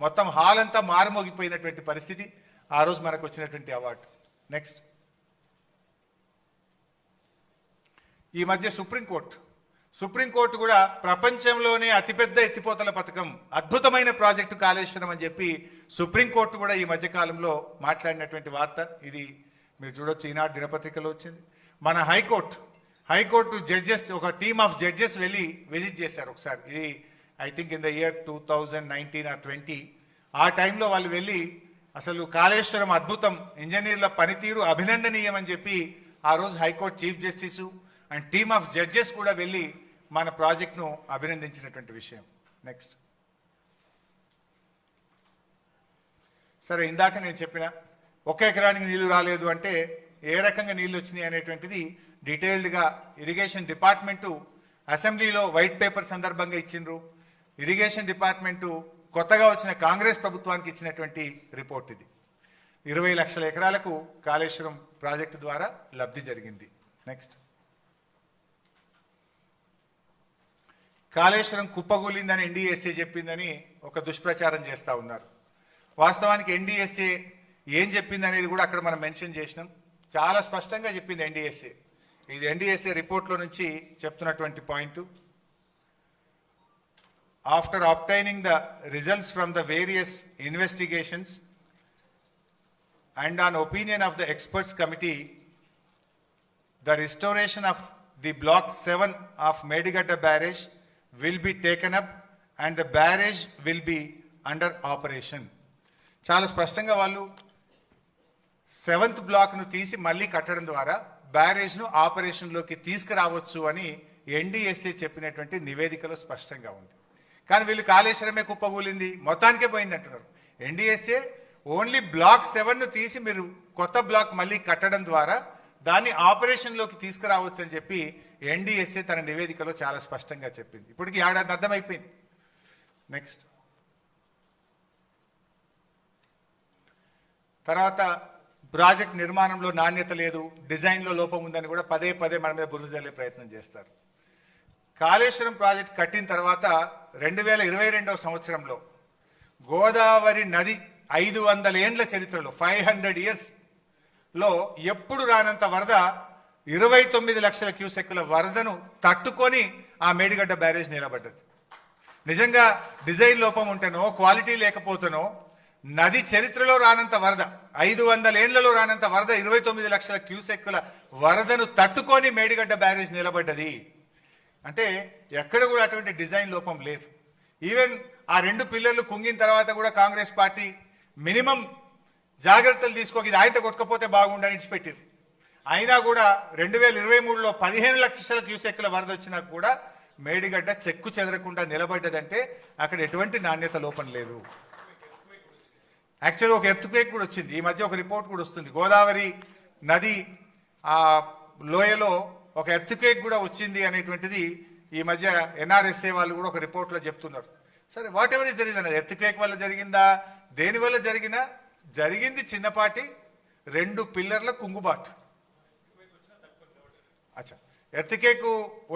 మొత్తం హాల్ అంతా మారుమోగిపోయినటువంటి పరిస్థితి. ఆ రోజు మనకు వచ్చినటువంటి అవార్డు. నెక్స్ట్, ఈ మధ్య సుప్రీంకోర్టు కూడా ప్రపంచంలోనే అతిపెద్ద ఎత్తిపోతల పథకం, అద్భుతమైన ప్రాజెక్టు కాళేశ్వరం అని చెప్పి సుప్రీంకోర్టు కూడా ఈ మధ్య కాలంలో మాట్లాడినటువంటి వార్త. ఇది మీరు చూడొచ్చు, ఈనాడు దినపత్రికలో వచ్చింది. మన హైకోర్టు జడ్జెస్, ఒక టీమ్ ఆఫ్ జడ్జెస్ వెళ్ళి విజిట్ చేశారు ఒకసారి. ఇది I think in the year 2019 or 20. ఆ టైంలో వాళ్ళు వెళ్ళి అసలు కాళేశ్వరం అద్భుతం, ఇంజనీర్ల పనితీరు అభినందనీయం అని చెప్పి ఆ రోజు high court chief justice and team of judges కూడా వెళ్ళి మన ప్రాజెక్ట్ను అభినందించినటువంటి విషయం. నెక్స్ట్, సరే ఇందాక నేను చెప్పిన 1 ఎకరానికి నీళ్లు రాలేదు అంటే ఏ రకంగా నీళ్లు వచ్చినాయి అనేటువంటిది డీటెయిల్డ్గా ఇరిగేషన్ డిపార్ట్మెంటు అసెంబ్లీలో వైట్ పేపర్ సందర్భంగా ఇచ్చిండ్రు. ఇరిగేషన్ డిపార్ట్మెంటు కొత్తగా వచ్చిన కాంగ్రెస్ ప్రభుత్వానికి ఇచ్చినటువంటి రిపోర్ట్ ఇది. 20 లక్షల ఎకరాలకు కాళేశ్వరం ప్రాజెక్టు ద్వారా లబ్ధి జరిగింది. నెక్స్ట్, కాళేశ్వరం కుప్పగూలిందని ఎన్డీఎస్ఏ చెప్పిందని ఒక దుష్ప్రచారం చేస్తూ ఉన్నారు. వాస్తవానికి ఎన్డీఎస్ఏ ఏం చెప్పింది అనేది కూడా అక్కడ మనం మెన్షన్ చేసినాం. చాలా స్పష్టంగా చెప్పింది ఎన్డీఎస్ఏ. ఇది ఎన్డీఎస్ఏ రిపోర్ట్లో నుంచి చెప్తున్నటువంటి point. After obtaining the results from the various investigations and on opinion of the experts committee, the restoration of the block 7 of Medigadda barrage will be taken up and the barrage will be under operation. చాలా స్పష్టంగా వాళ్ళు 7th బ్లాక్ను తీసి మళ్ళీ కట్టడం ద్వారా బ్యారేజ్ను ఆపరేషన్లోకి తీసుకురావచ్చు అని ఎన్డీఎస్ఏ చెప్పినటువంటి నివేదికలో స్పష్టంగా ఉంది. కానీ వీళ్ళు కాళేశ్వరమే కుప్పగూలింది, మొత్తానికే పోయింది అంటున్నారు. ఎన్డీఎస్ఏ ఓన్లీ బ్లాక్ 7ను తీసి మీరు కొత్త బ్లాక్ మళ్ళీ కట్టడం ద్వారా దాన్ని ఆపరేషన్లోకి తీసుకురావచ్చు అని చెప్పి ఎన్డీఎస్ఏ తన నివేదికలో చాలా స్పష్టంగా చెప్పింది. ఇప్పటికి ఏడాది అర్థమైపోయింది. నెక్స్ట్, తర్వాత ప్రాజెక్ట్ నిర్మాణంలో నాణ్యత లేదు, డిజైన్లో లోపం ఉందని కూడా పదే మన మీద బురద జల్లే ప్రయత్నం చేస్తారు. కాళేశ్వరం ప్రాజెక్ట్ కట్టిన తర్వాత 2022వ సంవత్సరంలో గోదావరి నది 500 ఏండ్ల చరిత్రలో 500 yearsలో ఎప్పుడు రానంత వరద 29 లక్షల క్యూసెక్కుల వరదను తట్టుకొని ఆ మేడిగడ్డ బ్యారేజ్ నిలబడ్డది. నిజంగా డిజైన్ లోపం ఉంటేనో క్వాలిటీ లేకపోతేనో నది చరిత్రలో రానంత వరద, 500 ఏండ్లలో రానంత వరద 29 లక్షల క్యూసెక్కుల వరదను తట్టుకొని మేడిగడ్డ బ్యారేజ్ నిలబడ్డది. అంటే ఎక్కడ కూడా అటువంటి డిజైన్ లోపం లేదు. ఈవెన్ ఆ 2 పిల్లర్లు కుంగిన తర్వాత కూడా కాంగ్రెస్ పార్టీ మినిమం జాగ్రత్తలు తీసుకోక ఇది ఆయన కొట్టకపోతే బాగుండని ఇచ్చిపెట్టారు. అయినా కూడా 2023లో 15 లక్షల క్యూసెక్కుల వరద వచ్చినా కూడా మేడిగడ్డ చెక్కు చెదరకుండా నిలబడ్డదంటే అక్కడ ఎటువంటి నాణ్యత లోపం లేదు. యాక్చువల్గా ఒక ఎర్త్క్వేక్ కూడా వచ్చింది. ఈ మధ్య ఒక రిపోర్ట్ కూడా వస్తుంది, గోదావరి నది ఆ లోయలో ఒక ఎర్త్క్వేక్ కూడా వచ్చింది అనేటువంటిది ఈ మధ్య ఎన్ఆర్ఎస్ఏ వాళ్ళు కూడా ఒక రిపోర్ట్లో చెప్తున్నారు. సరే, what ever is the reason, earthquake వల్ల జరిగిందా, దేని వల్ల జరిగింది చిన్నపాటి 2 పిల్లర్ల కుంగుబాటు. అచ్చా, ఎర్త్క్వేక్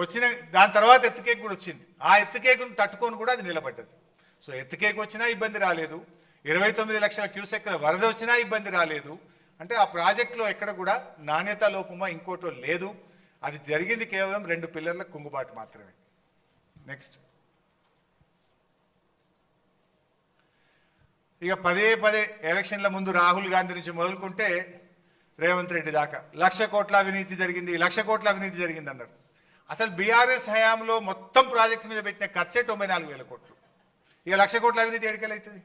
వచ్చిన దాని తర్వాత ఎర్త్క్వేక్ కూడా వచ్చింది. ఆ ఎర్త్క్వేక్ను తట్టుకొని కూడా అది నిలబడ్డది. సో ఎర్త్క్వేక్ వచ్చినా ఇబ్బంది రాలేదు, 29 లక్షల క్యూసెక్కుల వరద వచ్చినా ఇబ్బంది రాలేదు. అంటే ఆ ప్రాజెక్టులో ఎక్కడ కూడా నాణ్యత లోపమో ఇంకోటో లేదు. అది జరిగింది కేవలం 2 పిల్లర్ల కుంగుబాటు మాత్రమే. నెక్స్ట్. ఇక పదే ఎలక్షన్ల ముందు రాహుల్ గాంధీ నుంచి మొదలుకుంటే రేవంత్ రెడ్డి దాకా 1,00,000 కోట్ల అవినీతి జరిగింది, 1,00,000 కోట్ల అవినీతి జరిగింది అన్నారు. అసలు బీఆర్ఎస్ హయాంలో మొత్తం ప్రాజెక్టు మీద పెట్టిన ఖర్చే 94,000 కోట్లు. ఇక 1,00,000 కోట్ల అవినీతి ఎడికెళ్ళవుతుంది?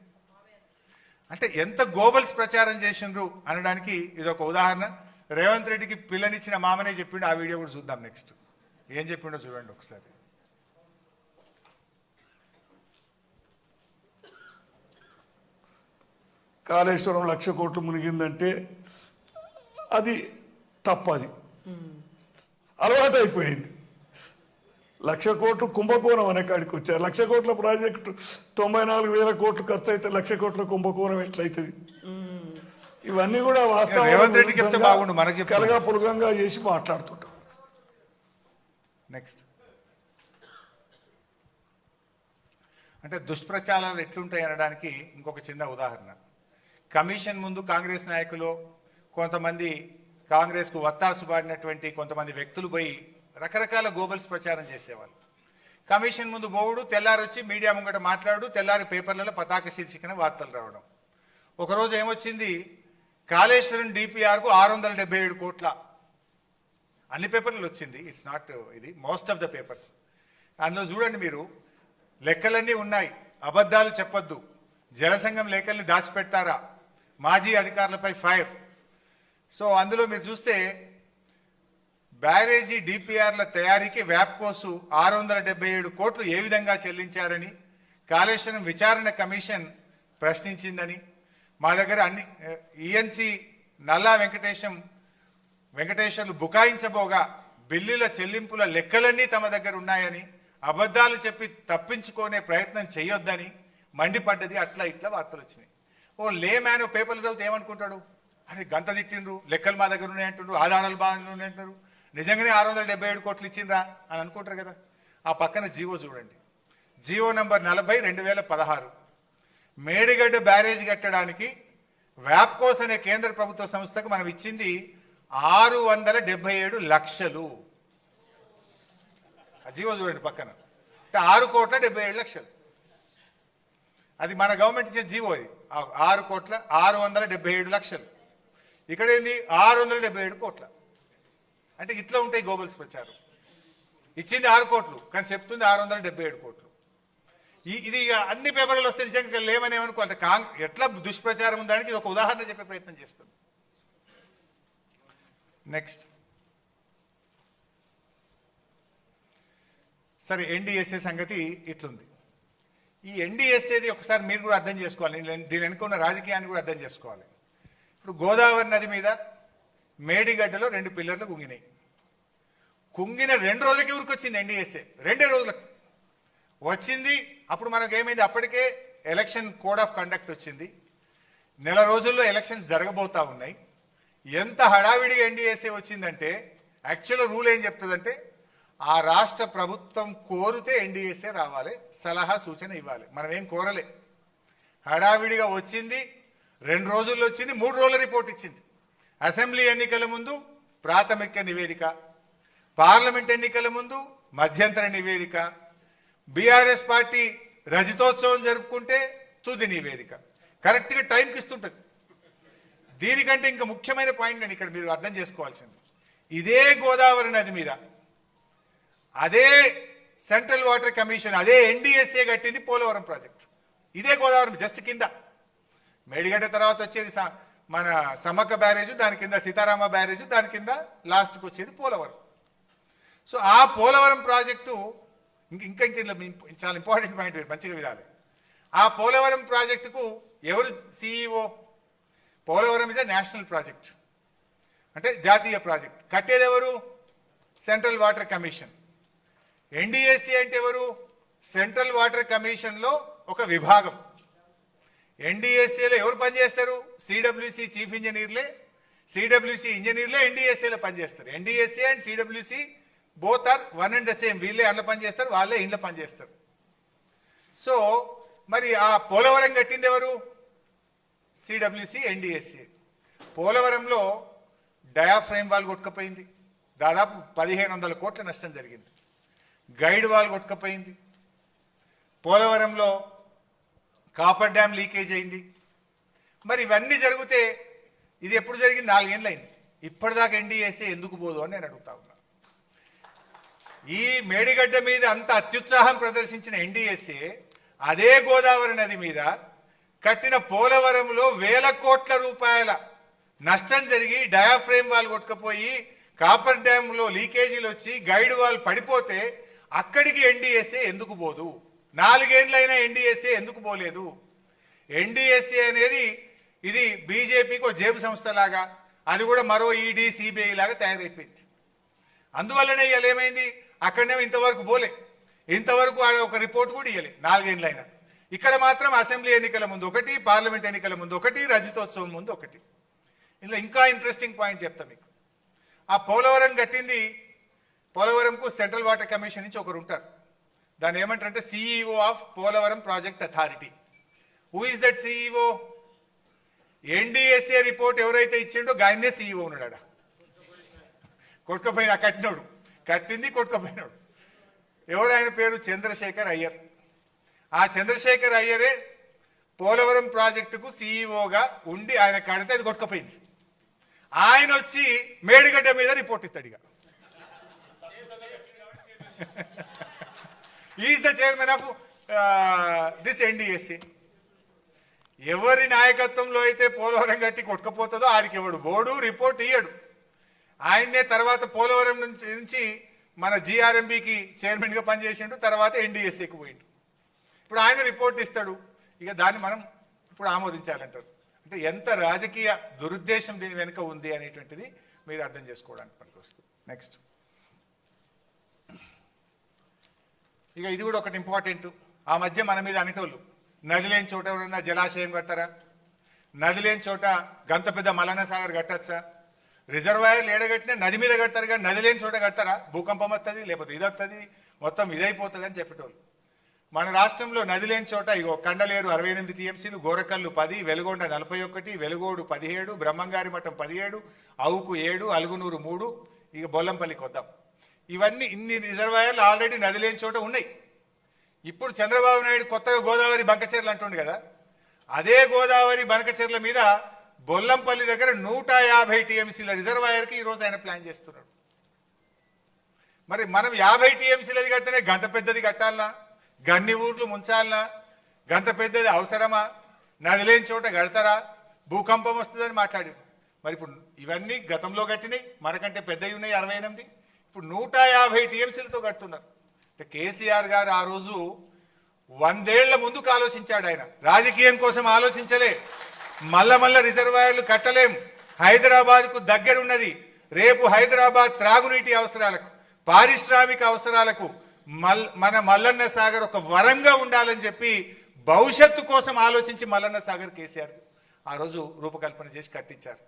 అంటే ఎంత గోబల్స్ ప్రచారం చేసిండ్రు అనడానికి ఇది ఒక ఉదాహరణ. రేవంత్ రెడ్డికి పిల్లనిచ్చిన మామనే చెప్పిండు. ఆ వీడియో కూడా చూద్దాం. నెక్స్ట్ ఏం చెప్పిండో చూడండి ఒకసారి. కాళేశ్వరం 1,00,000 కోట్లు మునిగిందంటే అది తప్పది, అలవాటు అయిపోయింది. 1,00,000 కోట్లు కుంభకోణం అనే కాడికి వచ్చారు. 1,00,000 కోట్ల ప్రాజెక్టు 94,000 కోట్లు ఖర్చు అయితే 1,00,000 కోట్ల కుంభకోణం ఎట్లయితుంది? ఇవన్నీ కూడా వాస్తవం కలగా పులగంగా చేసి మాట్లాడుతుంటాం. నెక్స్ట్. అంటే దుష్ప్రచారాలు ఎట్లుంటాయి అనడానికి ఇంకొక చిన్న ఉదాహరణ. కమిషన్ ముందు కాంగ్రెస్ నాయకులు కొంతమంది, కాంగ్రెస్కు వత్తాసు పాడినటువంటి కొంతమంది వ్యక్తులు పోయి రకరకాల గోబల్స్ ప్రచారం చేసేవాళ్ళు. కమిషన్ ముందు పోవుడు, తెల్లారి వచ్చి మీడియా ముంగట మాట్లాడు, తెల్లారి పేపర్లలో పతాక శీర్షికన వార్తలు రావడం. ఒకరోజు ఏమొచ్చింది, కాళేశ్వరం డిపిఆర్కు 677 కోట్ల, అన్ని పేపర్లు వచ్చింది. ఇట్స్ నాట్ ఇది, మోస్ట్ ఆఫ్ ద పేపర్స్. అందులో చూడండి మీరు, లెక్కలన్నీ ఉన్నాయి. అబద్ధాలు చెప్పొద్దు, జలసంఘం లెక్కల్ని దాచిపెట్టారా, మాజీ అధికారులపై ఫైర్. సో అందులో మీరు చూస్తే బ్యారేజీ డిపిఆర్ల తయారీకి వ్యాప్కోసు 677 కోట్లు ఏ విధంగా చెల్లించారని కాళేశ్వరం విచారణ కమిషన్ ప్రశ్నించిందని, మా దగ్గర అన్ని ఈఎన్సి నల్లా వెంకటేశ్వర్లు బుకాయించబోగా బిల్లుల చెల్లింపుల లెక్కలన్నీ తమ దగ్గర ఉన్నాయని, అబద్ధాలు చెప్పి తప్పించుకునే ప్రయత్నం చేయొద్దని మండిపడ్డది. అట్లా ఇట్లా వార్తలు వచ్చినాయి. ఓ లే మ్యాన్ పేపర్లు చదివితే ఏమనుకుంటాడు, అది గంత తిట్టిండ్రు, లెక్కలు మా దగ్గర ఉన్నాయంటుండ్రు, ఆధారాలు బాగా ఉన్నాయంటారు, నిజంగానే 677 కోట్లు ఇచ్చిండ్రా అని అనుకుంటారు కదా. ఆ పక్కన జీవో చూడండి, జీవో నంబర్ 40 2016. మేడిగడ్డ బ్యారేజ్ కట్టడానికి వ్యాప్కోస్ అనే కేంద్ర ప్రభుత్వ సంస్థకు మనం ఇచ్చింది 677 లక్షలు. ఆ జీవో చూడండి పక్కన, అంటే 6,77,00,000. అది మన గవర్నమెంట్ ఇచ్చే జీవో. అది 6,677 లక్షలు. ఇక్కడ ఏంది 677 కోట్ల. అంటే ఇట్లా ఉంటాయి గోబల్స్ ప్రచారం. ఇచ్చింది 6 కోట్లు కానీ చెప్తుంది 677 కోట్లు. ఇది అన్ని పేపర్లు వస్తే నిజంగా లేమనేమనుకో. అంటే ఎట్లా దుష్ప్రచారం ఉందానికి ఇది ఒక ఉదాహరణ చెప్పే ప్రయత్నం చేస్తుంది. నెక్స్ట్. సరే, ఎన్డీఎస్ఏ సంగతి ఇట్లుంది. ఈ ఎన్డీఎస్ఏది ఒకసారి మీరు కూడా అర్థం చేసుకోవాలి, దీని వెనుకున్న రాజకీయాన్ని కూడా అర్థం చేసుకోవాలి. ఇప్పుడు గోదావరి నది మీద మేడిగడ్డలో 2 పిల్లర్లు కుంగినాయి. కుంగిన 2 రోజులకి ఊరికొచ్చింది ఎన్డీఎస్ఏ, 2 రోజులకు వచ్చింది. అప్పుడు మనకు ఏమైంది, అప్పటికే ఎలక్షన్ కోడ్ ఆఫ్ కండక్ట్ వచ్చింది. నెల రోజుల్లో ఎలక్షన్స్ జరగబోతా ఉన్నాయి. ఎంత హడావిడిగా ఎన్డీఎస్ఏ వచ్చిందంటే, యాక్చువల్ రూల్ ఏం చెప్తుందంటే, ఆ రాష్ట్ర ప్రభుత్వం కోరితే ఎన్డీఎస్ఏ రావాలి, సలహా సూచన ఇవ్వాలి. మనం ఏం కోరలే, హడావిడిగా వచ్చింది. 2 రోజుల్లో వచ్చింది, 3 రోజుల రిపోర్ట్ ఇచ్చింది. అసెంబ్లీ ఎన్నికల ముందు ప్రాథమిక నివేదిక, పార్లమెంట్ ఎన్నికల ముందు మధ్యంతర నివేదిక, బీఆర్ఎస్ పార్టీ రజతోత్సవం జరుపుకుంటే తుది నివేదిక. కరెక్ట్గా టైంకి ఇస్తుంటుంది. దీనికంటే ఇంకా ముఖ్యమైన పాయింట్ నేను ఇక్కడ మీరు అర్థం చేసుకోవాల్సింది, ఇదే గోదావరి నది మీద అదే సెంట్రల్ వాటర్ కమిషన్, అదే ఎన్డీఎస్ఏ కట్టింది పోలవరం ప్రాజెక్టు. ఇదే గోదావరి జస్ట్ కింద. మేడిగడ్డ తర్వాత వచ్చేది మన సమ్మక్క బ్యారేజ్, దాని కింద సీతారామ బ్యారేజ్, దాని కింద లాస్ట్కి వచ్చేది పోలవరం. సో ఆ పోలవరం ప్రాజెక్టు ఇంకా చాలా ఇంపార్టెంట్ పాయింట్, మంచిగా వినాలి. ఆ పోలవరం ప్రాజెక్టుకు ఎవరు CEO? Polavaram is a national project, అంటే జాతీయ ప్రాజెక్ట్. కట్టేది ఎవరు? Central water commission. ఎన్డీఎస్సీ అంటే ఎవరు? సెంట్రల్ వాటర్ కమిషన్లో ఒక విభాగం. ఎన్డీఎస్ఏలో ఎవరు పనిచేస్తారు? సిడబ్ల్యూసి చీఫ్ ఇంజనీర్లే, సిడబ్ల్యూసి ఇంజనీర్లే ఎన్డీఎస్ఏలో పనిచేస్తారు. NDSA and CWC both are one and the same. వీళ్ళే అండ్ల పనిచేస్తారు, వాళ్ళే ఇండ్ల పనిచేస్తారు. సో మరి ఆ పోలవరం కట్టింది ఎవరు? CWC, NDSA. పోలవరంలో డయాఫ్రేమ్ వాల్ కొట్టుకపోయింది, దాదాపు 1500 కోట్ల నష్టం జరిగింది. గైడ్ వాల్ కొట్టుకపోయింది. పోలవరంలో కాపర్ డ్యామ్ లీకేజ్ అయింది. మరి ఇవన్నీ జరిగితే ఇది ఎప్పుడు జరిగింది? 4 ఏళ్ళు అయింది. ఇప్పటిదాకా ఎన్డీఎస్ఏ ఎందుకు పోదు అని నేను అడుగుతా ఉన్నా. ఈ మేడిగడ్డ మీద అంత అత్యుత్సాహం ప్రదర్శించిన ఎన్డీఎస్ఏ అదే గోదావరి నది మీద కట్టిన పోలవరంలో 1000 కోట్ల రూపాయల నష్టం జరిగి డయాఫ్రేమ్ వాల్ కొట్టుకుపోయి కాపర్ డ్యామ్లో లీకేజీలు వచ్చి గైడ్ వాల్ పడిపోతే అక్కడికి ఎన్డీఎస్ఏ ఎందుకు పోదు? 4 ఏళ్ళైనా ఎన్డీఎస్ఏ ఎందుకు పోలేదు? ఎన్డీఎస్ఏ అనేది ఇది బీజేపీకి ఒక జేబు సంస్థలాగా, అది కూడా మరో ఈడీ సిబిఐ లాగా తయారైపోయింది. అందువల్లనే ఇవాళ ఏమైంది, అక్కడనేమో ఇంతవరకు పోలే, ఇంతవరకు ఒక రిపోర్ట్ కూడా ఇవ్వలే 4 ఏళ్ళైనా. ఇక్కడ మాత్రం అసెంబ్లీ ఎన్నికల ముందు ఒకటి, పార్లమెంట్ ఎన్నికల ముందు ఒకటి, రజతోత్సవం ముందు ఒకటి. ఇలా ఇంకా ఇంట్రెస్టింగ్ పాయింట్ చెప్తా మీకు. ఆ పోలవరం కట్టింది, పోలవరంకు సెంట్రల్ వాటర్ కమిషన్ నుంచి ఒకరు ఉంటారు. దాన్ని ఏమంటారంటే CEO of Polavaram project authority. Who is that CEO? NDSA report ఎవరైతే ఇచ్చిండో గాయనే సిఇఓ ఉన్నాడా? కొట్టుకపోయిన కట్టినోడు, కట్టింది కొట్టుకపోయినాడు. ఎవరు? ఆయన పేరు చంద్రశేఖర్ అయ్యర్. ఆ చంద్రశేఖర్ అయ్యరే పోలవరం ప్రాజెక్టుకు సిఇఓగా ఉండి ఆయన కడితే అది కొట్టుకపోయింది. ఆయన వచ్చి మేడిగడ్డ మీద రిపోర్ట్ ఇస్తాడు. ఇక is the chairman of this NDSA. ఎవరి నాయకత్వంలో అయితే పోలవరం కట్టి కొట్టుకపోతుందో ఆడికి ఎవడు బోర్డు రిపోర్ట్ ఇయ్యడు. ఆయన్నే తర్వాత పోలవరం నుంచి మన జిఆర్ఎంబికి చైర్మన్గా పనిచేసిండు, తర్వాత ఎన్డీఎస్ఏకి పోయిండు. ఇప్పుడు ఆయన రిపోర్ట్ ఇస్తాడు, ఇక దాన్ని మనం ఇప్పుడు ఆమోదించాలంటారు. అంటే ఎంత రాజకీయ దురుద్దేశం దీని వెనుక ఉంది అనేటువంటిది మీరు అర్థం చేసుకోవడానికి పనికి వస్తుంది. నెక్స్ట్, ఇక ఇది కూడా ఒకటి ఇంపార్టెంట్. ఆ మధ్య మన మీద అనేటోళ్ళు నది లేని చోట ఎవరన్నా జలాశయం కట్టారా? నది లేని చోట గంత పెద్ద మల్లన్న సాగర్ కట్టచ్చా? రిజర్వాయర్లు ఏడగట్టినా నది మీద కడతారు, కానీ నది లేని చోట కడతారా? భూకంపం వస్తుంది, లేకపోతే ఇది వస్తుంది, మొత్తం ఇదైపోతుంది అని చెప్పేటోళ్ళు. మన రాష్ట్రంలో నది లేని చోట ఇగో కండలేరు 68 టీఎంసీలు, గోరకల్లు 10, వెలుగొండ 41, వెలుగోడు 17, బ్రహ్మంగారి మఠం 17, అవుకు 7, అలుగునూరు 3, ఇక బొల్లంపల్లికి వద్దాం. ఇవన్నీ ఇన్ని రిజర్వాయర్లు ఆల్రెడీ నది లేని చోట ఉన్నాయి. ఇప్పుడు చంద్రబాబు నాయుడు కొత్తగా గోదావరి బంకచెర్లు అంటుండు కదా, అదే గోదావరి బంకచెర్ల మీద బొల్లంపల్లి దగ్గర 150 టీఎంసీల రిజర్వాయర్కి ఈరోజు ఆయన ప్లాన్ చేస్తున్నాడు. మరి మనం 50 టీఎంసీలది కడితేనే గంత పెద్దది కట్టాలనా? గన్ని ఊర్లు ముంచాలనా? గంత పెద్దది అవసరమా? నది లేని చోట కడతారా? భూకంపం వస్తుందని మాట్లాడారు. మరి ఇప్పుడు ఇవన్నీ గతంలో కట్టినాయి, మనకంటే పెద్దవి ఉన్నాయి 68. ఇప్పుడు 150 టీఎంసీలతో కడుతున్నారు. కేసీఆర్ గారు ఆ రోజు 100 ఏళ్ల ముందుకు ఆలోచించాడు. ఆయన రాజకీయం కోసం ఆలోచించలే. మల్ల రిజర్వాయర్లు కట్టలేం, హైదరాబాద్కు దగ్గరున్నది. రేపు హైదరాబాద్ త్రాగునీటి అవసరాలకు, పారిశ్రామిక అవసరాలకు మన మల్లన్న సాగర్ ఒక వరంగా ఉండాలని చెప్పి భవిష్యత్తు కోసం ఆలోచించి మల్లన్న సాగర్ కేసీఆర్ ఆ రోజు రూపకల్పన చేసి కట్టించారు.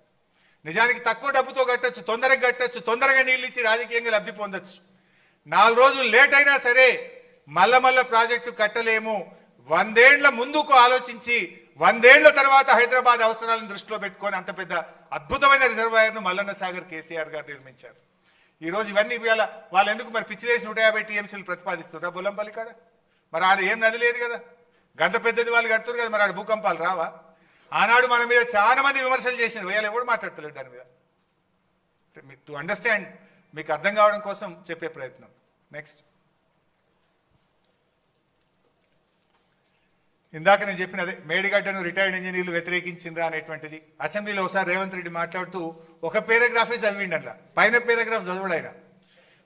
నిజానికి తక్కువ డబ్బుతో కట్టచ్చు, తొందరగా కట్టచ్చు, తొందరగా నీళ్ళు ఇచ్చి రాజకీయంగా లబ్ధి పొందొచ్చు. 4 రోజులు లేట్ అయినా సరే మల్ల ప్రాజెక్టు కట్టలేము. 100 ఏళ్ల ముందుకు ఆలోచించి 100 ఏళ్ల తర్వాత హైదరాబాద్ అవసరాలను దృష్టిలో పెట్టుకొని అంత పెద్ద అద్భుతమైన రిజర్వాయర్ను మల్లన్న సాగర్ కేసీఆర్ గారు నిర్మించారు. ఈ రోజు ఇవన్నీ ఇవాళ వాళ్ళు ఎందుకు మరి పిచ్చిలేసి 150 టీఎంసీలు ప్రతిపాదిస్తున్నారు బొల్లంపల్లి కాడ? మరి ఆడ ఏం నది లేదు కదా, గంత పెద్దది వాళ్ళు కడుతున్నారు కదా, మరి ఆడ భూకంపాలు రావా? ఆనాడు మన మీద చాలా మంది విమర్శలు చేసినారు, వీళ్ళు ఎవరు మాట్లాడతలేడు దాని మీద. టు అండర్స్టాండ్, మీకు అర్థం కావడం కోసం చెప్పే ప్రయత్నం. నెక్స్ట్, ఇందాక నేను చెప్పిన అదే మేడిగడ్డను రిటైర్డ్ ఇంజనీర్లు వ్యతిరేకించిండ్రా అనేటువంటిది అసెంబ్లీలో ఒకసారి రేవంత్ రెడ్డి మాట్లాడుతూ ఒక పేరాగ్రాఫే చదివిండి. అట్లా పైన పేరాగ్రాఫ్ చదవడు ఆయన.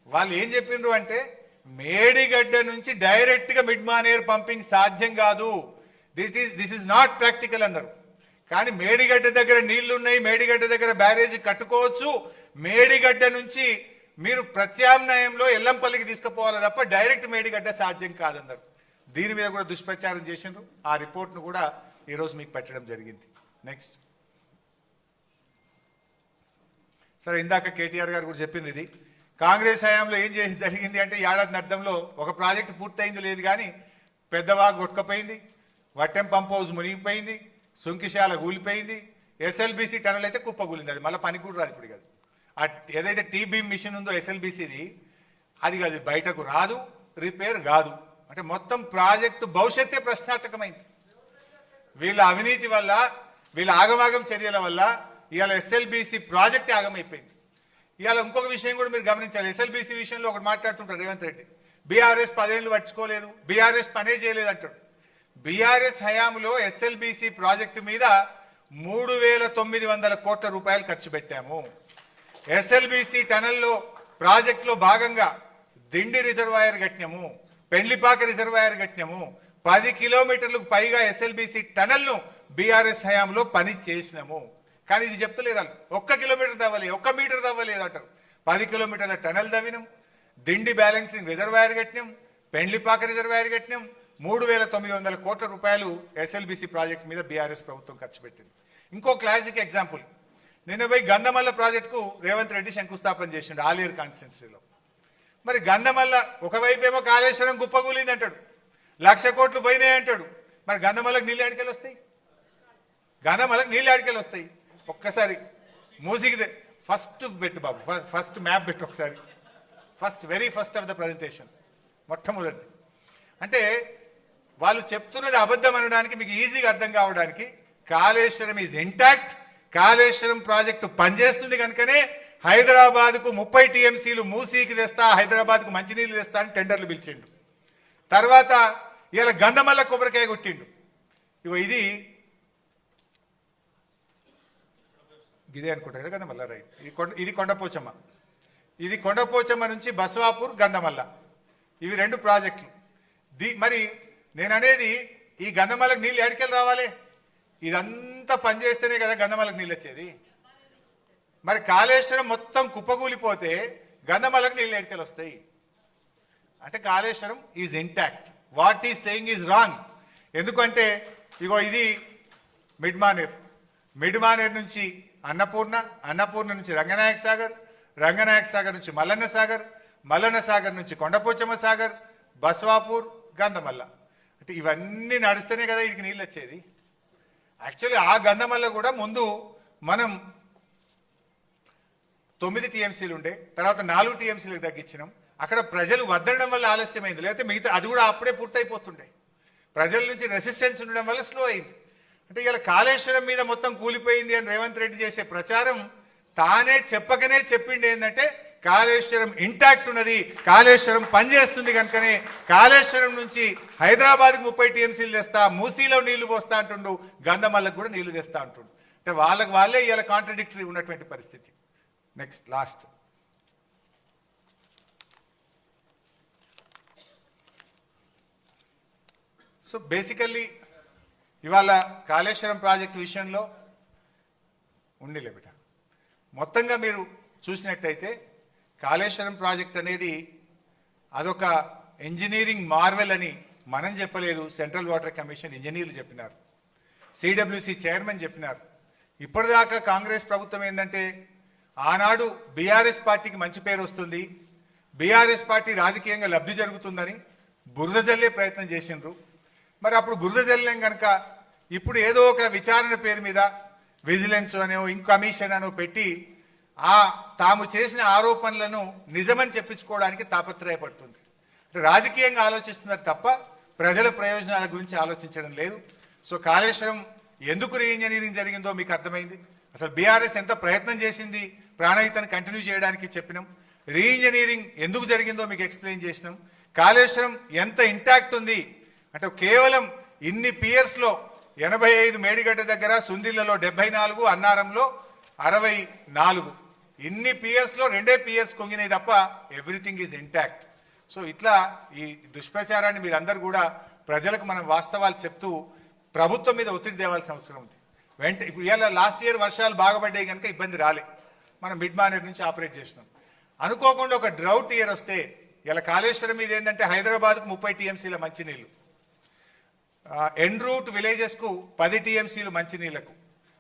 వాళ్ళు ఏం చెప్పిండ్రు అంటే మేడిగడ్డ నుంచి డైరెక్ట్గా మిడ్ మానేర్ పంపింగ్ సాధ్యం కాదు, దిస్ ఈజ్ నాట్ ప్రాక్టికల్ అన్నారు. కానీ మేడిగడ్డ దగ్గర నీళ్లు ఉన్నాయి, మేడిగడ్డ దగ్గర బ్యారేజ్ కట్టుకోవచ్చు, మేడిగడ్డ నుంచి మీరు ప్రత్యామ్నాయంలో ఎల్లంపల్లికి తీసుకుపోవాలి తప్ప డైరెక్ట్ మేడిగడ్డ సాధ్యం కాదన్నారు. దీని మీద కూడా దుష్ప్రచారం చేసిండ్రు. ఆ రిపోర్ట్ను కూడా ఈరోజు మీకు పెట్టడం జరిగింది. నెక్స్ట్, సరే ఇందాక కేటీఆర్ గారు కూడా చెప్పింది, ఇది కాంగ్రెస్ హయాంలో ఏం చేసి జరిగింది అంటే ఏడాది అర్థంలో ఒక ప్రాజెక్టు పూర్తయింది లేదు, కానీ పెద్దవాగు కొట్టుకపోయింది, వట్టెం పంప్ హౌస్ మునిగిపోయింది, సుంకిశాల కూలిపోయింది, ఎస్ఎల్బిసి టనల్ అయితే కుప్పకూలింది, అది మళ్ళీ పనికి కూడా రాదు ఇప్పుడు కాదు. ఆ ఏదైతే టీ బీమ్ మిషన్ ఉందో ఎస్ఎల్బిసిది అది కాదు, బయటకు రాదు, రిపేర్ కాదు. అంటే మొత్తం ప్రాజెక్టు భవిష్యత్తే ప్రశ్నార్థకమైంది. వీళ్ళ అవినీతి వల్ల, వీళ్ళ ఆగమాగం చర్యల వల్ల ఇవాళ ఎస్ఎల్బిసి ప్రాజెక్ట్ ఆగమైపోయింది. ఇవాళ ఇంకొక విషయం కూడా మీరు గమనించాలి. ఎస్ఎల్బిసి విషయంలో ఒకటి మాట్లాడుతుంటారు రేవంత్ రెడ్డి, బీఆర్ఎస్ 10 ఏళ్ళు పట్టించుకోలేదు, బీఆర్ఎస్ పనే చేయలేదు అంటాడు. బీఆర్ఎస్ హయాంలో ఎస్ఎల్బిసి ప్రాజెక్టు మీద 3,900 కోట్ల రూపాయలు ఖర్చు పెట్టాము. ఎస్ఎల్బిసి టనల్లో ప్రాజెక్టులో భాగంగా దిండి రిజర్వాయర్ కట్టినాము, పెండ్లిపాక రిజర్వాయర్ కట్టినాము. 10 కిలోమీటర్లకు పైగా ఎస్ఎల్బిసి టనల్ను బీఆర్ఎస్ హయాంలో పని చేసినాము. కానీ ఇది చెప్తలేరు వాళ్ళు, 1 కిలోమీటర్ తవ్వలేదు, 1 మీటర్ తవ్వలేదు అంటారు. 10 కిలోమీటర్ల టనల్ తవ్వినాం, దిండి బ్యాలెన్సింగ్ రిజర్వాయర్ కట్టినాం, పెండ్లిపాక రిజర్వాయర్ కట్టినాం. 3,900 కోట్ల రూపాయలు ఎస్ఎల్బిసి ప్రాజెక్ట్ మీద బీఆర్ఎస్ ప్రభుత్వం ఖర్చు పెట్టింది. ఇంకో క్లాసిక్ ఎగ్జాంపుల్, నిన్న పోయి గంధమల్ల ప్రాజెక్టుకు రేవంత్ రెడ్డి శంకుస్థాపన చేసిండు ఆలేరు కాన్స్టిట్యున్సీలో. మరి గంధమల్ల ఒకవైపు ఏమో కాళేశ్వరం గుప్పగూలింది అంటాడు, 1,00,000 కోట్లు పోయినాయి అంటాడు. మరి గంధమల్లకు నీళ్ళు ఆడికెళ్ళి వస్తాయి, గంధమల్లకు నీళ్ళు ఆడికెళ్ళి వస్తాయి. ఒక్కసారి మూసికి ఫస్ట్ పెట్టు బాబు, ఫస్ట్ మ్యాప్ పెట్టు ఒకసారి, very first of the presentation, మొట్టమొదటి. అంటే వాళ్ళు చెప్తున్నది అబద్ధం అనడానికి మీకు ఈజీగా అర్థం కావడానికి, Kaleshwaram is intact, Kaleshwaram project పనిచేస్తుంది కనుకనే హైదరాబాద్కు 30 టీఎంసీలు మూసీకి తెస్తా, హైదరాబాద్కు మంచినీళ్ళు తెస్తా అని టెండర్లు పిలిచిండు. తర్వాత ఇలా గంధమల్ల కొబ్బరికాయ కొట్టిండు. ఇగో ఇదే అనుకుంటా కదా గంధమల్ల, రైట్. ఇది కొండపోచమ్మ, ఇది కొండపోచమ్మ నుంచి బసవాపూర్ గంధమల్ల, ఇవి 2 ప్రాజెక్టులు. మరి నేను అనేది ఈ గంధమల్లకు నీళ్ళు ఎడికెళ్ళి రావాలి, ఇదంతా పనిచేస్తేనే కదా గంధమల్లకు నీళ్ళు వచ్చేది. మరి కాళేశ్వరం మొత్తం కుప్పగూలిపోతే గంధమల్లకు నీళ్ళు ఎడికెళ్ళి వస్తాయి. అంటే Kaleshwaram is intact, what is saying is wrong. ఎందుకంటే ఇగో ఇది మిడ్మానేర్ నుంచి అన్నపూర్ణ నుంచి రంగనాయక సాగర్ నుంచి మల్లన్న సాగర్ నుంచి కొండపోచమ్మ సాగర్, బసవాపూర్, గంధమల్ల. అంటే ఇవన్నీ నడిస్తేనే కదా వీడికి నీళ్ళు వచ్చేది. యాక్చువల్లీ ఆ గంధమల్ల కూడా ముందు మనం 9 టీఎంసీలు ఉండే, తర్వాత 4 టీఎంసీలకు తగ్గించినాం. అక్కడ ప్రజలు వద్దడం వల్ల ఆలస్యమైంది, లేకపోతే మిగతా అది కూడా అప్పుడే పూర్తయిపోతుండే. ప్రజల నుంచి రెసిస్టెన్స్ ఉండడం వల్ల స్లో అయింది. అంటే ఇలా కాళేశ్వరం మీద మొత్తం కూలిపోయింది అని రేవంత్ రెడ్డి చేసే ప్రచారం తానే చెప్పకనే చెప్పిండి ఏంటంటే కాళేశ్వరం ఇంటాక్ట్ ఉన్నది, కాళేశ్వరం పనిచేస్తుంది కనుకనే కాళేశ్వరం నుంచి హైదరాబాద్కి 30 టీఎంసీలు తెస్తా, మూసీలో నీళ్లు పోస్తా అంటుండు, గంధమల్లకు కూడా నీళ్లు తెస్తా అంటుండు. అంటే వాళ్ళే ఇలా కాంట్రడిక్టరీ ఉన్నటువంటి పరిస్థితి. నెక్స్ట్ లాస్ట్, సో బేసికల్లీ ఇవాళ కాళేశ్వరం ప్రాజెక్టు విషయంలో ఉండిలే బిడ్డ, మొత్తంగా మీరు చూసినట్టయితే కాళేశ్వరం ప్రాజెక్ట్ అనేది అదొక ఇంజనీరింగ్ మార్వెల్ అని మనం చెప్పలేదు, సెంట్రల్ వాటర్ కమిషన్ ఇంజనీర్లు చెప్పినారు, సిడబ్ల్యూసి చైర్మన్ చెప్పినారు. ఇప్పటిదాకా కాంగ్రెస్ ప్రభుత్వం ఏంటంటే ఆనాడు బీఆర్ఎస్ పార్టీకి మంచి పేరు వస్తుంది, బీఆర్ఎస్ పార్టీ రాజకీయంగా లబ్ధి జరుగుతుందని బురద జల్లే ప్రయత్నం చేసిండ్రు. మరి అప్పుడు బురద జల్లేం కనుక ఇప్పుడు ఏదో ఒక విచారణ పేరు మీద విజిలెన్స్ అనో కమిషన్ అనో పెట్టి తాము చేసిన ఆరోపణలను నిజమని చెప్పించుకోవడానికి తాపత్రయపడుతుంది. రాజకీయంగా ఆలోచిస్తున్నారు తప్ప ప్రజల ప్రయోజనాల గురించి ఆలోచించడం లేదు. సో కాళేశ్వరం ఎందుకు రీఇంజనీరింగ్ జరిగిందో మీకు అర్థమైంది. అసలు బీఆర్ఎస్ ఎంత ప్రయత్నం చేసింది ప్రాణహితను కంటిన్యూ చేయడానికి చెప్పినాం. రీఇంజనీరింగ్ ఎందుకు జరిగిందో మీకు ఎక్స్ప్లెయిన్ చేసినాం. కాళేశ్వరం ఎంత ఇంటాక్ట్ ఉంది అంటే కేవలం ఇన్ని పియర్స్లో 85 మేడిగడ్డ దగ్గర, సుందిళ్లలో 74, అన్నారంలో 64, ఇన్ని పియర్స్లో 2 పియర్స్ కొంగినాయి తప్ప ఎవ్రీథింగ్ ఈజ్ ఇంటాక్ట్. సో ఇట్లా ఈ దుష్ప్రచారాన్ని మీరందరూ కూడా ప్రజలకు మనం వాస్తవాలు చెప్తూ ప్రభుత్వం మీద ఒత్తిడి తేవాల్సిన అవసరం ఉంది. ఇప్పుడు ఇలా లాస్ట్ ఇయర్ వర్షాలు బాగుపడ్డాయి కనుక ఇబ్బంది రాలే, మనం మిడ్మానేర్ నుంచి ఆపరేట్ చేసినాం. అనుకోకుండా ఒక డ్రౌట్ ఇయర్ వస్తే ఇలా కాళేశ్వరం మీద ఏంటంటే హైదరాబాద్కు 30 టీఎంసీల మంచినీళ్ళు, ఎన్ రూట్ విలేజెస్కు 10 టీఎంసీలు మంచినీళ్లకు,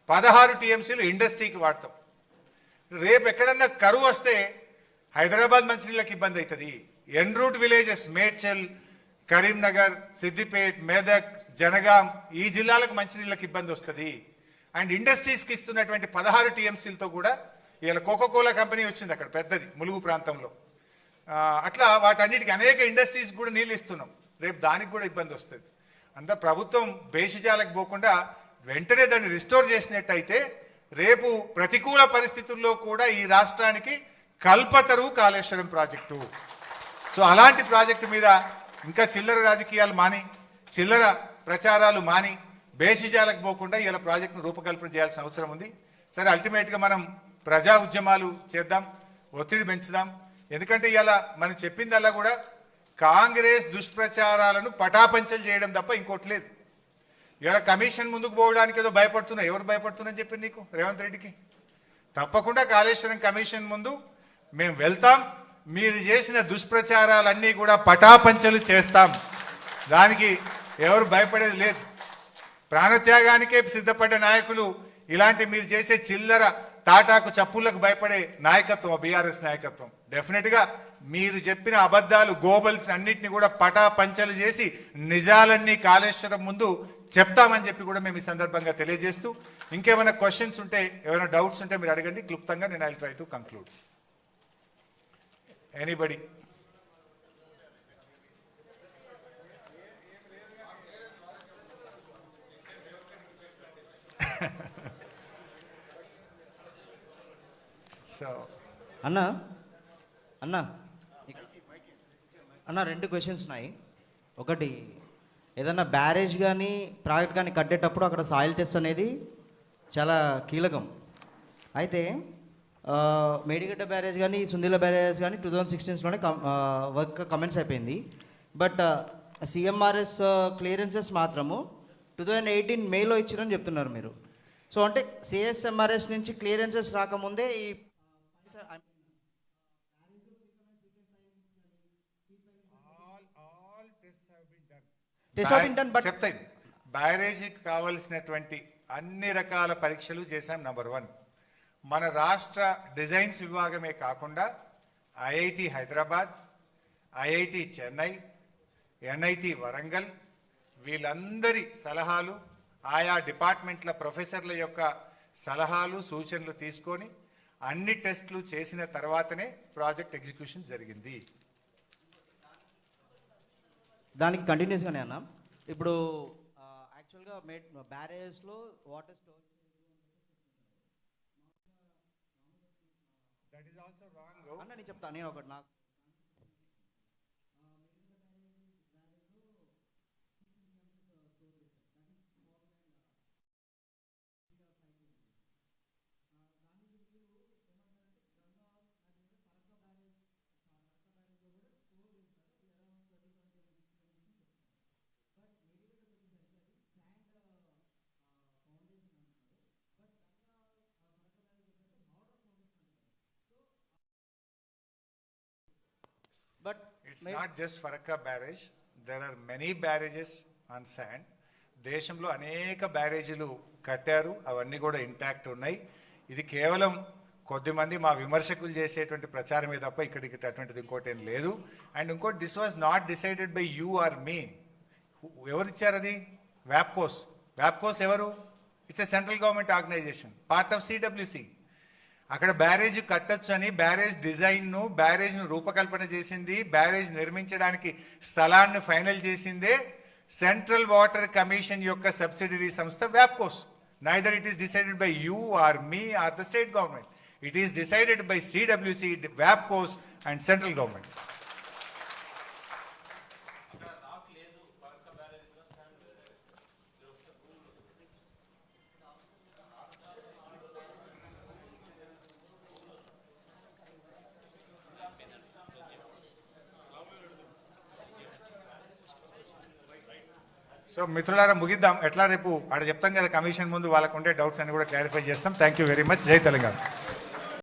16 టీఎంసీలు ఇండస్ట్రీకి వాడతాం. రేపు ఎక్కడన్నా కరువు వస్తే హైదరాబాద్ మంచినీళ్ళకి ఇబ్బంది అవుతుంది. ఎన్ రూట్ విలేజెస్ మేడ్చల్, కరీంనగర్, సిద్దిపేట్, మెదక్, జనగాం ఈ జిల్లాలకు మంచినీళ్ళకి ఇబ్బంది వస్తుంది. అండ్ ఇండస్ట్రీస్కి ఇస్తున్నటువంటి 16 టీఎంసీలతో కూడా ఇలా కోకోకోలా కంపెనీ వచ్చింది అక్కడ పెద్దది ములుగు ప్రాంతంలో. అట్లా వాటన్నిటికీ అనేక ఇండస్ట్రీస్ కూడా నీళ్ళు ఇస్తున్నాం. రేపు దానికి కూడా ఇబ్బంది వస్తుంది. అంతా ప్రభుత్వం బేషిజాలకు పోకుండా వెంటనే దాన్ని రిస్టోర్ చేసినట్టయితే రేపు ప్రతికూల పరిస్థితుల్లో కూడా ఈ రాష్ట్రానికి కల్పతరు కాళేశ్వరం ప్రాజెక్టు. సో అలాంటి ప్రాజెక్టు మీద ఇంకా చిల్లర రాజకీయాలు మాని, చిల్లర ప్రచారాలు మాని, బేషిజాలకు పోకుండా ఇలా ప్రాజెక్టును రూపకల్పన చేయాల్సిన అవసరం ఉంది. సరే, అల్టిమేట్గా మనం ప్రజా ఉద్యమాలు చేద్దాం, ఒత్తిడి పెంచుదాం. ఎందుకంటే ఇలా మనం చెప్పిందల్లా కూడా కాంగ్రెస్ దుష్ప్రచారాలను పటాపంచలు చేయడం తప్ప ఇంకోటి లేదు. ఇలా కమిషన్ ముందుకు పోవడానికి ఏదో భయపడుతున్నా. ఎవరు భయపడుతున్నారని చెప్పింది నీకు? రేవంత్ రెడ్డికి. తప్పకుండా కాళేశ్వరం కమిషన్ ముందు మేము వెళ్తాం, మీరు చేసిన దుష్ప్రచారాలన్నీ కూడా పటాపంచలు చేస్తాం. దానికి ఎవరు భయపడేది లేదు. ప్రాణత్యాగానికే సిద్ధపడ్డ నాయకులు ఇలాంటి మీరు చేసే చిల్లర తాటాకు చప్పులకు భయపడే నాయకత్వం బీఆర్ఎస్ నాయకత్వం. డెఫినెట్గా మీరు చెప్పిన అబద్ధాలు, గోబల్స్ అన్నింటినీ కూడా పటాపంచలు చేసి నిజాలన్నీ కాళేశ్వరం ముందు చెప్తామని చెప్పి కూడా మేము ఈ సందర్భంగా తెలియజేస్తూ, ఇంకేమైనా క్వశ్చన్స్ ఉంటే, ఏమైనా డౌట్స్ ఉంటే మీరు అడగండి. క్లుప్తంగా నేను I try to conclude. Anybody? So అన్న అన్న అన్న 2 క్వశ్చన్స్ ఉన్నాయి. ఒకటి, ఏదన్నా బ్యారేజ్ కానీ ప్రాజెక్ట్ కానీ కట్టేటప్పుడు అక్కడ సాయిల్ టెస్ట్ అనేది చాలా కీలకం. అయితే మేడిగడ్డ బ్యారేజ్ కానీ సుందిల బ్యారేజ్ కానీ 2016లోనే వర్క్ కమెంట్స్ అయిపోయింది. బట్ సిఎంఆర్ఎస్ క్లియరెన్సెస్ మాత్రము 2018 మేలో ఇచ్చారని చెప్తున్నారు మీరు. సో అంటే సిఎస్ఎంఆర్ఎస్ నుంచి క్లియరెన్సెస్ రాకముందే ఈ చెప్తాయి. బ్యారేజీకి కావలసినటువంటి అన్ని రకాల పరీక్షలు చేశాం. నంబర్ 1, మన రాష్ట్ర డిజైన్స్ విభాగమే కాకుండా IIT Hyderabad, IIT Chennai, NIT Warangal వీళ్ళందరి సలహాలు, ఆయా డిపార్ట్మెంట్ల ప్రొఫెసర్ల యొక్క సలహాలు, సూచనలు తీసుకొని అన్ని టెస్టులు చేసిన తర్వాతనే ప్రాజెక్ట్ ఎగ్జిక్యూషన్ జరిగింది. దానికి కంటిన్యూస్గానే అన్న, ఇప్పుడు యాక్చువల్గా బ్యారేజ్లో వాటర్ స్టోర్ అన్న నేను చెప్తాను. నేను ఒకటి నాకు But it's not just Farakka barrage. There are many barrages on sand. దేశంలో అనేక బ్యారేజీలు కట్టారు, అవన్నీ కూడా ఇంటాక్ట్ ఉన్నాయి. ఇది కేవలం కొద్దిమంది మా విమర్శకులు చేసేటువంటి ప్రచారమే తప్ప ఇక్కడికి అటువంటిది ఇంకోటి ఏం లేదు. అండ్ ఇంకోటి, this was not decided by you are మీ. ఎవరు ఇచ్చారు అది? వ్యాప్కోస్. వ్యాప్కోస్ ఎవరు? It's a central government organisation, part of CWC. అక్కడ బ్యారేజ్ కట్టొచ్చు అని బ్యారేజ్ను రూపకల్పన చేసింది, బ్యారేజ్ నిర్మించడానికి స్థలాన్ని ఫైనల్ చేసిందే సెంట్రల్ వాటర్ కమిషన్ యొక్క సబ్సిడరీ సంస్థ వ్యాప్కోస్. Neither it is decided by you are me are the state government. It is decided by CWC, వ్యాప్కోస్ and central government. So మిత్రులారా, ముగిద్దాం. ఎట్లా రేపు ఆడ చెప్తాం కదా కమిషన్ ముందు, వాళ్ళకు ఉండే డౌట్స్ అన్ని కూడా క్లారిఫై చేస్తాం. Thank you very much. జై తెలంగాణ.